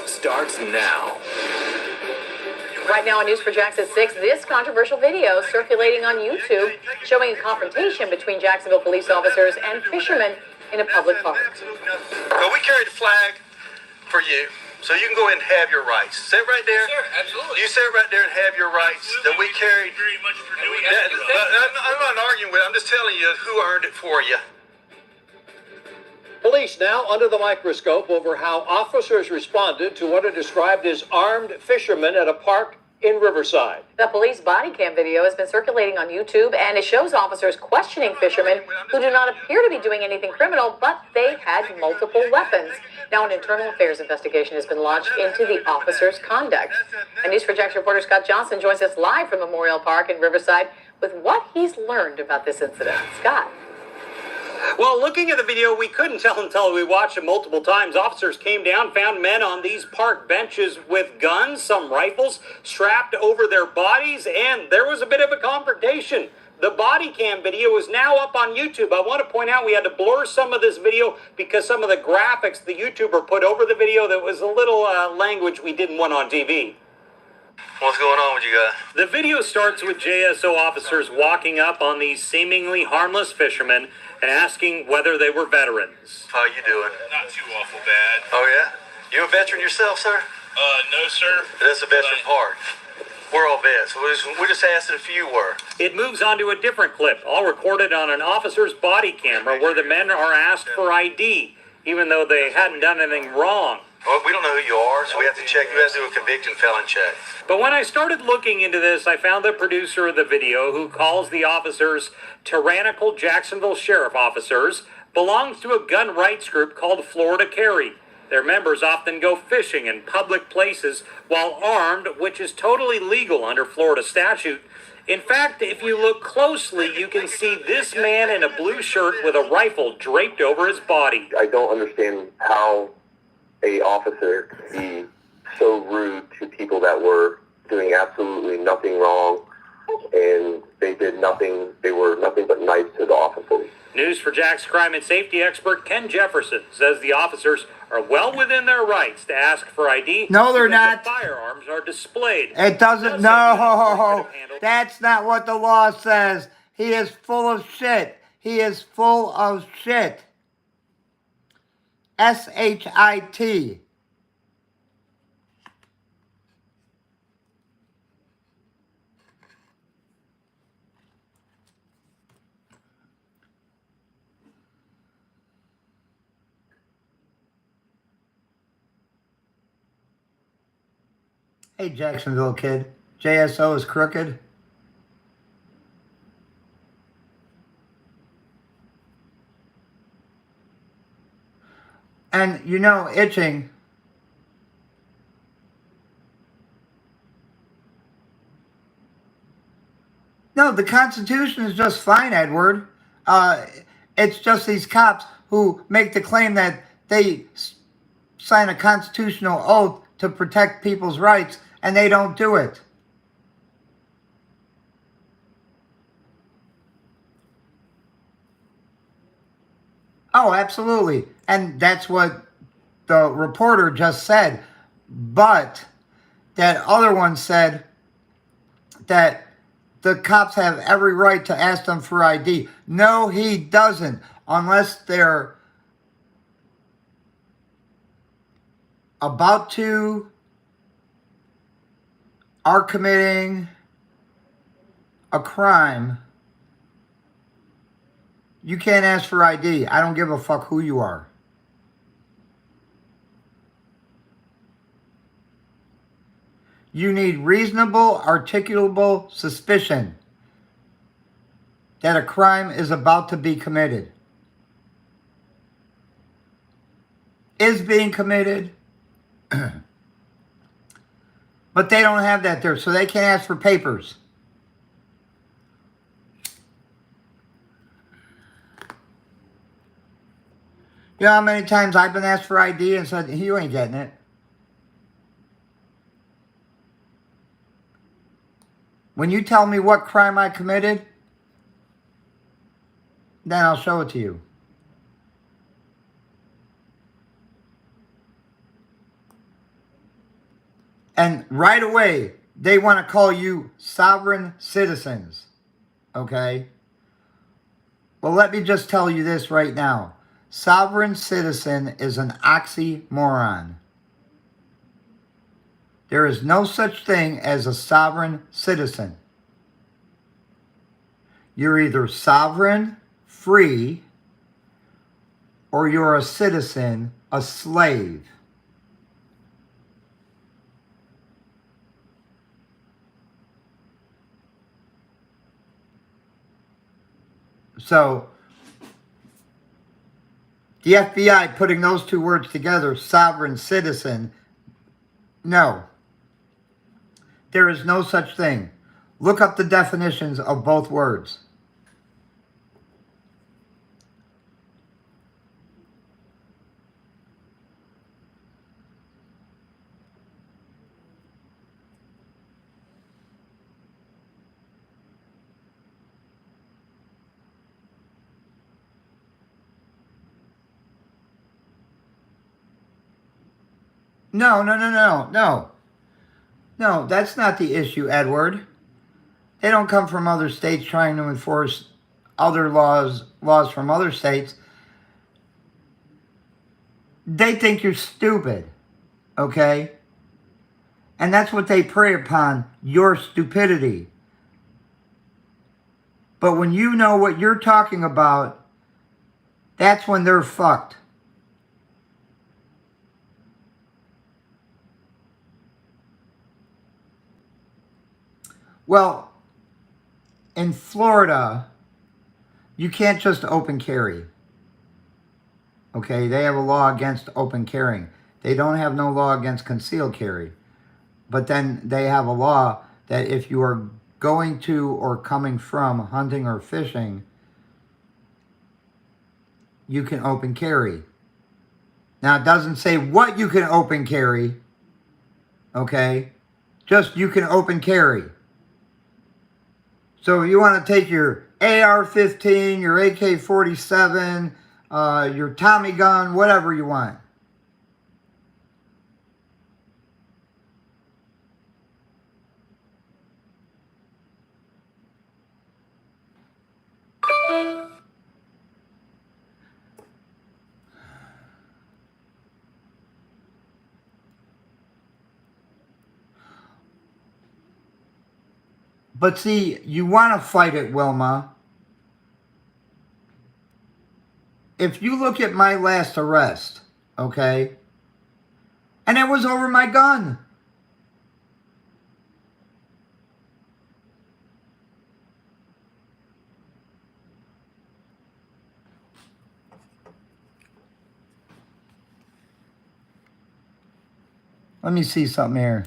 Starts now. Right now on News for Jax at 6, this controversial video circulating on YouTube showing a confrontation between Jacksonville police officers and fishermen in a public park. Well, we carry the flag for you, so you can go ahead and have your rights. Sit right there. Sure, absolutely. You sit right there and have your rights that we carried. Very much for doing I'm not arguing with it. I'm just telling you who earned it for you. Police now under the microscope over how officers responded to what are described as armed fishermen at a park in Riverside. The police body cam video has been circulating on YouTube, and it shows officers questioning fishermen who do not appear to be doing anything criminal, but they had multiple weapons. Now an internal affairs investigation has been launched into the officers' conduct. And News for Jax reporter Scott Johnson joins us live from Memorial Park in Riverside with what he's learned about this incident. Scott. Well, looking at the video, we couldn't tell until we watched it multiple times. Officers came down, found men on these park benches with guns, some rifles strapped over their bodies, and there was a bit of a confrontation. The body cam video is now up on YouTube. I want to point out we had to blur some of this video because some of the graphics the YouTuber put over the video, there was a little language we didn't want on TV. What's going on with you guys? The video starts with JSO officers walking up on these seemingly harmless fishermen and asking whether they were veterans. How you doing? Not too awful bad. Oh, yeah? You a veteran yourself, sir? No, sir. That's a veteran park. We're all vets. We just asked if you were. It moves on to a different clip, all recorded on an officer's body camera where the men are asked for ID, even though they hadn't done anything wrong. Well, we don't know who you are, so we have to check. You have to do a conviction felon check. But when I started looking into this, I found the producer of the video, who calls the officers tyrannical Jacksonville sheriff officers, belongs to a gun rights group called Florida Carry. Their members often go fishing in public places while armed, which is totally legal under Florida statute. In fact, if you look closely, you can see this man in a blue shirt with a rifle draped over his body. I don't understand how a officer could be so rude to people that were doing absolutely nothing wrong, and they did nothing. They were nothing but nice to the officers. News for Jax crime and safety expert Ken Jefferson says the officers are well within their rights to ask for ID. No, they're not. The firearms are displayed. It doesn't. No, that's not what the law says. He is full of shit. He is full of shit. S-H-I-T. Hey, Jacksonville kid. JSO is crooked. And, you know, itching. No, the Constitution is just fine, Edward. It's just these cops who make the claim that they sign a constitutional oath to protect people's rights, and they don't do it. Oh, absolutely. And that's what the reporter just said. But that other one said that the cops have every right to ask them for ID. No, he doesn't, unless they're about to, are committing a crime. You can't ask for ID. I don't give a fuck who you are. You need reasonable, articulable suspicion that a crime is about to be committed. Is being committed. But they don't have that there, so they can't ask for papers. You know how many times I've been asked for ID and said, you ain't getting it. When you tell me what crime I committed, then I'll show it to you. And right away, they want to call you sovereign citizens. Okay? Well, let me just tell you this right now. Sovereign citizen is an oxymoron. There is no such thing as a sovereign citizen. You're either sovereign, free, or you're a citizen, a slave. So, the FBI putting those two words together, sovereign citizen, no. There is no such thing. Look up the definitions of both words. No. No, that's not the issue, Edward. They don't come from other states trying to enforce other laws from other states. They think you're stupid, okay? And that's what they prey upon, your stupidity. But when you know what you're talking about, that's when they're fucked. Well, in Florida, you can't just open carry. Okay, they have a law against open carrying. They don't have no law against concealed carry. But then they have a law that if you are going to or coming from hunting or fishing, you can open carry. Now, it doesn't say what you can open carry, okay? Just you can open carry. So if you want to take your AR-15, your AK-47, your Tommy gun, whatever you want. But see, you want to fight it, Wilma. If you look at my last arrest, okay, and it was over my gun. Let me see something here.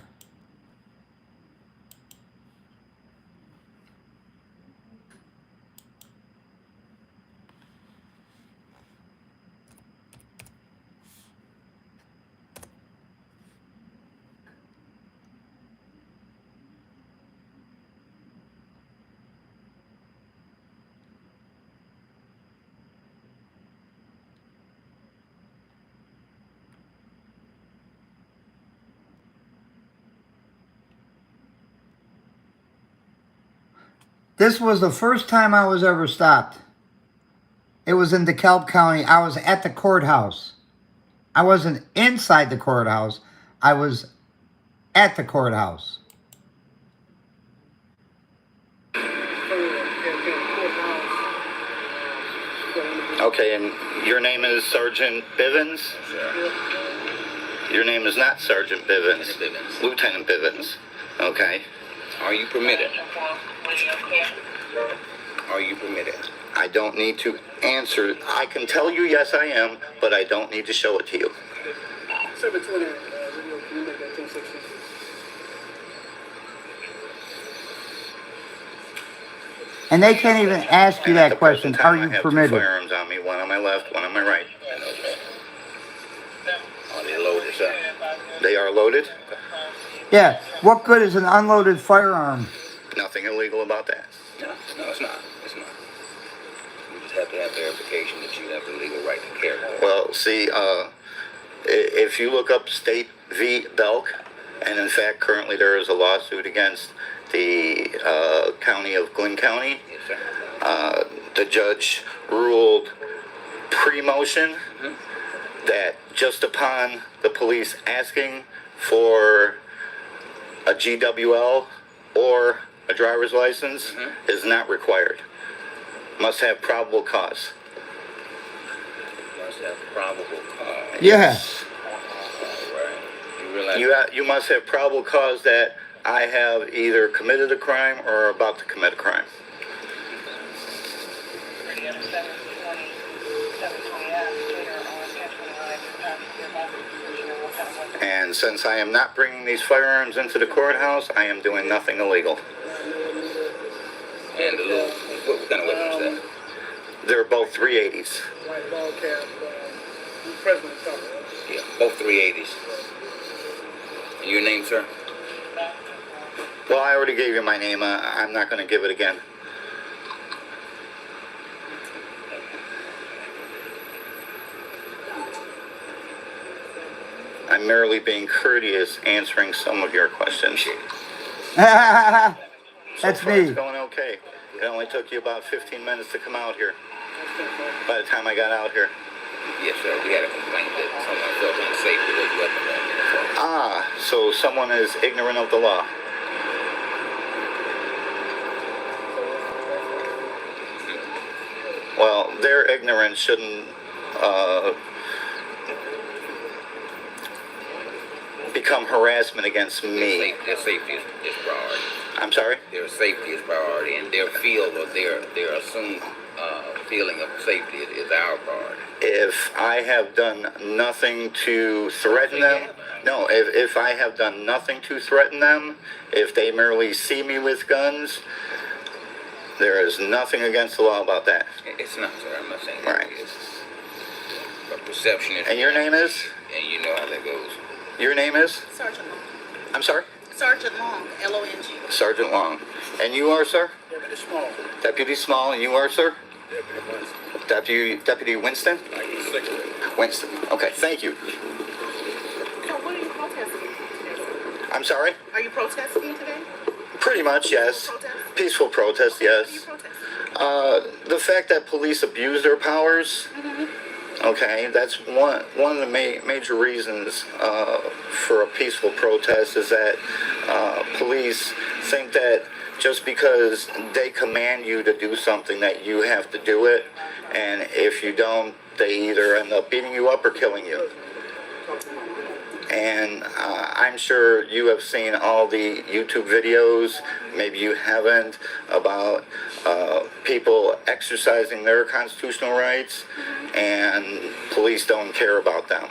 This was the first time I was ever stopped. It was in DeKalb County. I was at the courthouse. I wasn't inside the courthouse. I was at the courthouse. Okay, and your name is Sergeant Bivens? Your name is not Sergeant Bivens. Lieutenant Bivens. Okay. Are you permitted? Are you permitted? I don't need to answer. I can tell you yes I am, but I don't need to show it to you. 720, can you make that 1060? And they can't even ask you that question. Are you I have permitted? two firearms on me, one on my left, one on my right. Are they loaded, sir? They are loaded. Yeah. What good is an unloaded firearm? Nothing illegal about that. No, it's not. It's not. We just have to have verification that you have the legal right to carry. Well, see, if you look up State v. Belk, and in fact, currently there is a lawsuit against the county of Glynn County. Yes, sir. The judge ruled pre-motion that just upon the police asking for a GWL or a driver's license is not required. Must have probable cause. Must have probable cause. Yes. All right. You realize You must have probable cause that I have either committed a crime or are about to commit a crime. And since I am not bringing these firearms into the courthouse, I am doing nothing illegal. And the little, what kind of weapon is that? They're both 380s. White ball cap, President Trump. Yeah, both 380s. And your name, sir? Well, I already gave you my name. I'm not going to give it again. I'm merely being courteous, answering some of your questions. That's So far, me. it's going okay. It only took you about 15 minutes to come out here. By the time I got out here. Yes, sir. We had a complaint that someone felt unsafe with a weapon on uniform. Ah, so someone is ignorant of the law. Well, their ignorance shouldn't become harassment against me. Their safety is priority. I'm sorry? Their safety is priority, and their feel of their assumed feeling of safety is our priority. If I have done nothing to threaten them, no, if I have done nothing to threaten them, if they merely see me with guns, there is nothing against the law about that. It's not, sir. I'm not saying Right. it is. But perception is. And your name is? And you know how that goes. Your name is? Sergeant Long. I'm sorry? Sergeant Long, Long. Sergeant Long. And you are, sir? Deputy Small. Deputy Small, and you are, sir? Deputy Winston? Winston. Okay, thank you. So what are you protesting today? I'm sorry? Are you protesting today? Pretty much, yes. Peaceful protest, yes. The fact that police abuse their powers, okay, that's one of the major reasons for a peaceful protest is that police think that just because they command you to do something that you have to do it, and if you don't, they either end up beating you up or killing you. And I'm sure you have seen all the YouTube videos, maybe you haven't, about people exercising their constitutional rights, and police don't care about them.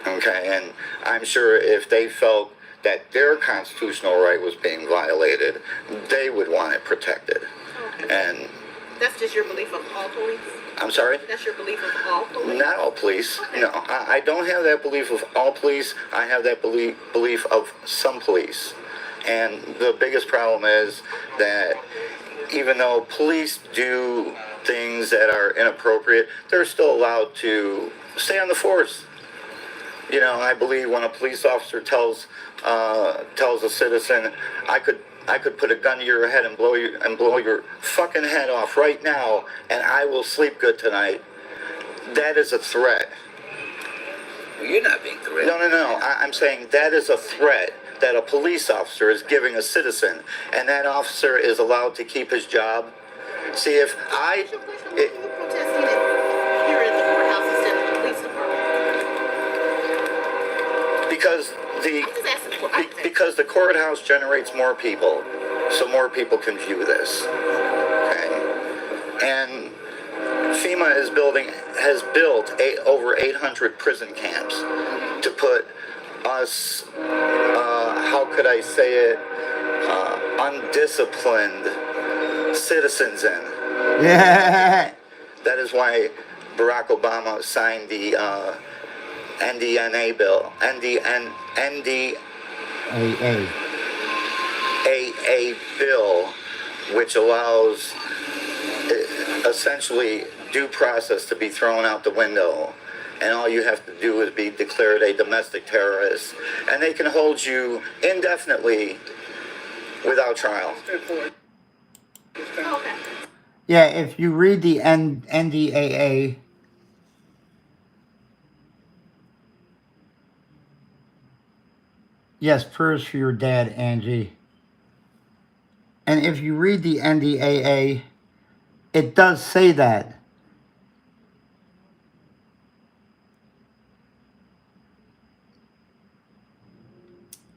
Okay, and I'm sure if they felt that their constitutional right was being violated, they would want it protected. And That's just your belief of all police? I'm sorry? That's your belief of all police? Not all police. No, I don't have that belief of all police. I have that belief of some police. And the biggest problem is that even though police do things that are inappropriate, they're still allowed to stay on the force. You know, I believe when a police officer tells a citizen, I could I could put a gun to your head and blow your fucking head off right now, and I will sleep good tonight. That is a threat. Well, you're not being threatened. No. I'm saying that is a threat that a police officer is giving a citizen, and that officer is allowed to keep his job. See, if I... Protesting here at the courthouse instead of the police department. Because the courthouse generates more people, so more people can view this. Okay, and FEMA has built over 800 prison camps to put us, how could I say it, undisciplined citizens in. Yeah. That is why Barack Obama signed the NDNA bill, NDAA bill, which allows essentially due process to be thrown out the window, and all you have to do is be declared a domestic terrorist, and they can hold you indefinitely without trial. Okay. Yeah, if you read the NDAA, yes, prayers for your dad, Angie. And if you read the NDAA, it does say that.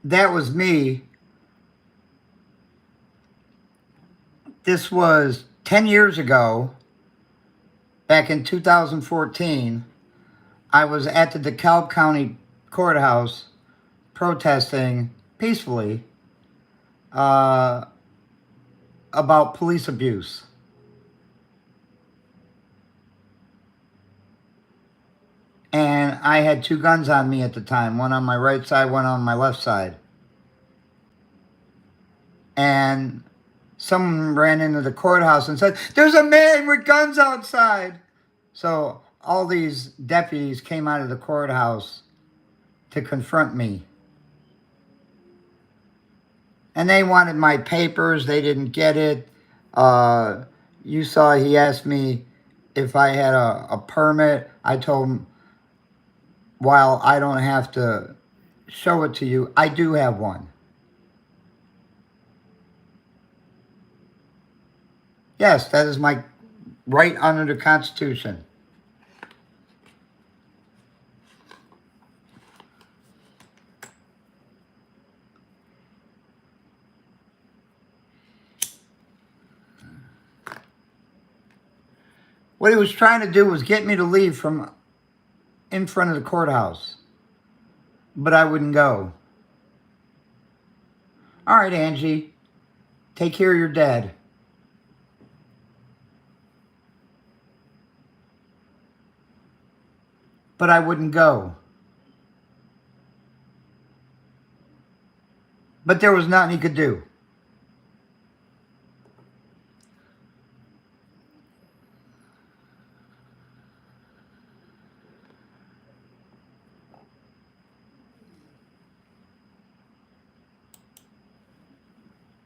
That was me. This was 10 years ago, back in 2014. I was at the DeKalb County Courthouse protesting peacefully about police abuse. And I had two guns on me at the time, one on my right side, one on my left side. And someone ran into the courthouse and said, "There's a man with guns outside." So all these deputies came out of the courthouse to confront me. And they wanted my papers. They didn't get it. You saw he asked me if I had a permit. I told him, while I don't have to show it to you, I do have one. Yes, that is my right under the Constitution. What he was trying to do was get me to leave from in front of the courthouse. But I wouldn't go. All right, Angie, take care of your dad. But I wouldn't go. But there was nothing he could do.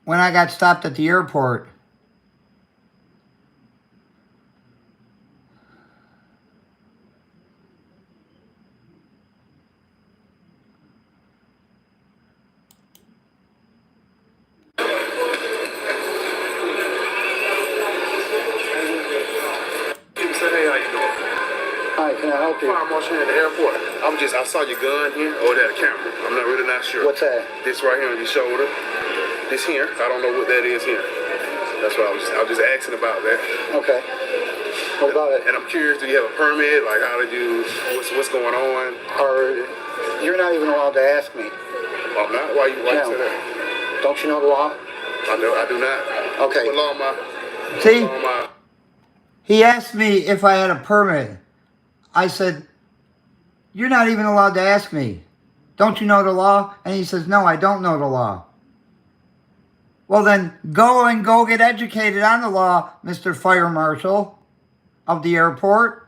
When I got stopped at the airport, Can I help you? Fire marshal here in the airport. I saw your gun here. Oh, that camera. I'm not sure. What's that? This right here on your shoulder. This here. I don't know what that is here. That's why I was just asking about that. Okay. What about it? And I'm curious, do you have a permit? Like, how did you, what's going on? Or you're not even allowed to ask me. I'm not? Why you say that? Don't you know the law? I do not. Okay. What law am I? See? What law am I? He asked me if I had a permit. I said, "You're not even allowed to ask me. Don't you know the law?" And he says, "No, I don't know the law." Well, then go get educated on the law, Mr. Fire Marshal of the airport.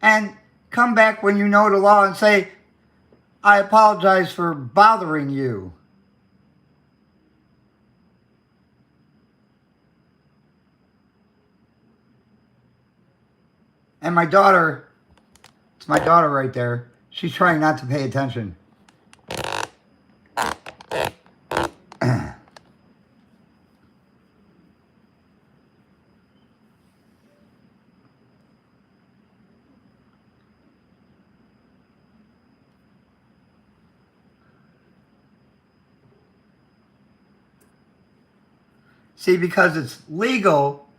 And come back when you know the law and say, "I apologize for bothering you." And my daughter, it's my daughter right there, she's trying not to pay attention. See, because it's legal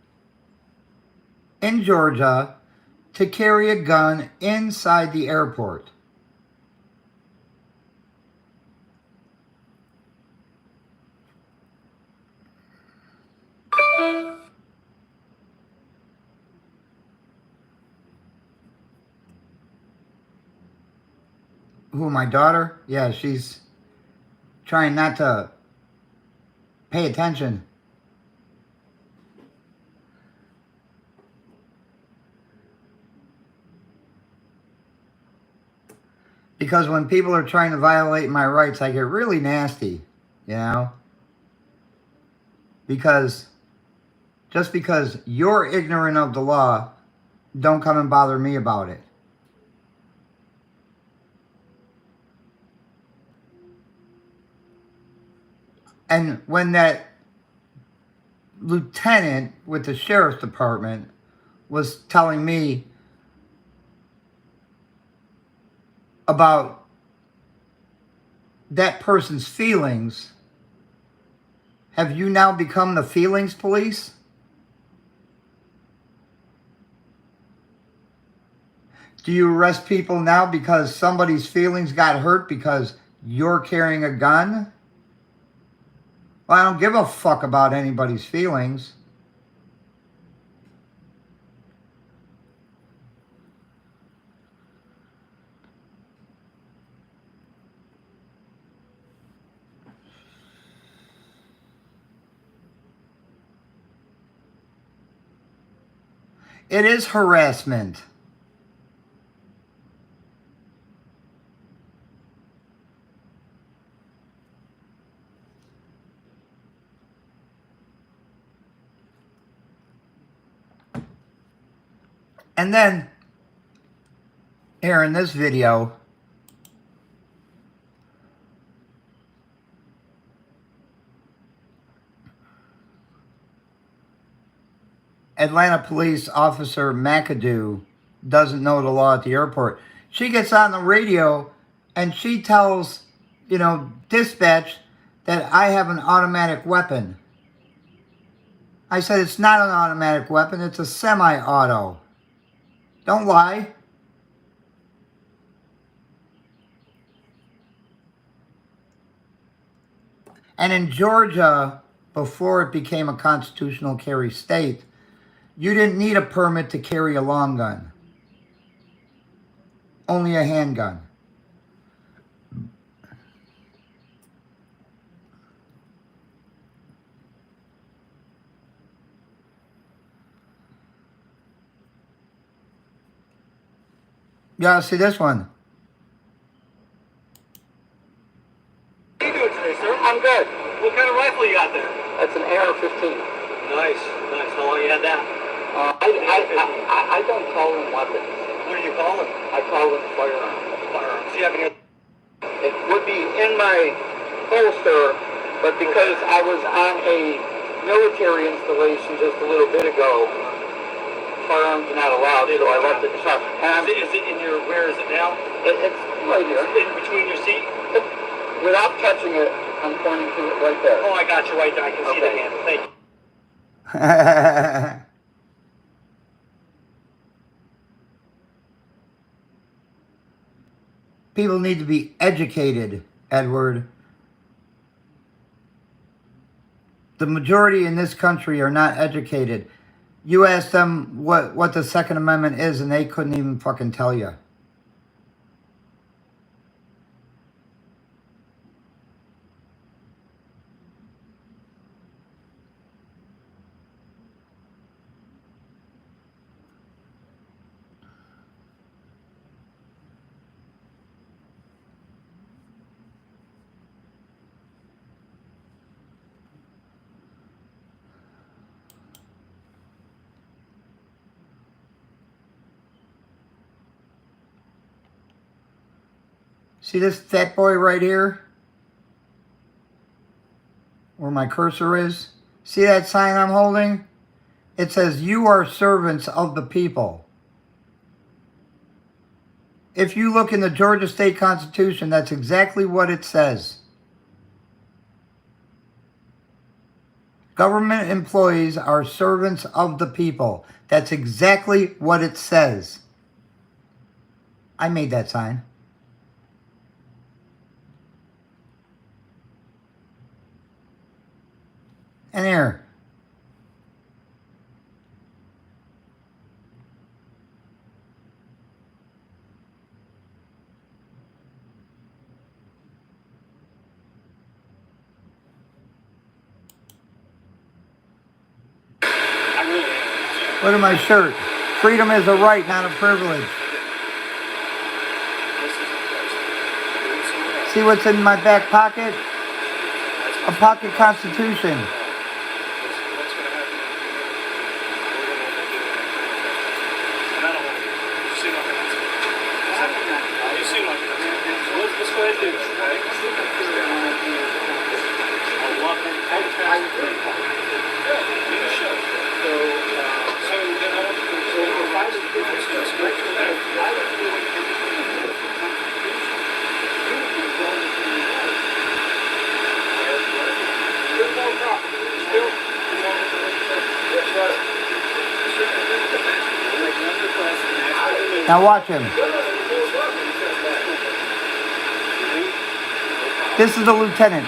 in Georgia to carry a gun inside the airport. Who, my daughter? Yeah, she's trying not to pay attention. Because when people are trying to violate my rights, I get really nasty, you know? Because just because you're ignorant of the law, don't come and bother me about it. And when that lieutenant with the sheriff's department was telling me about that person's feelings, have you now become the feelings police? Do you arrest people now because somebody's feelings got hurt because you're carrying a gun? Well, I don't give a fuck about anybody's feelings. It is harassment. And then, here in this video, Atlanta police officer McAdoo doesn't know the law at the airport. She gets on the radio and she tells, dispatch that I have an automatic weapon. I said, it's not an automatic weapon, it's a semi-auto. Don't lie. And in Georgia, before it became a constitutional carry state, you didn't need a permit to carry a long gun. Only a handgun. Yeah, see this one. How you doing today, sir? I'm good. What kind of rifle you got there? That's an AR-15. Nice. How long you had that? I don't call them weapons. What do you call them? I call them firearms. Firearms. Do you have any? It would be in my holster, but because I was on a military installation just a little bit ago, firearms are not allowed, so I left it tucked. Is it in your? Where is it now? It's right here. In between your seat. Without touching it, I'm pointing to it right there. Oh, I got you right there. I can see the hand. Thank you. People need to be educated, Edward. The majority in this country are not educated. You ask them what the Second Amendment is and they couldn't even fucking tell you. See this fat boy right here? Where my cursor is? See that sign I'm holding? It says, you are servants of the people. If you look in the Georgia State Constitution, that's exactly what it says. Government employees are servants of the people. That's exactly what it says. I made that sign. And here. Look at my shirt. Freedom is a right, not a privilege. See what's in my back pocket? A pocket constitution. Now watch him. This is the lieutenant.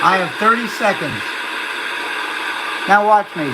I have 30 seconds. Now watch me.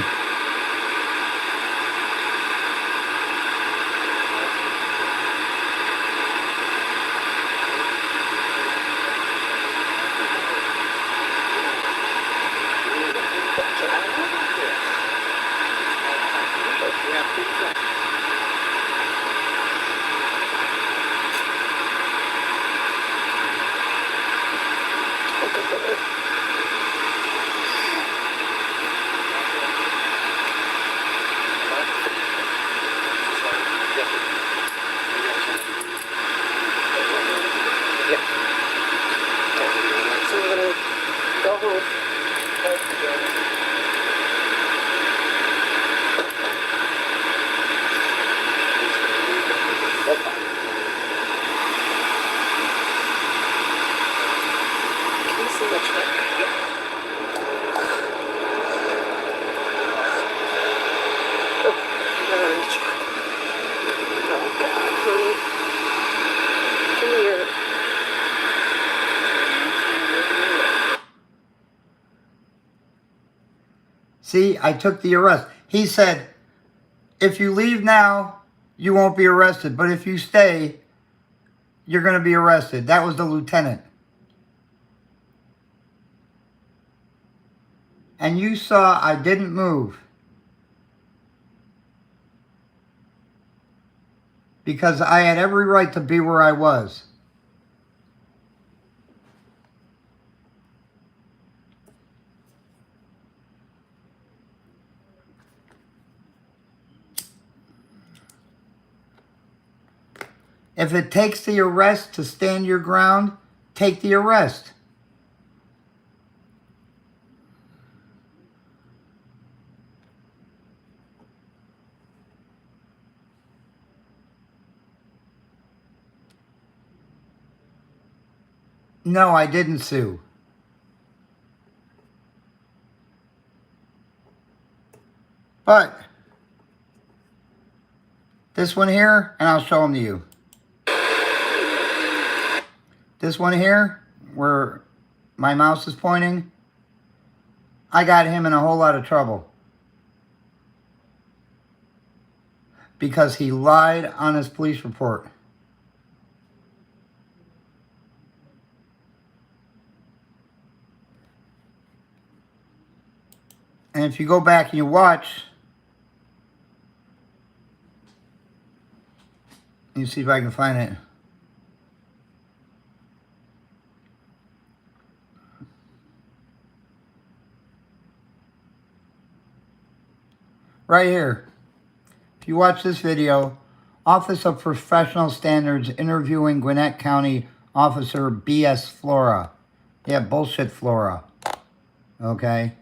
See, I took the arrest. He said, if you leave now, you won't be arrested. But if you stay, you're going to be arrested. That was the lieutenant. And you saw I didn't move. Because I had every right to be where I was. If it takes the arrest to stand your ground, take the arrest. No, I didn't sue. But this one here, and I'll show them to you. This one here, where my mouse is pointing, I got him in a whole lot of trouble. because he lied on his police report. And if you go back and you watch, you see if I can find it. Right here. If you watch this video, Office of Professional Standards interviewing Gwinnett County Officer B.S. Flora. Yeah, bullshit Flora. Okay.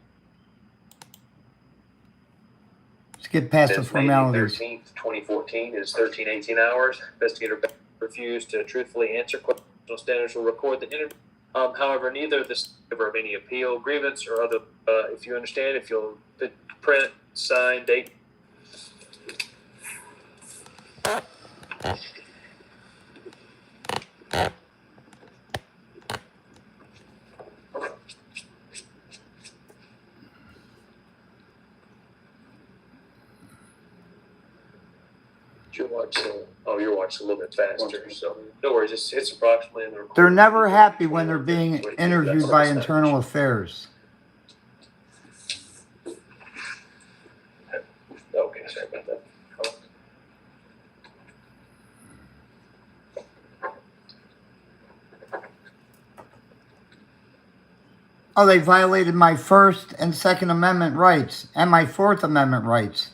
Let's get past the formalities. May 13th, 2014 is 13:18 hours. Investigator refused to truthfully answer questions. Standards will record the interview. However, neither the waiver of any appeal, grievance, or other, if you understand, if you'll print, sign, date. You're watching a little bit faster, so no worries. It's approximately in the recording. They're never happy when they're being interviewed by internal affairs. Okay, sorry about that. Oh, they violated my First and Second Amendment rights and my Fourth Amendment rights.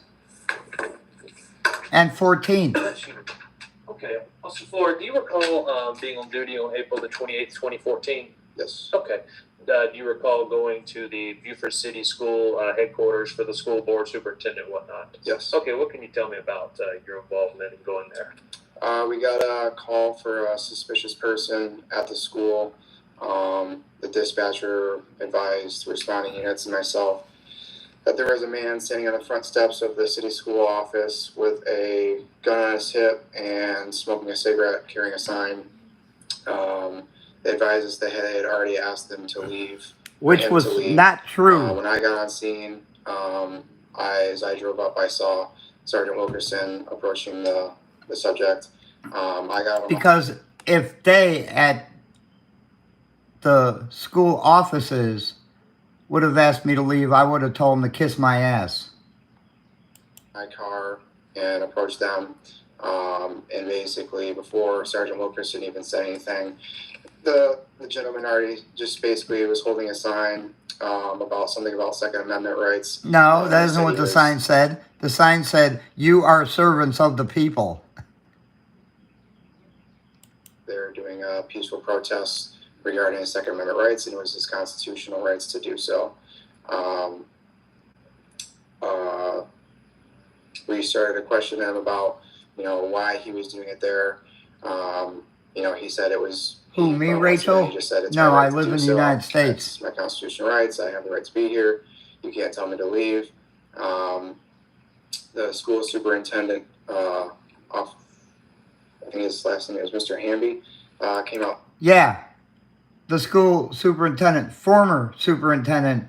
And 14th. Okay. Officer Flora, do you recall being on duty on April the 28th, 2014? Yes. Okay. Do you recall going to the Beaufort City School headquarters for the school board superintendent and whatnot? Yes. Okay, what can you tell me about your involvement in going there? We got a call for a suspicious person at the school. The dispatcher advised responding units and myself that there was a man standing on the front steps of the city school office with a gun on his hip and smoking a cigarette, carrying a sign. They advised us they had already asked them to leave. Which was not true. When I got on scene, as I drove up, I saw Sergeant Wilkerson approaching the subject. I got him. Because if they at the school offices would have asked me to leave, I would have told them to kiss my ass. My car and approached them. And basically, before Sergeant Wilkerson even said anything, the gentleman already just basically was holding a sign about something about Second Amendment rights. No, that isn't what the sign said. The sign said, "You are servants of the people." They're doing a peaceful protest regarding his Second Amendment rights, and it was his constitutional rights to do so. We started to question him about, why he was doing it there. He said it was... Who, me, Rachel? He just said, no, I live in the United States. It's my constitutional rights. I have the right to be here. You can't tell me to leave. The school superintendent, I think his last name is Mr. Hamby, came out. Yeah, the school superintendent, former superintendent,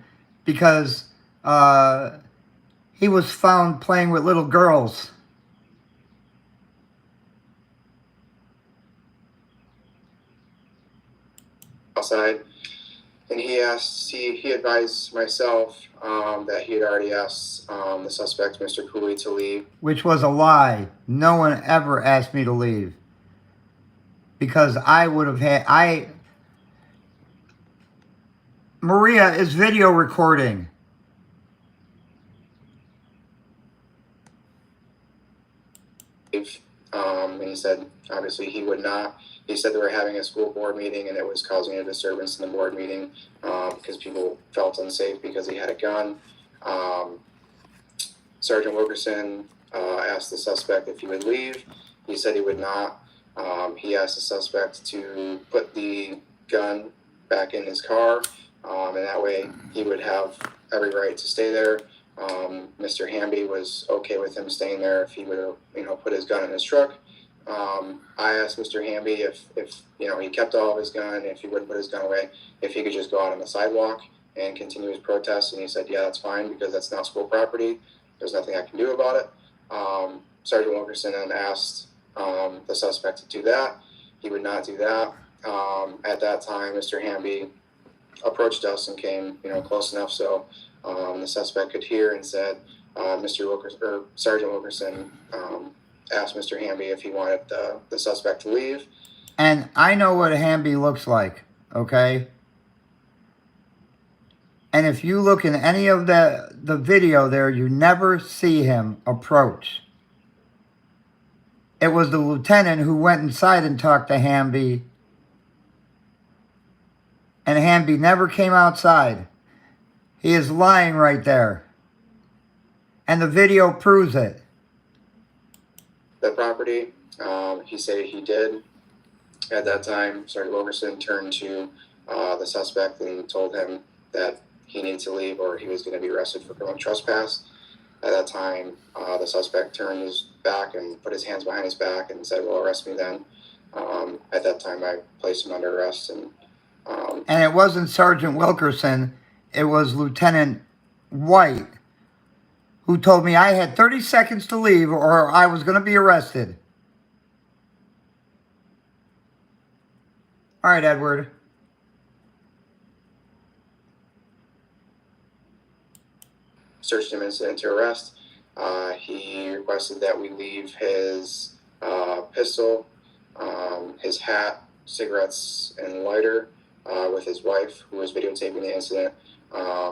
because he was found playing with little girls. Outside, and he advised myself that he had already asked the suspect, Mr. Cooley, to leave. Which was a lie. No one ever asked me to leave. Because I would have had... Maria is video recording. And he said, obviously, he would not. He said they were having a school board meeting and it was causing a disturbance in the board meeting because people felt unsafe because he had a gun. Sergeant Wilkerson asked the suspect if he would leave. He said he would not. He asked the suspect to put the gun back in his car, and that way he would have every right to stay there. Mr. Hamby was okay with him staying there if he would have, put his gun in his truck. I asked Mr. Hamby if he kept all of his gun, if he wouldn't put his gun away, if he could just go out on the sidewalk and continue his protest, and he said, yeah, that's fine because that's not school property. There's nothing I can do about it. Sergeant Wilkerson then asked the suspect to do that. He would not do that. At that time, Mr. Hamby approached us and came, close enough so the suspect could hear, and said, Sergeant Wilkerson asked Mr. Hamby if he wanted the suspect to leave. And I know what Hamby looks like, okay? And if you look in any of the video there, you never see him approach. It was the lieutenant who went inside and talked to Hamby, and Hamby never came outside. He is lying right there. And the video proves it. The property, he said he did. At that time, Sergeant Wilkerson turned to the suspect and told him that he needed to leave or he was going to be arrested for criminal trespass. At that time, the suspect turned his back and put his hands behind his back and said, well, arrest me then. At that time, I placed him under arrest. And it wasn't Sergeant Wilkerson, it was Lieutenant White, who told me I had 30 seconds to leave or I was going to be arrested. All right, Edward. Searched him incident to arrest. He requested that we leave his pistol, his hat, cigarettes, and lighter with his wife, who was videotaping the incident.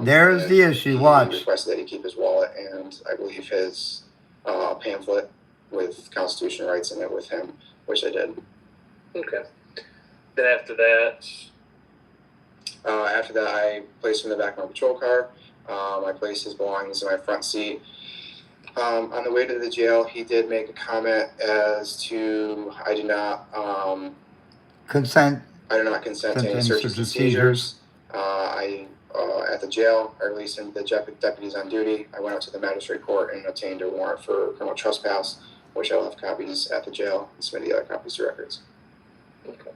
There's the issue. Watch. He requested that he keep his wallet and I believe his pamphlet with constitutional rights in it with him, which I did. Okay. Then after that, I placed him in the back of my patrol car. I placed his belongings in my front seat. On the way to the jail, he did make a comment as to I do not consent to any searches and seizures. At the jail, I released him to the deputies on duty. I went up to the magistrate court and obtained a warrant for criminal trespass, which I left copies at the jail and submitted the other copies to records. okay.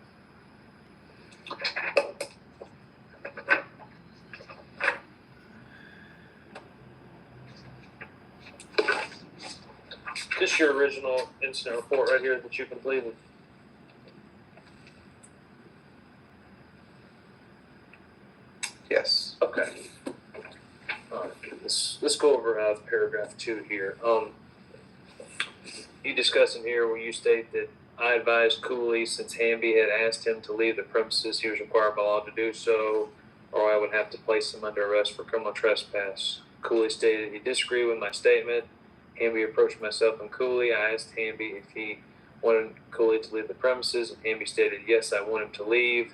This is your original incident report right here that you completed. Yes. Okay. All right. Let's go over paragraph 2 here. You discuss in here where you state that I advised Cooley, since Hamby had asked him to leave the premises, he was required by law to do so, or I would have to place him under arrest for criminal trespass. Cooley stated he disagreed with my statement. Hamby approached myself and Cooley. I asked Hamby if he wanted Cooley to leave the premises, and Hamby stated, yes, I want him to leave.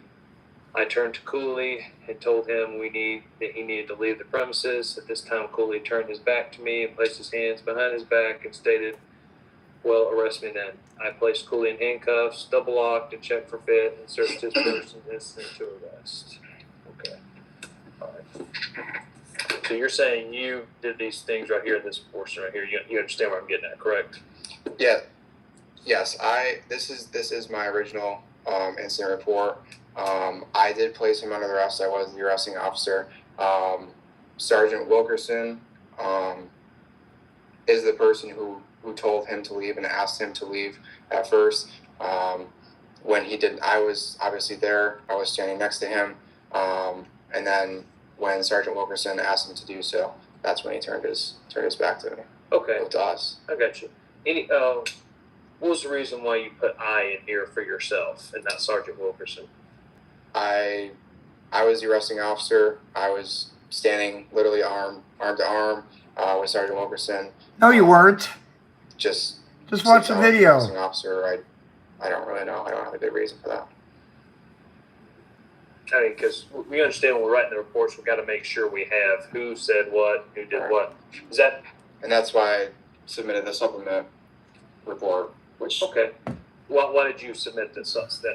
I turned to Cooley and told him that he needed to leave the premises. At this time, Cooley turned his back to me and placed his hands behind his back and stated, well, arrest me then. I placed Cooley in handcuffs, double locked, and checked for fit, and searched his person instant to arrest. Okay. All right. So you're saying you did these things right here in this portion right here. You understand where I'm getting at, correct? Yeah. Yes. This is my original incident report. I did place him under arrest. I was the arresting officer. Sergeant Wilkerson is the person who told him to leave and asked him to leave at first. When he didn't, I was obviously there. I was standing next to him. And then when Sergeant Wilkerson asked him to do so, that's when he turned his back to me. Okay. To us. I got you. What was the reason why you put I in here for yourself and not Sergeant Wilkerson? I was the arresting officer. I was standing literally arm to arm with Sergeant Wilkerson. No, you weren't. Just watch the video. Arresting officer, I don't really know. I don't have a good reason for that. I mean, because we understand when we're writing the reports, we've got to make sure we have who said what, who did what. Is that? And that's why I submitted the supplement report, which. Okay. Why did you submit that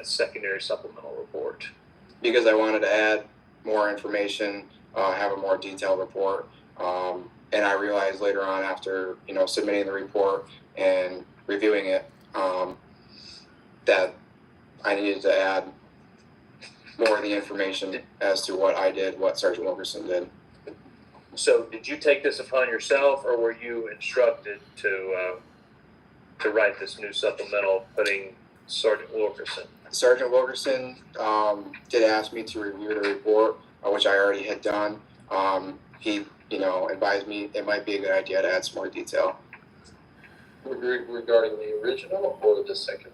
secondary supplemental report? Because I wanted to add more information, have a more detailed report. And I realized later on after, submitting the report and reviewing it, that I needed to add more of the information as to what I did, what Sergeant Wilkerson did. So did you take this upon yourself, or were you instructed to to write this new supplemental putting Sergeant Wilkerson? Sergeant Wilkerson did ask me to review the report, which I already had done. He, advised me it might be a good idea to add some more detail. Regarding the original or the second?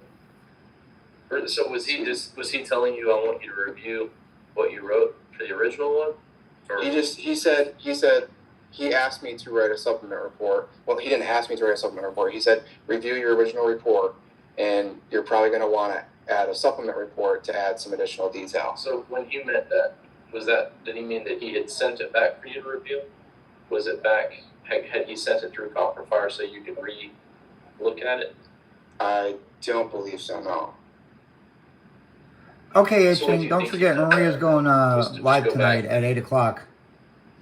So was he telling you, I want you to review what you wrote for the original one? Or? He said he asked me to write a supplement report. Well, he didn't ask me to write a supplement report. He said review your original report, and you're probably going to want to add a supplement report to add some additional detail. So when he meant that, did he mean that he had sent it back for you to review? Was it back? Had he sent it through Fire so you could look at it? I don't believe so. No. Okay, Itching, don't forget Maria's going live tonight at 8 o'clock.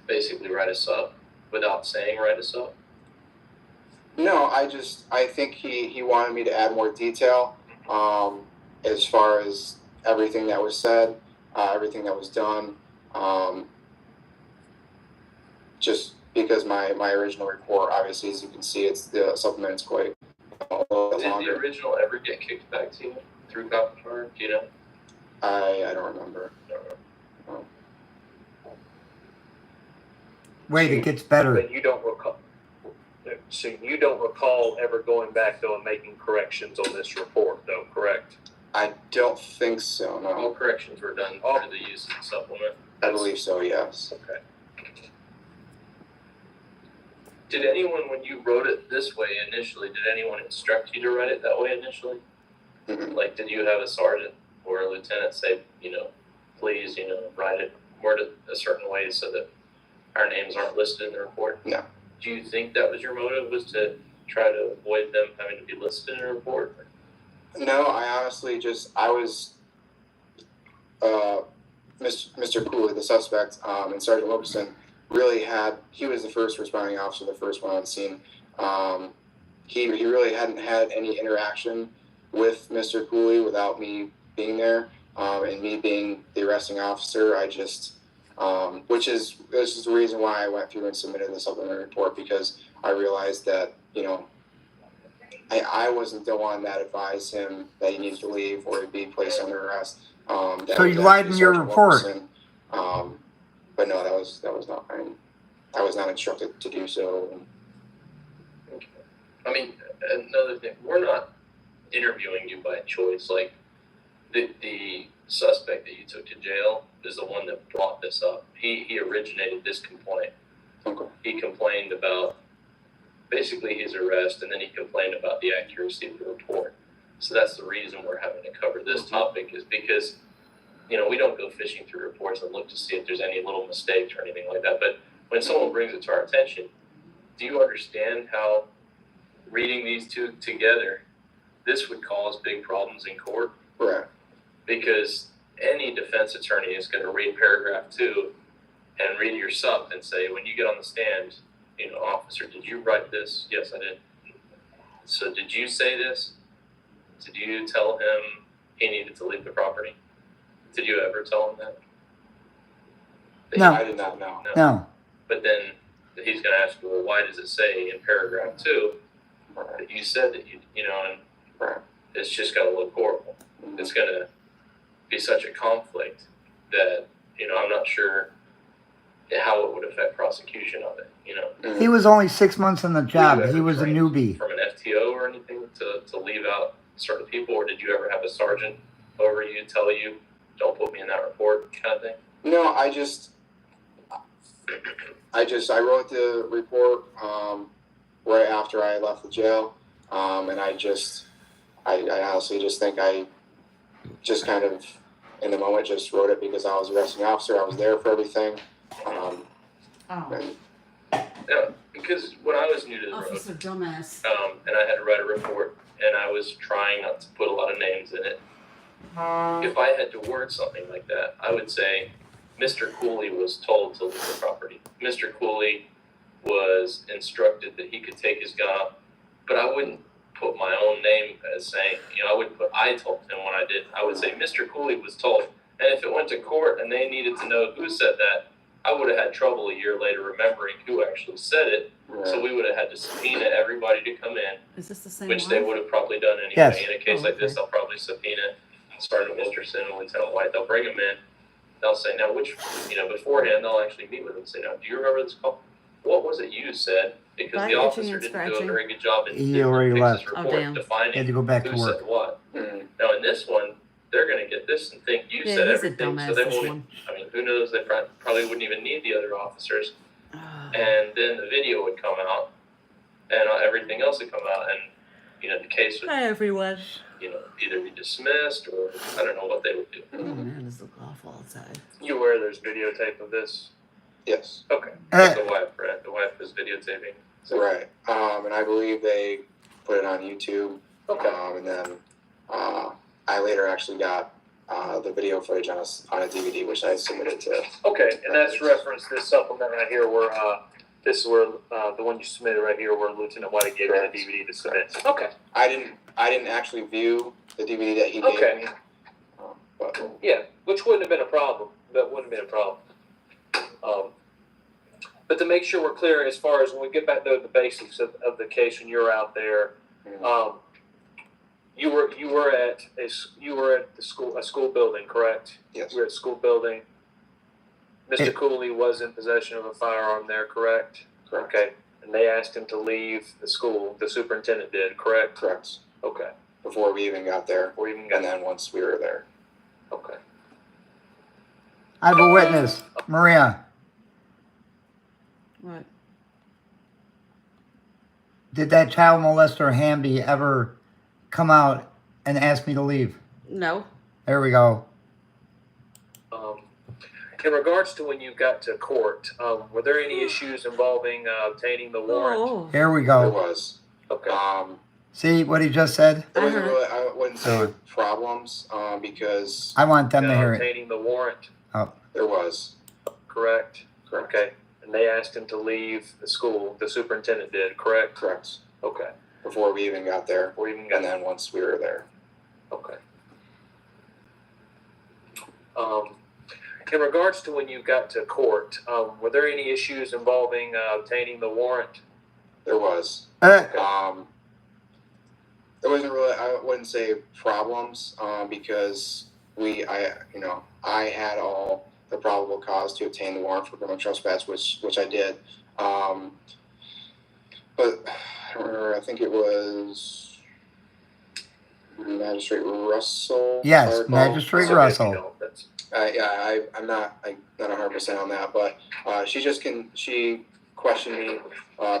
Basically write us up without saying write us up? No, I think he wanted me to add more detail as far as everything that was said, everything that was done. Just because my original report, obviously, as you can see, the supplement is quite a little bit longer. Did the original ever get kicked back to you through Fire? Do you know? I don't remember. No. Wait, it gets better. But you don't recall. So you don't recall ever going back though and making corrections on this report, though, correct? I don't think so. No. All corrections were done for the use of the supplement. I believe so. Yes. Okay. Did anyone, when you wrote it this way initially, did anyone instruct you to write it that way initially? Mm-hmm. Like, did you have a sergeant or a lieutenant say, please, write it, word it a certain way so that our names aren't listed in the report? No. Do you think that was your motive, was to try to avoid them having to be listed in a report? No, I honestly I was, Mr. Cooley, the suspect, and Sergeant Wilkerson he was the first responding officer, the first one on scene. He really hadn't had any interaction with Mr. Cooley without me being there, and me being the arresting officer. This is the reason why I went through and submitted the supplementary report, because I realized that, I wasn't the one that advised him that he needed to leave or be placed under arrest. So you lied in your report. But no, that was not fine. I was not instructed to do so. Okay. I mean, another thing, we're not interviewing you by choice. Like, the suspect that you took to jail is the one that brought this up. He originated this complaint. Okay. He complained about basically his arrest, and then he complained about the accuracy of the report. So that's the reason we're having to cover this topic, is because, we don't go fishing through reports and look to see if there's any little mistakes or anything like that. But when someone brings it to our attention, do you understand how reading these two together, this would cause big problems in court? Right. Because any defense attorney is going to read paragraph 2 and read your sup and say, when you get on the stand, officer, did you write this? Yes, I did. So did you say this? Did you tell him he needed to leave the property? Did you ever tell him that? No. I did not know. No. But then he's going to ask you, well, why does it say in paragraph 2 that you said that and it's just going to look horrible. It's going to be such a conflict that, I'm not sure how it would affect prosecution of it, He was only 6 months on the job. He was a newbie. From an FTO or anything to leave out certain people, or did you ever have a sergeant over you tell you, don't put me in that report kind of thing? No, I wrote the report right after I left the jail, and I honestly just think I just kind of in the moment just wrote it because I was the arresting officer. I was there for everything. Yeah, because when I was new to the road, dumbass. And I had to write a report, and I was trying not to put a lot of names in it. If I had to word something like that, I would say, Mr. Cooley was told to leave the property. Mr. Cooley was instructed that he could take his gun off, but I wouldn't put my own name as saying, I wouldn't put, I told him when I did. I would say, Mr. Cooley was told. And if it went to court and they needed to know who said that, I would have had trouble a year later remembering who actually said it, So we would have had to subpoena everybody to come in, Is this the same which one? they would have probably done anyway. Yes. In a case like this, they'll probably subpoena Sergeant Wilkerson and Lieutenant White. They'll bring them in. They'll say, now, beforehand, they'll actually meet with them and say, now, do you remember this call? What was it you said? Because By the itching officer and didn't do a scratching. very good job in He already fix left. his Oh, report damn. defining Had to go back who to work. said what. Now, in this one, they're going to get this and think you Yeah, said he's a everything. dumbass, So they this won't. one. I mean, who knows? They probably wouldn't even need the other officers. And then the video would come out, and everything else would come out, and the case would, Hi, everyone. either be dismissed or I don't know what they would do. Oh man, this looks awful outside. You aware there's videotape of this? Yes. Okay. The wife, right? The wife was videotaping. Right. And I believe they put it on YouTube. Okay. And then I later actually got the video footage on a DVD, which I submitted to. Okay, and that's referenced this supplement right here, where this is where the one you submitted right here, where Lieutenant White gave you the DVD to submit. Okay. I didn't actually view the DVD that he gave Okay. me. But Yeah, which wouldn't have been a problem. That wouldn't have been a problem. But to make sure we're clear, as far as when we get back to the basics of the case, when you're out there, you were at the school building, correct? Yes. You were at the school building. Mr. Cooley was in possession of a firearm there, correct? Correct. Okay. And they asked him to leave the school. The superintendent did, correct? Correct. Okay. Before we even got there. Before you even got And then once we were there. Okay. I have a witness. Maria, What? did that child molester Hamby ever come out and ask me to leave? No. There we go. In regards to when you got to court, were there any issues involving obtaining the warrant? Oh. Here we There go. was. Okay. See what he just said? There wasn't really, I wouldn't say Uh-huh. problems, because I want them to hear it. Obtaining the warrant, Oh, there was. correct? Correct. Okay. And they asked him to leave the school. The superintendent did, correct? Correct. Okay. Before we even got there. Before you even got And then once we were there. Okay. In regards to when you got to court, were there any issues involving obtaining the warrant? There was. Uh, There wasn't really, I wouldn't say problems, because I had all the probable cause to obtain the warrant for criminal trespass, which I did. But I don't remember, I think it was Magistrate Russell. Yes, if I recall. Magistrate Russell. I'm not 100% on that, but she questioned me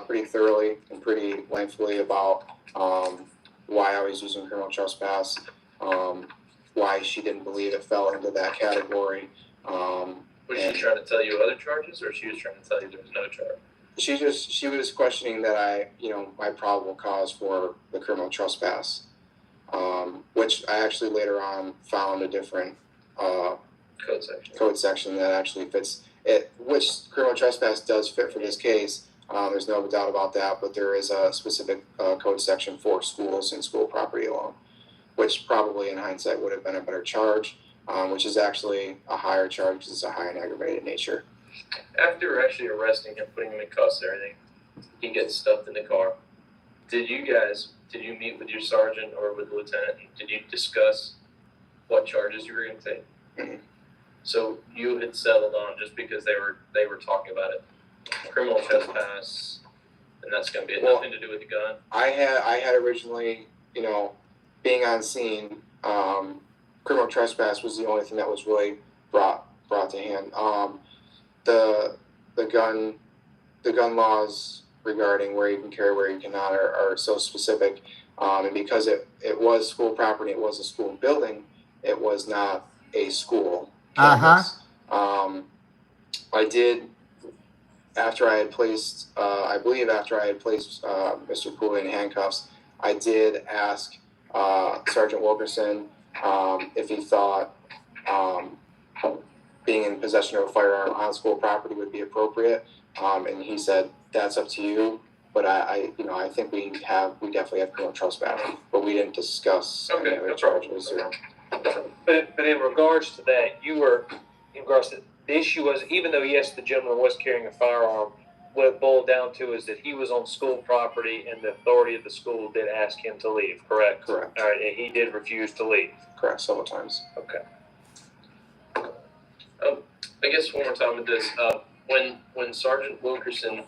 pretty thoroughly and pretty lengthily about why I was using criminal trespass, why she didn't believe it fell into that category. Was she trying to tell you other charges, or she was trying to tell you there was no charge? She was questioning that my probable cause for the criminal trespass, which I actually later on found a different code section that actually fits it, which criminal trespass does fit for this case. There's no doubt about that, but there is a specific code section for schools and school property alone, which probably in hindsight would have been a better charge, which is actually a higher charge because it's a high and aggravated nature. After actually arresting him, putting him in cuffs and everything, he gets stuffed in the car. Did you meet with your sergeant or with the lieutenant? Did you discuss what charges you were going to take? Mm-hmm. So you had settled on, just because they were talking about it, criminal trespass, and that's going to be nothing to do with the gun? I had originally, being on scene, criminal trespass was the only thing that was really brought to hand. The gun laws regarding where you can carry, where you cannot are so specific, and because it was school property, it was a school building, it was not a school campus. I did, after I had placed Mr. Cooley in handcuffs, I did ask Sergeant Wilkerson if he thought being in possession of a firearm on school property would be appropriate, and he said that's up to you. But I think we definitely have criminal trespass, but we didn't discuss any other charges. But in regards to that, the issue was, even though yes, the gentleman was carrying a firearm, what it boiled down to is that he was on school property and the authority of the school did ask him to leave, correct? Correct. All right, and he did refuse to leave. Correct, several times. Okay. I guess one more time with this. When Sergeant Wilkerson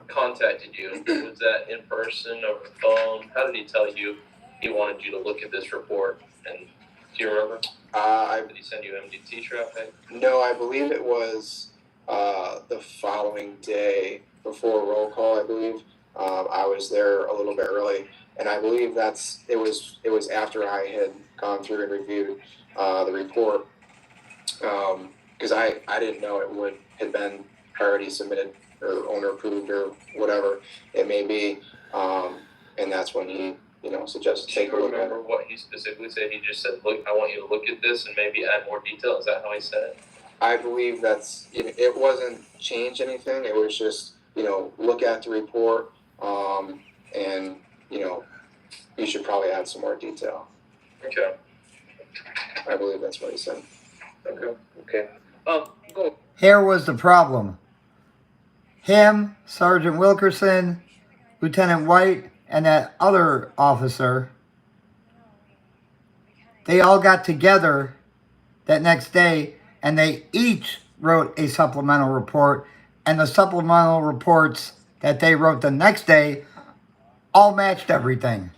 contacted you, was that in person, over the phone? How did he tell you he wanted you to look at this report? And do you remember? Did he send you MDT traffic? No, I believe it was the following day before roll call. I believe I was there a little bit early, and I believe it was after I had gone through and reviewed the report, because I didn't know it had been already submitted or owner approved or whatever it may be, and that's when he suggested take a look at it. Do you remember what he specifically said? He just said, "Look, I want you to look at this and maybe add more detail." Is that how he said it? I believe it wasn't change anything. It was just, look at the report, and, you should probably add some more detail. Okay. I believe that's what he said. Okay. Go. Here was the problem. Him, Sergeant Wilkerson, Lieutenant White, and that other officer, they all got together that next day and they each wrote a supplemental report, and the supplemental reports that they wrote the next day all matched everything.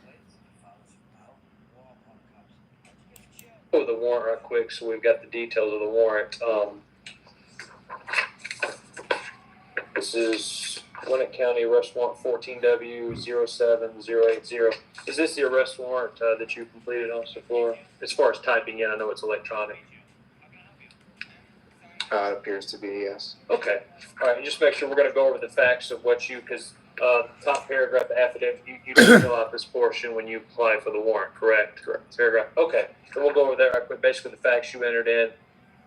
Go the warrant right quick, so we've got the details of the warrant. This is Gwinnett County Arrest Warrant 14W07080. Is this the arrest warrant that you completed, Officer Flora? As far as typing in, I know it's electronic. It appears to be, yes. Okay. All right, and just make sure we're going to go over the facts of what because top paragraph, the affidavit, you didn't fill out this portion when you applied for the warrant, correct? Correct. Paragraph. Okay, so we'll go over that right quick. Basically, the facts you entered in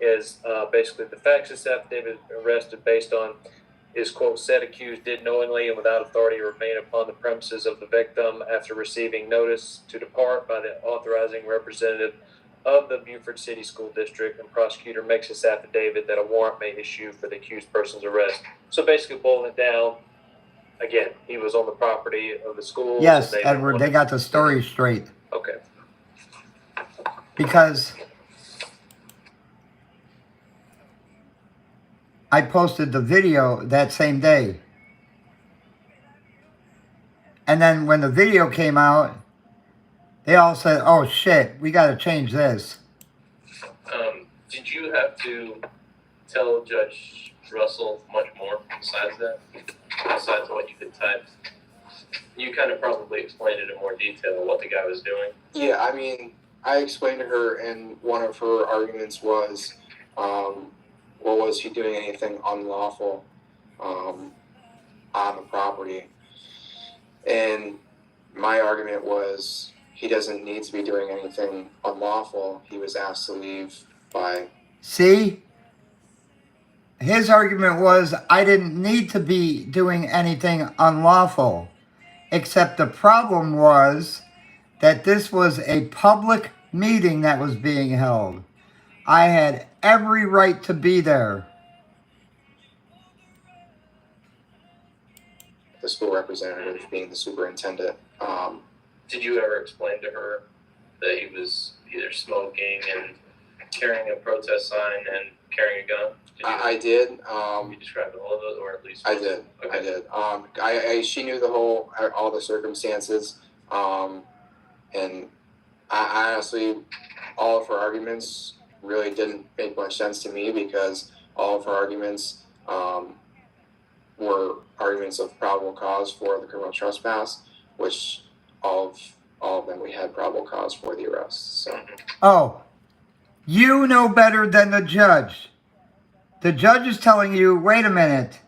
is basically the facts this affidavit arrested based on is, quote, said accused did knowingly and without authority remain upon the premises of the victim after receiving notice to depart by the authorizing representative of the Beaufort City School District, and prosecutor makes this affidavit that a warrant may issue for the accused person's arrest. So basically, boiling it down, again, he was on the property of the school. Yes, Edward, they got the story straight. Okay. Because I posted the video that same day. And then when the video came out, they all said, "Oh shit, we got to change this." Did you have to tell Judge Russell much more besides that? Besides what you could type? You kind of probably explained it in more detail what the guy was doing. Yeah, I mean, I explained to her, and one of her arguments was, was he doing anything unlawful on the property? And my argument was, he doesn't need to be doing anything unlawful. He was asked to leave by... See? His argument was, I didn't need to be doing anything unlawful. Except the problem was that this was a public meeting that was being held. I had every right to be there. The school representative being the superintendent. Did you ever explain to her that he was either smoking and carrying a protest sign and carrying a gun? I did. You described all of those, or at least... I did. Okay. I did. She knew all the circumstances, and I honestly, all of her arguments really didn't make much sense to me, because all of her arguments were arguments of probable cause for the criminal trespass, which all of them we had probable cause for the arrest. So. Oh, you know better than the judge. The judge is telling you, wait a minute.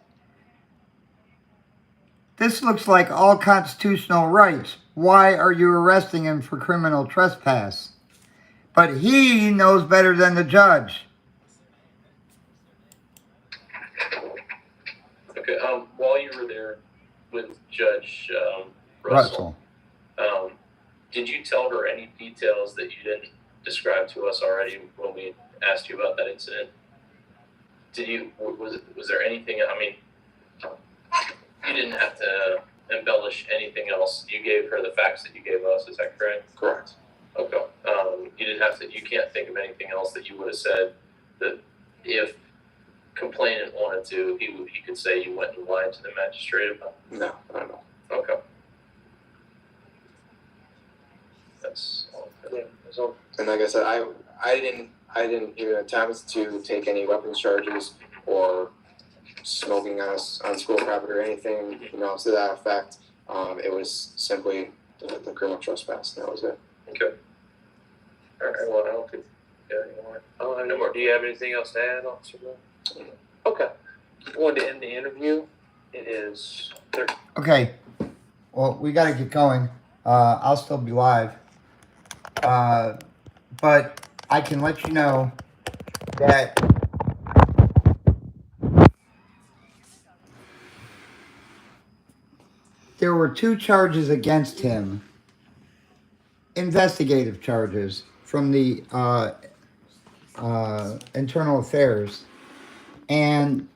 This looks like all constitutional rights. Why are you arresting him for criminal trespass? But he knows better than the judge. Okay, while you were there with Judge Russell. Did you tell her any details that you didn't describe to us already when we asked you about that incident? Was there anything, I mean, You didn't have to embellish anything else. You gave her the facts that you gave us. Is that correct? Correct. Okay. You didn't have to. You can't think of anything else that you would have said that if complainant wanted to, he could say you went and lied to the magistrate about. No, I don't know. Okay. That's all. Yeah, so And like I said, I didn't even attempt to take any weapons charges or smoking on school property or anything, to that effect. It was simply the criminal trespass, and that was it. Okay. All right. Well, I don't think. Yeah. Anymore. I don't have no more. Do you have anything else to add, Officer Bill? Okay. Going to end the interview. It is 30. Okay. Well, we got to get going. I'll still be live. But I can let you know that there were 2 charges against him, investigative charges from the Internal Affairs, and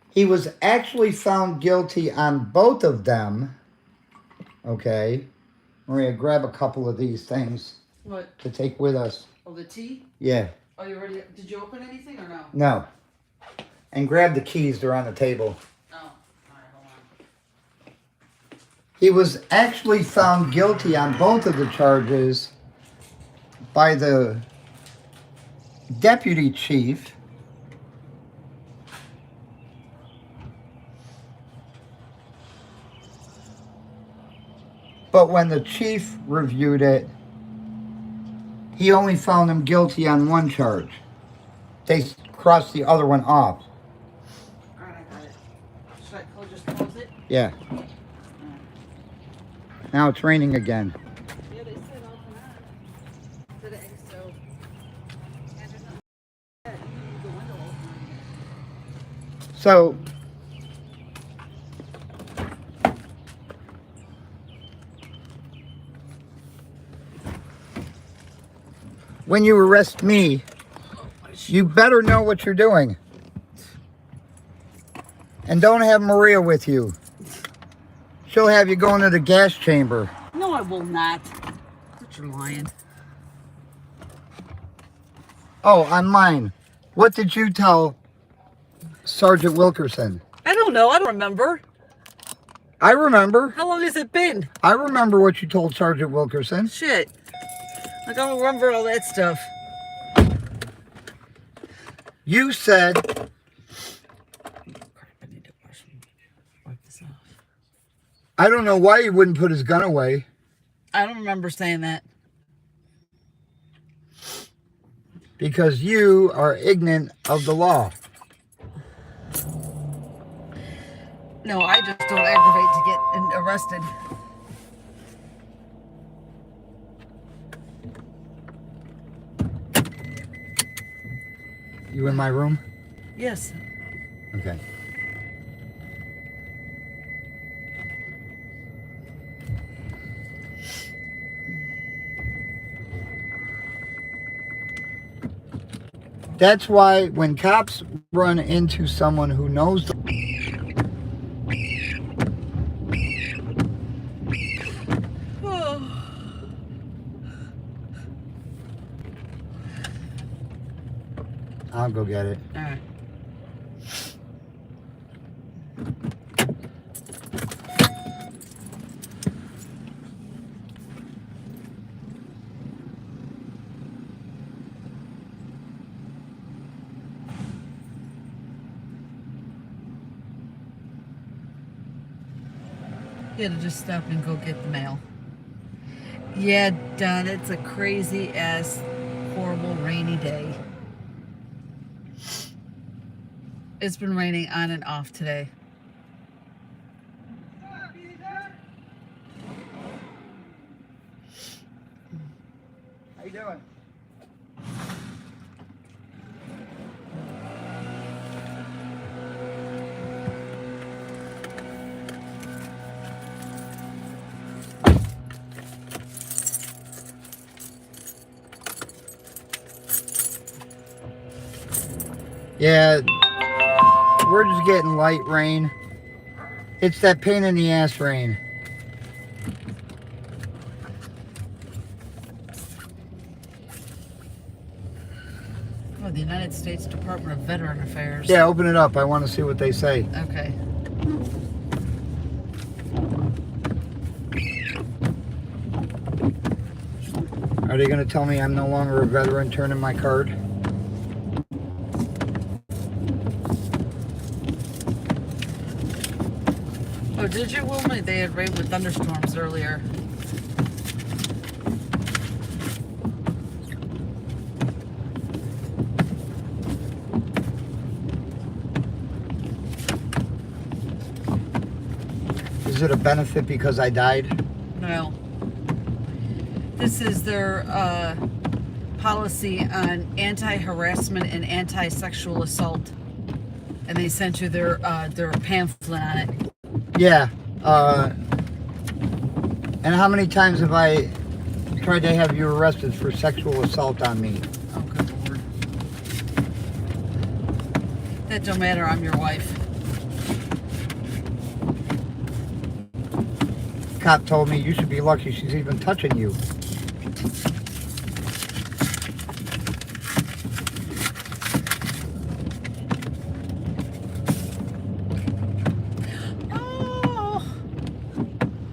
he was actually found guilty on both of them. Okay, Maria, grab a couple of these things What? to take with us. Oh, the tea? Yeah. Oh, you already? Did you open anything or no? No. And grab the keys, they're on the table. Oh, all right, hold on. He was actually found guilty on both of the charges by the deputy chief. But when the chief reviewed it, he only found him guilty on one charge. They crossed the other one off. All right, I got it. Should I just close it? Yeah. Now it's raining again. Yeah, they said off and on today, so. And there's nothing. Yeah, you can leave the window open. So, when you arrest me, you better know what you're doing. And don't have Maria with you. She'll have you going to the gas chamber. No, I will not. But you're lying. Oh, on mine. What did you tell Sergeant Wilkerson? I don't know. I don't remember. I remember. How long has it been? I remember what you told Sergeant Wilkerson. Shit. I don't remember all that stuff. You said... I don't know why he wouldn't put his gun away. I don't remember saying that. Because you are ignorant of the law. No, I just don't aggravate to get arrested. You in my room? Yes. Okay. That's why when cops run into someone who knows the... I'll go get it. All right. You had to just stop and go get the mail. Yeah, Don, it's a crazy ass, horrible, rainy day. It's been raining on and off today. How you doing? Yeah, we're just getting light rain. It's that pain in the ass rain. Oh, the United States Department of Veteran Affairs. Yeah, open it up. I want to see what they say. Okay. Are they going to tell me I'm no longer a veteran turning my card? Oh, did you, Wilma? They had rain with thunderstorms earlier. Is it a benefit because I died? No. This is their policy on anti-harassment and anti-sexual assault. And they sent you their pamphlet on it. Yeah. And how many times have I tried to have you arrested for sexual assault on me? Oh, good Lord. That don't matter, I'm your wife. Cop told me you should be lucky she's even touching you. Oh,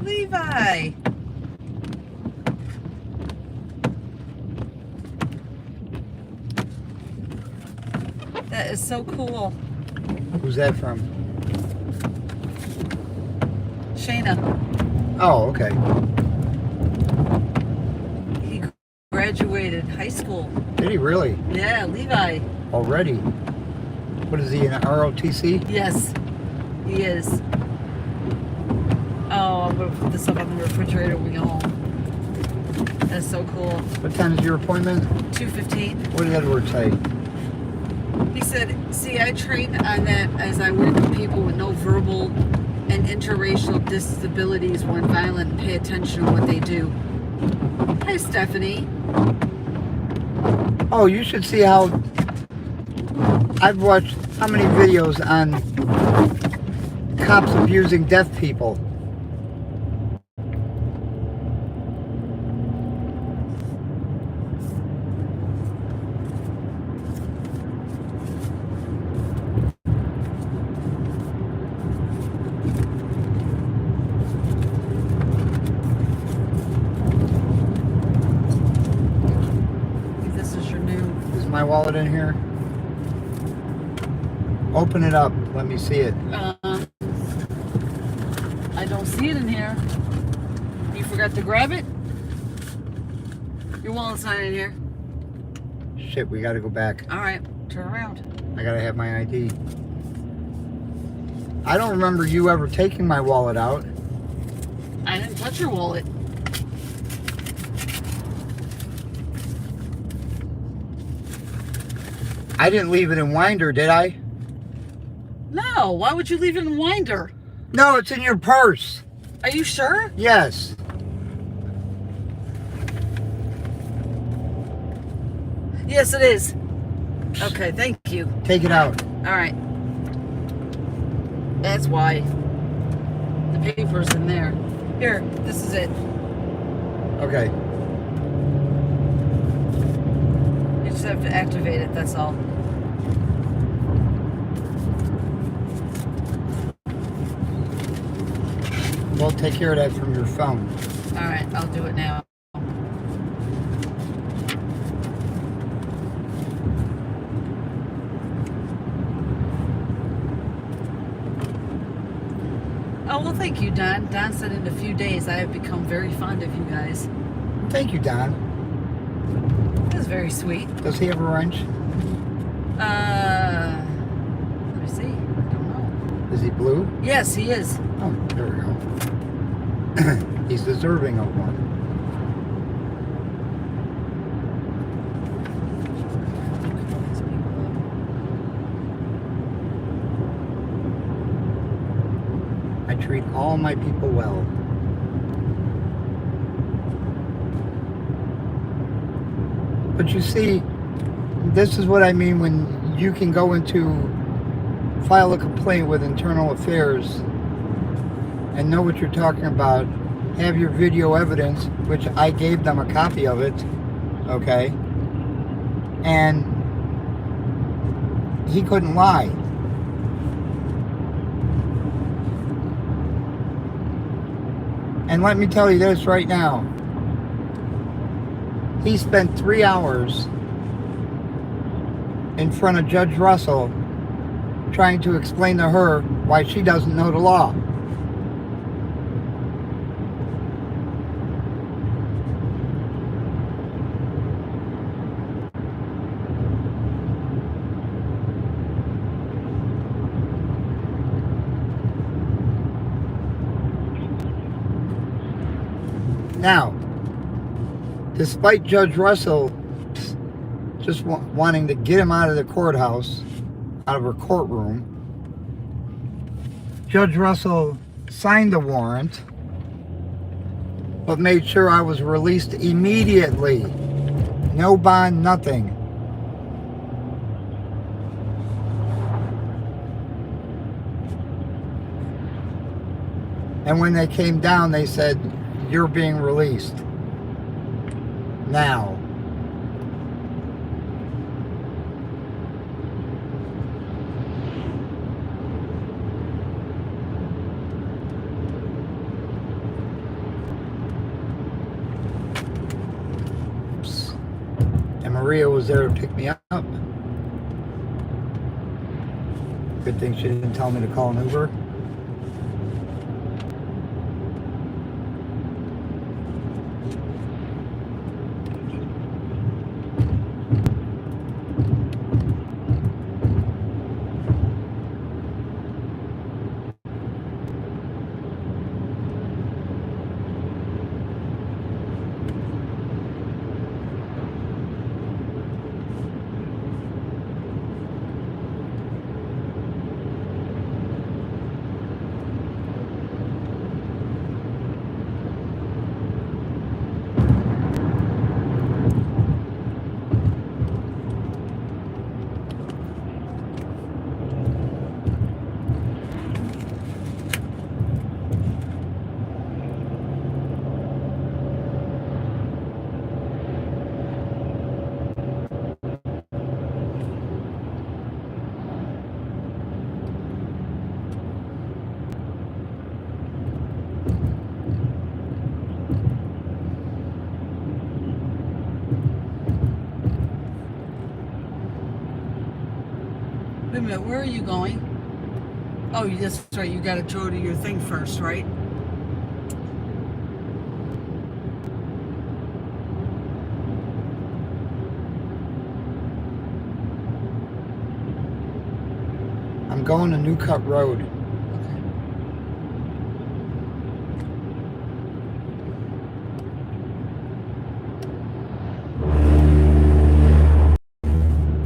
Levi. That is so cool. Who's that from? Shayna. Oh, okay. He graduated high school. Did he really? Yeah, Levi. Already? What is he, in ROTC? Yes, he is. Oh, I'm going to put this up on the refrigerator when we go home. That's so cool. What time is your appointment? 2:15. What did Edward say? He said, see, I train on that as I work with people with no verbal and interracial disabilities when violent and pay attention to what they do. Hi, Stephanie. Oh, you should see how I've watched how many videos on cops abusing deaf people. My wallet in here? Open it up. Let me see it. I don't see it in here. You forgot to grab it? Your wallet's not in here. Shit, we gotta go back. All right, turn around. I gotta have my ID. I don't remember you ever taking my wallet out. I didn't touch your wallet. I didn't leave it in Winder, did I? No, why would you leave it in Winder? No, it's in your purse. Are you sure? Yes. Yes, it is. Okay, thank you. Take it out. All right. That's why. The paper's in there. Here, this is it. Okay. You just have to activate it, that's all. Well, take care of that from your phone. All right, I'll do it now. Oh, well, thank you, Don. Don said in a few days I have become very fond of you guys. Thank you, Don. That was very sweet. Does he have a wrench? Let me see. I don't know. Is he blue? Yes, he is. Oh, there we go. He's deserving of one. I treat all my people well. But you see, this is what I mean when you can go into file a complaint with Internal Affairs and know what you're talking about, have your video evidence, which I gave them a copy of it, okay, and he couldn't lie. And let me tell you this right now, he spent 3 hours in front of Judge Russell trying to explain to her why she doesn't know the law. Now, despite Judge Russell just wanting to get him out of the courthouse, out of her courtroom, Judge Russell signed the warrant, but made sure I was released immediately. No bond, nothing. And when they came down, they said, "You're being released now." Oops. And Maria was there to pick me up. Good thing she didn't tell me to call an Uber. Wait a minute, where are you going? Oh, that's right, you gotta go to your thing first, right? I'm going to New Cut Road.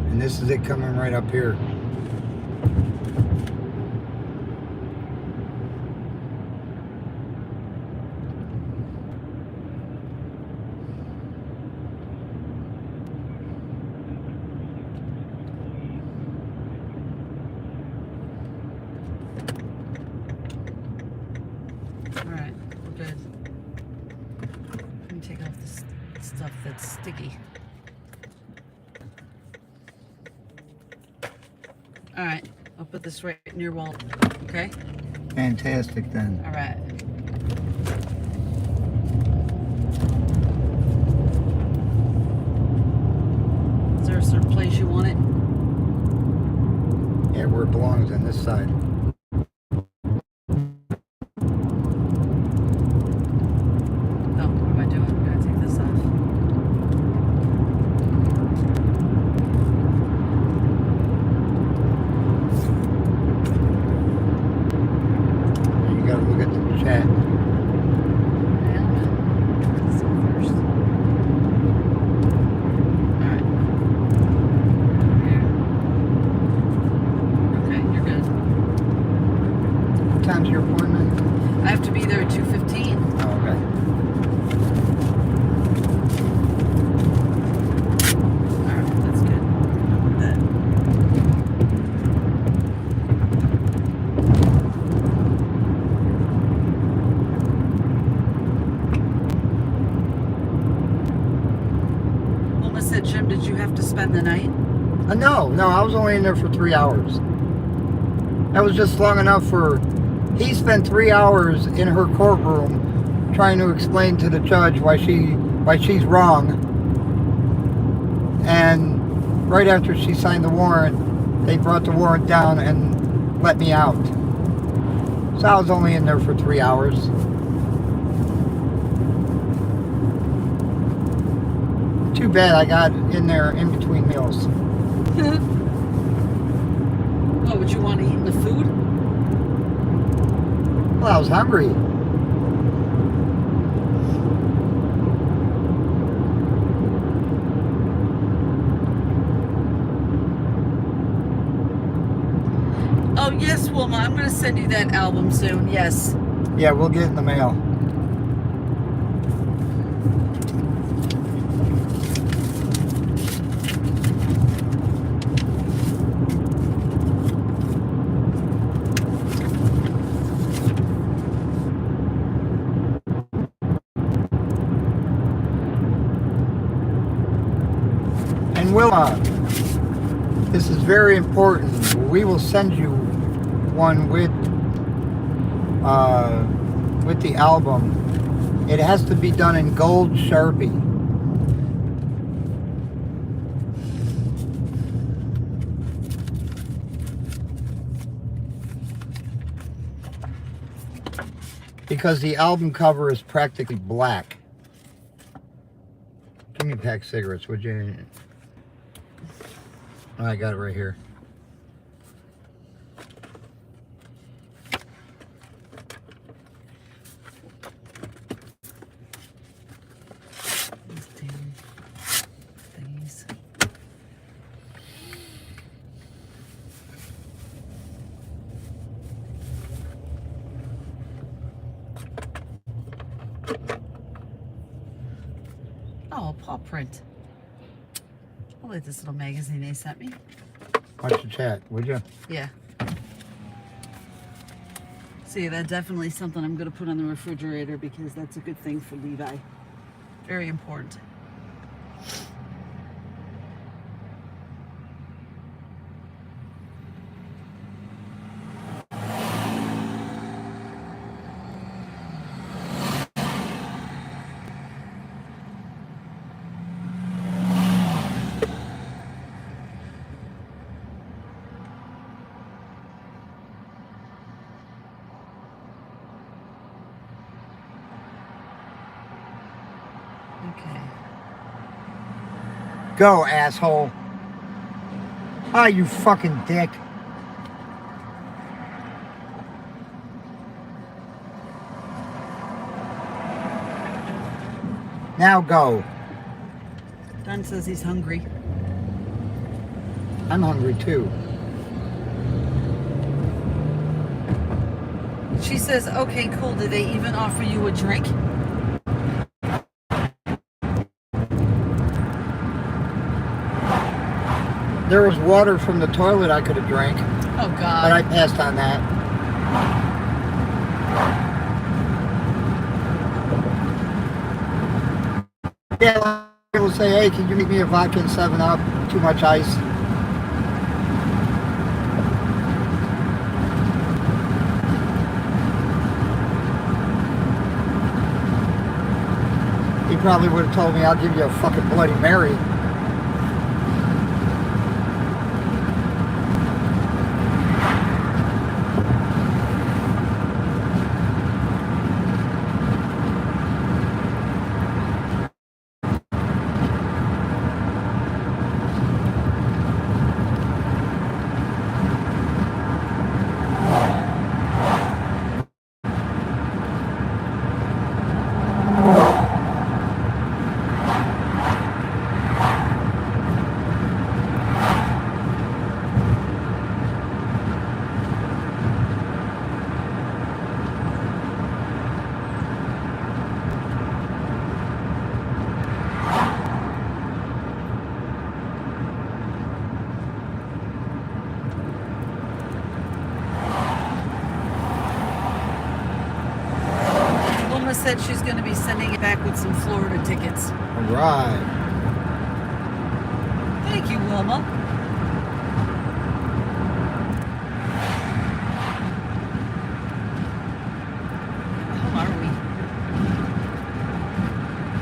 And this is it coming right up here. Alright, we're good. Let me take off this stuff that's sticky. Alright, I'll put this right near wall. Okay? Fantastic then. Alright. Is there a certain place you want it? Yeah, where it belongs, on this side. Wilma said, Jim, did you have to spend the night? No, I was only in there for 3 hours. That was just long enough for... He spent 3 hours in her courtroom trying to explain to the judge why she's wrong. And right after she signed the warrant, they brought the warrant down and let me out. So I was only in there for 3 hours. Too bad I got in there in between meals. Oh, would you want to eat the food? Well, I was hungry. Oh, yes, Wilma, I'm going to send you that album soon, yes. Yeah, we'll get it in the mail. And Wilma, this is very important. We will send you one with the album. It has to be done in gold Sharpie. Because the album cover is practically black. Give me a pack of cigarettes, would you? Oh, I got it right here. Oh, paw print. I like this little magazine they sent me. Watch the chat, would you? Yeah. See, that's definitely something I'm going to put on the refrigerator because that's a good thing for Levi. Very important. Okay. Go, asshole. Ah, you fucking dick. Now go. Don says he's hungry. I'm hungry too. She says, okay, cool. Did they even offer you a drink? There was water from the toilet I could have drank. Oh, God. But I passed on that. Yeah, people say, hey, can you make me a vodka and 7-Up? Too much ice. He probably would have told me, I'll give you a fucking Bloody Mary. Said she's going to be sending it back with some Florida tickets. All right. Thank you, Wilma. How are we?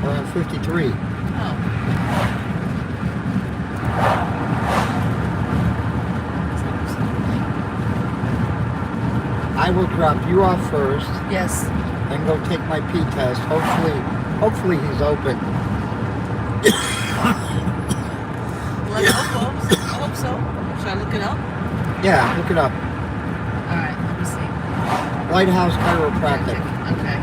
We're on 53. I will drop you off first. Yes. Then go take my pee test. Hopefully he's open. I hope so. Should I look it up? Yeah, look it up. Alright, let me see. Lighthouse Chiropractic. Okay.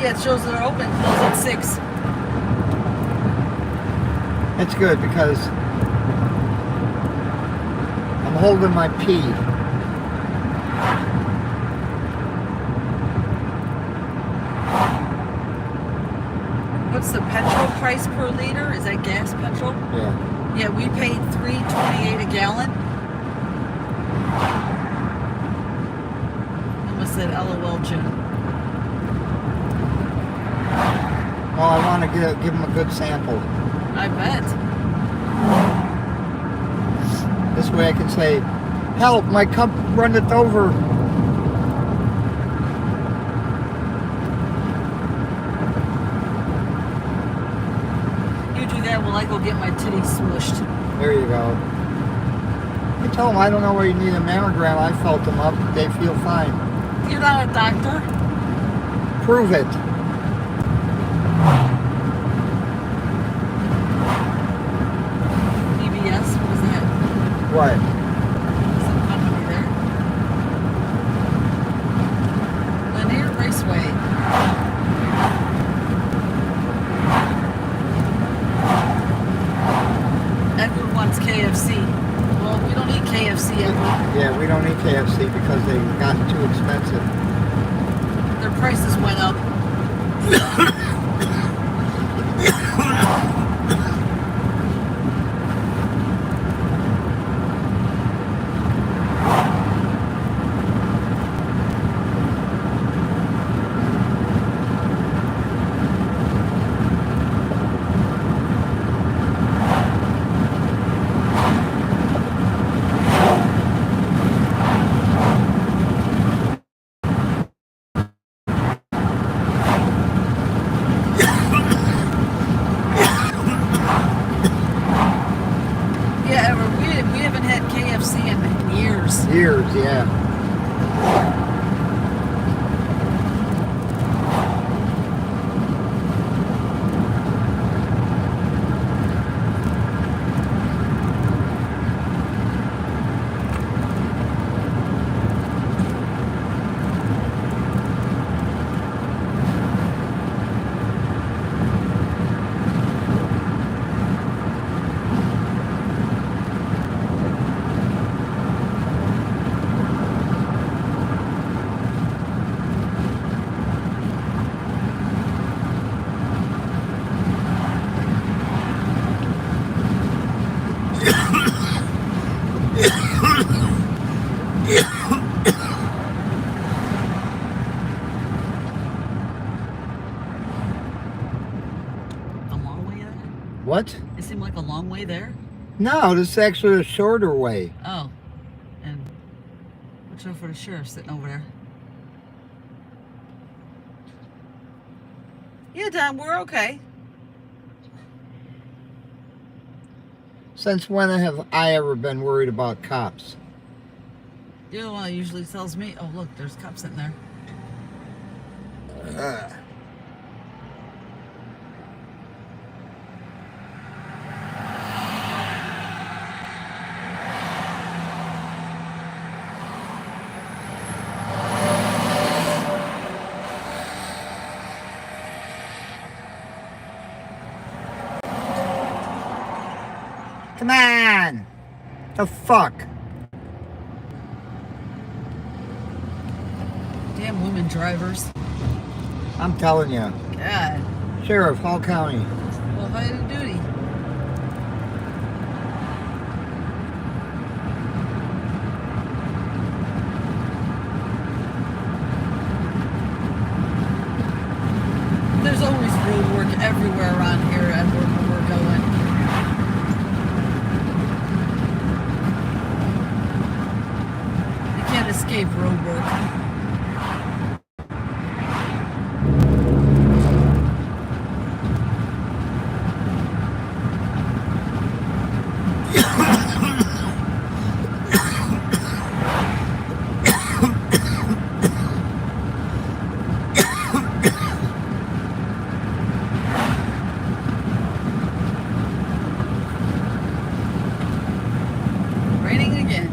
Yeah, it shows that they're open. Close at 6. That's good because I'm holding my pee. What's the petrol price per liter? Is that gas petrol? Yeah. Yeah, we paid $3.28 a gallon. Almost said LOL, Jim. Well, I want to give him a good sample. I bet. This way I can say, help, my cup runneth over. You do that while I go get my titties smushed. There you go. I told him I don't know where you need a mammogram. I felt them up. They feel fine. You're not a doctor. Prove it. PBS, what is that? What? Some company there. Linear Raceway. Edward wants KFC. Well, we don't eat KFC, Edward. Yeah, we don't eat KFC because they've gotten too expensive. Their prices went up. Yeah, Edward, we haven't had KFC in years. Years, yeah. What? It seemed like a long way there. No, this is actually a shorter way. Oh. And watch out for the sheriff sitting over there. Yeah, Don, we're okay. Since when have I ever been worried about cops? You're the one that usually tells me, oh, look, there's cops in there. Come on! The fuck? Damn women drivers. I'm telling you. God. Sheriff, Hall County. Well, how do duty? everywhere around here, Edward, where we're going. You can't escape road work. Raining again.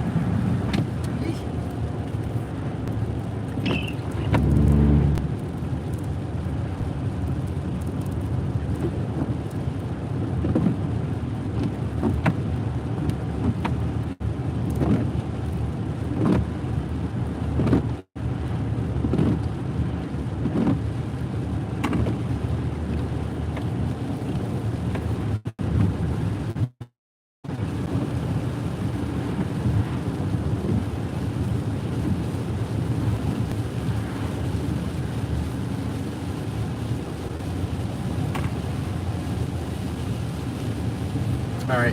All right,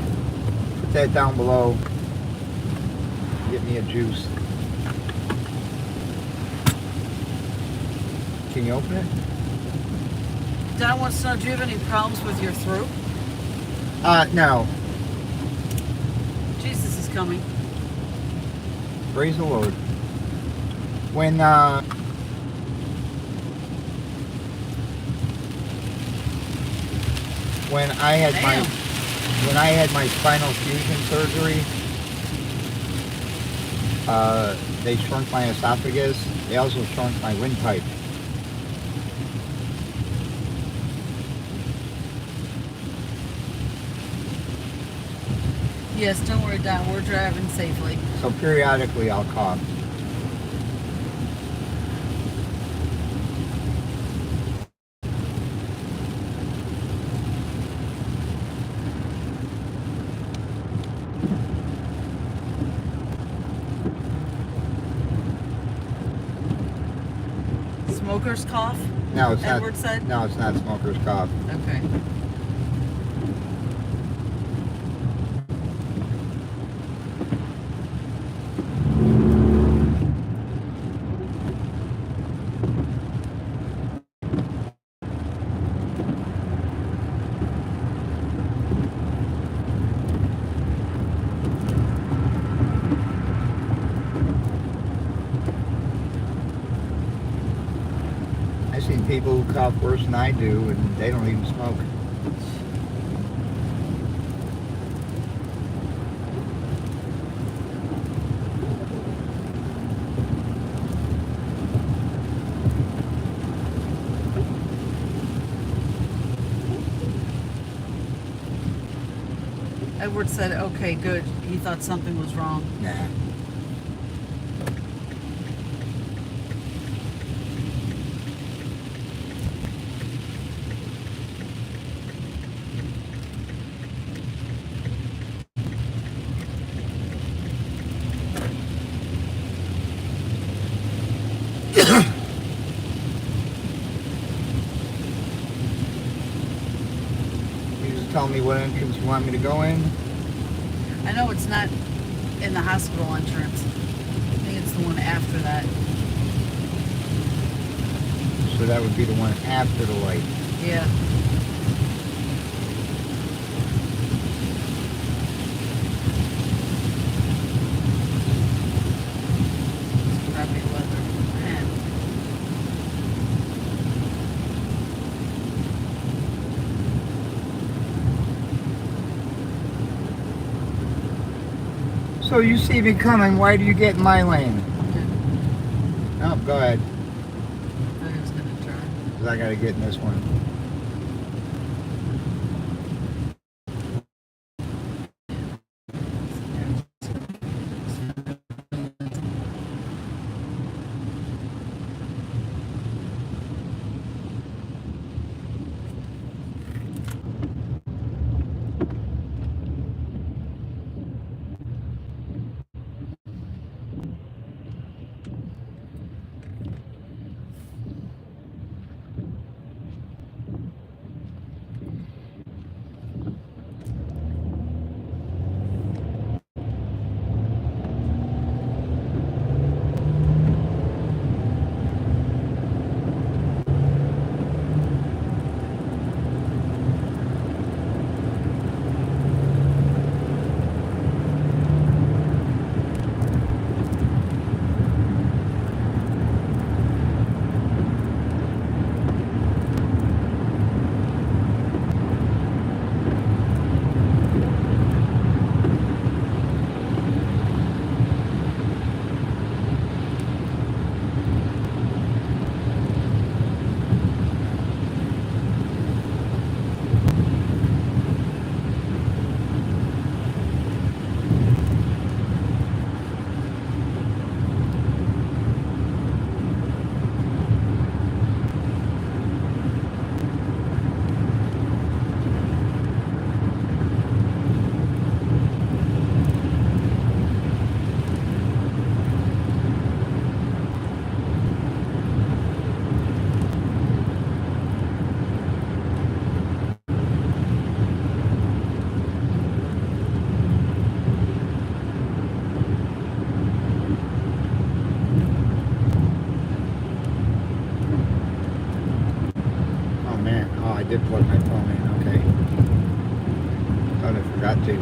put that down below. Get me a juice. Can you open it? Don wants to know, do you have any problems with your throat? No. Jesus is coming. Praise the Lord. When I had my spinal fusion surgery, they shrunk my esophagus. They also shrunk my windpipe. Yes, don't worry, Don. We're driving safely. So periodically I'll cough. Smoker's cough? No, it's Edward not. said? No, it's not smoker's cough. Okay. I've seen people who cough worse than I do, and they don't even smoke. Edward said, okay, good. He thought something was wrong. Nah. Tell me what entrance you want me to go in. I know it's not in the hospital entrance. I think it's the one after that. So that would be the one after the light. Yeah. Crappy weather. Man. So you see me coming, why do you get in my lane? Oh, go ahead. I was going to turn. Because I got to get in this one. did plug my phone in, okay. Thought I forgot to.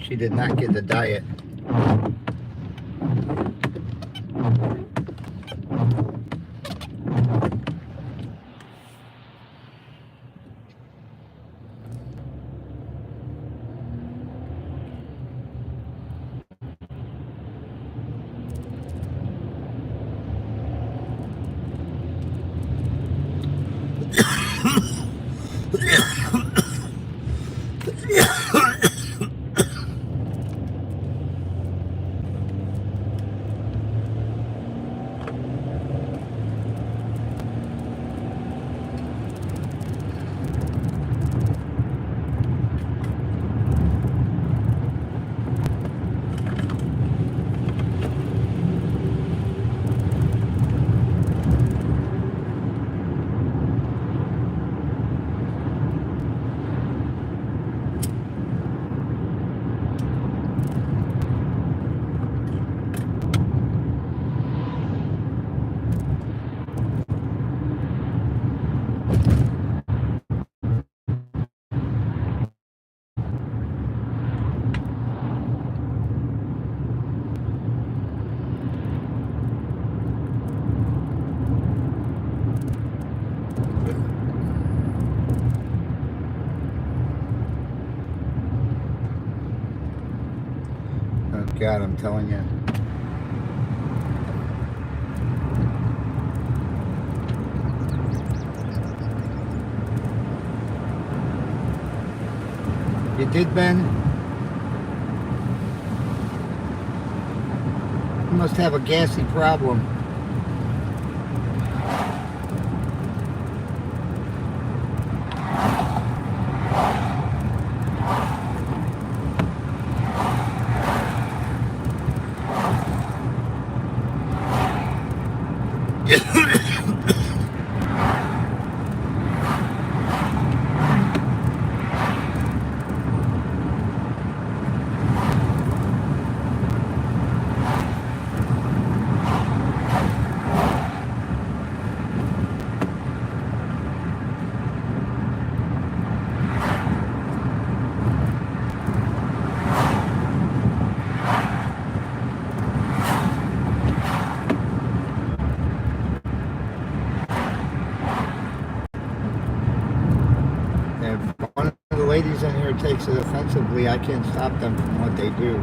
She did not get the diet. Oh God, I'm telling you. You did, Ben? You must have a gassy problem. If one of the ladies in here takes it offensively, I can't stop them from what they do.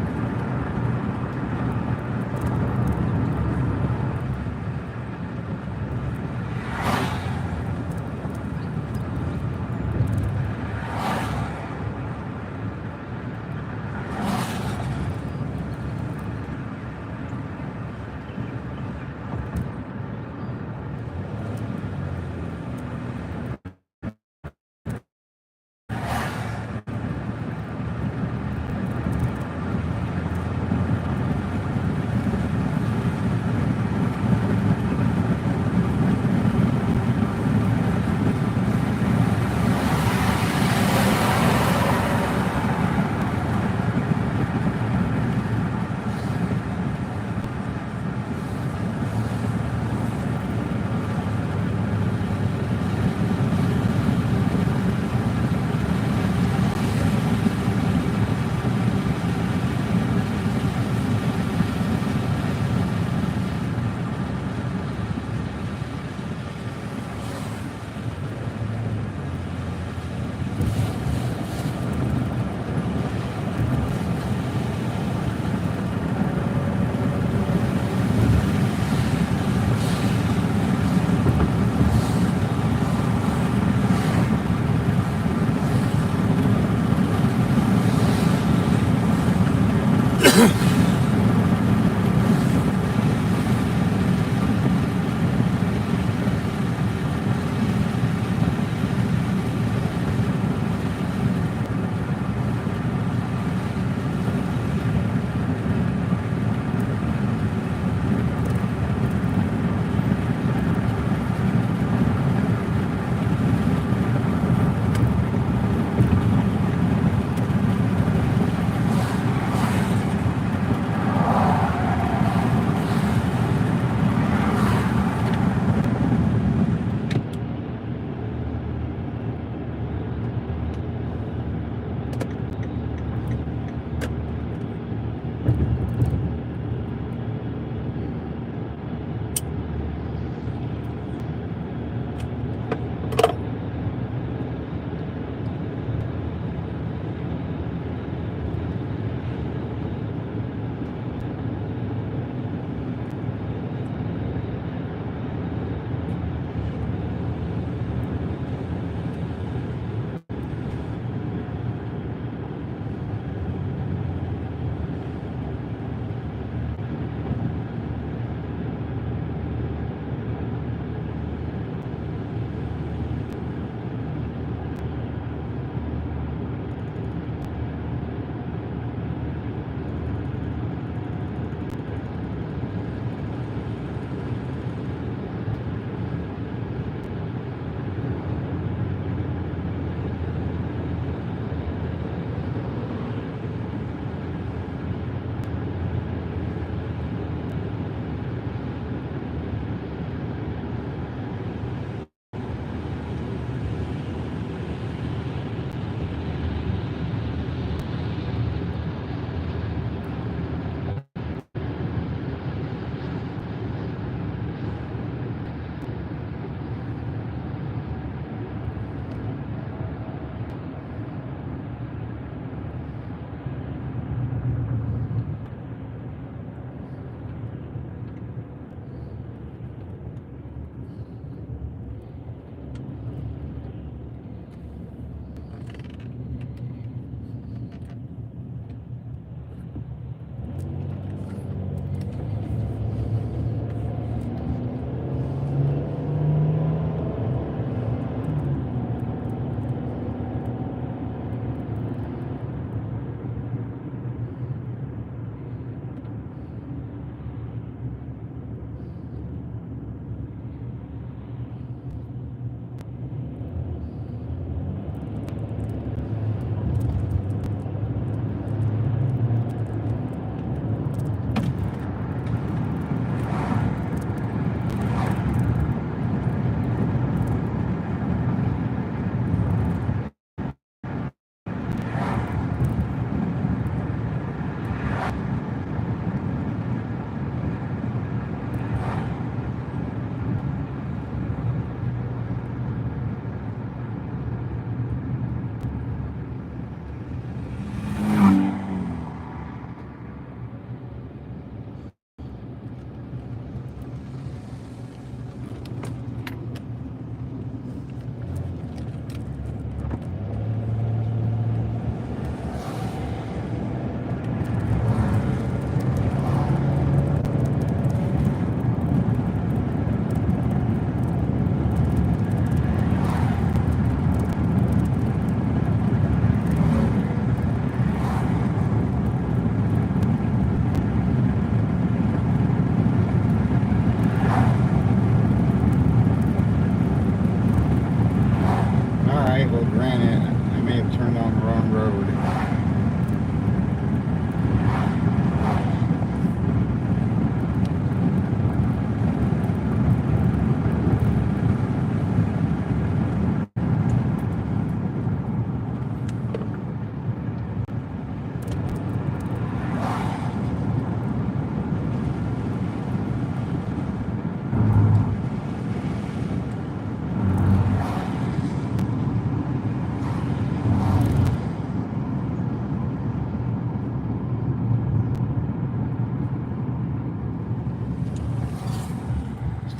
ran it. I may have turned on the wrong road.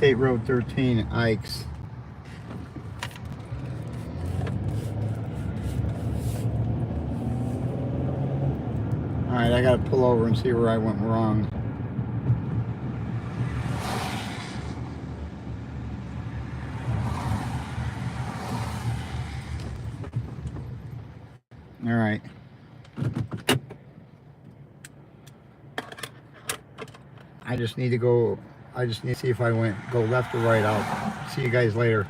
State Road 13, Ikes. Alright, I gotta pull over and see where I went wrong. Alright. I just need to see if I go left or right. I'll see you guys later.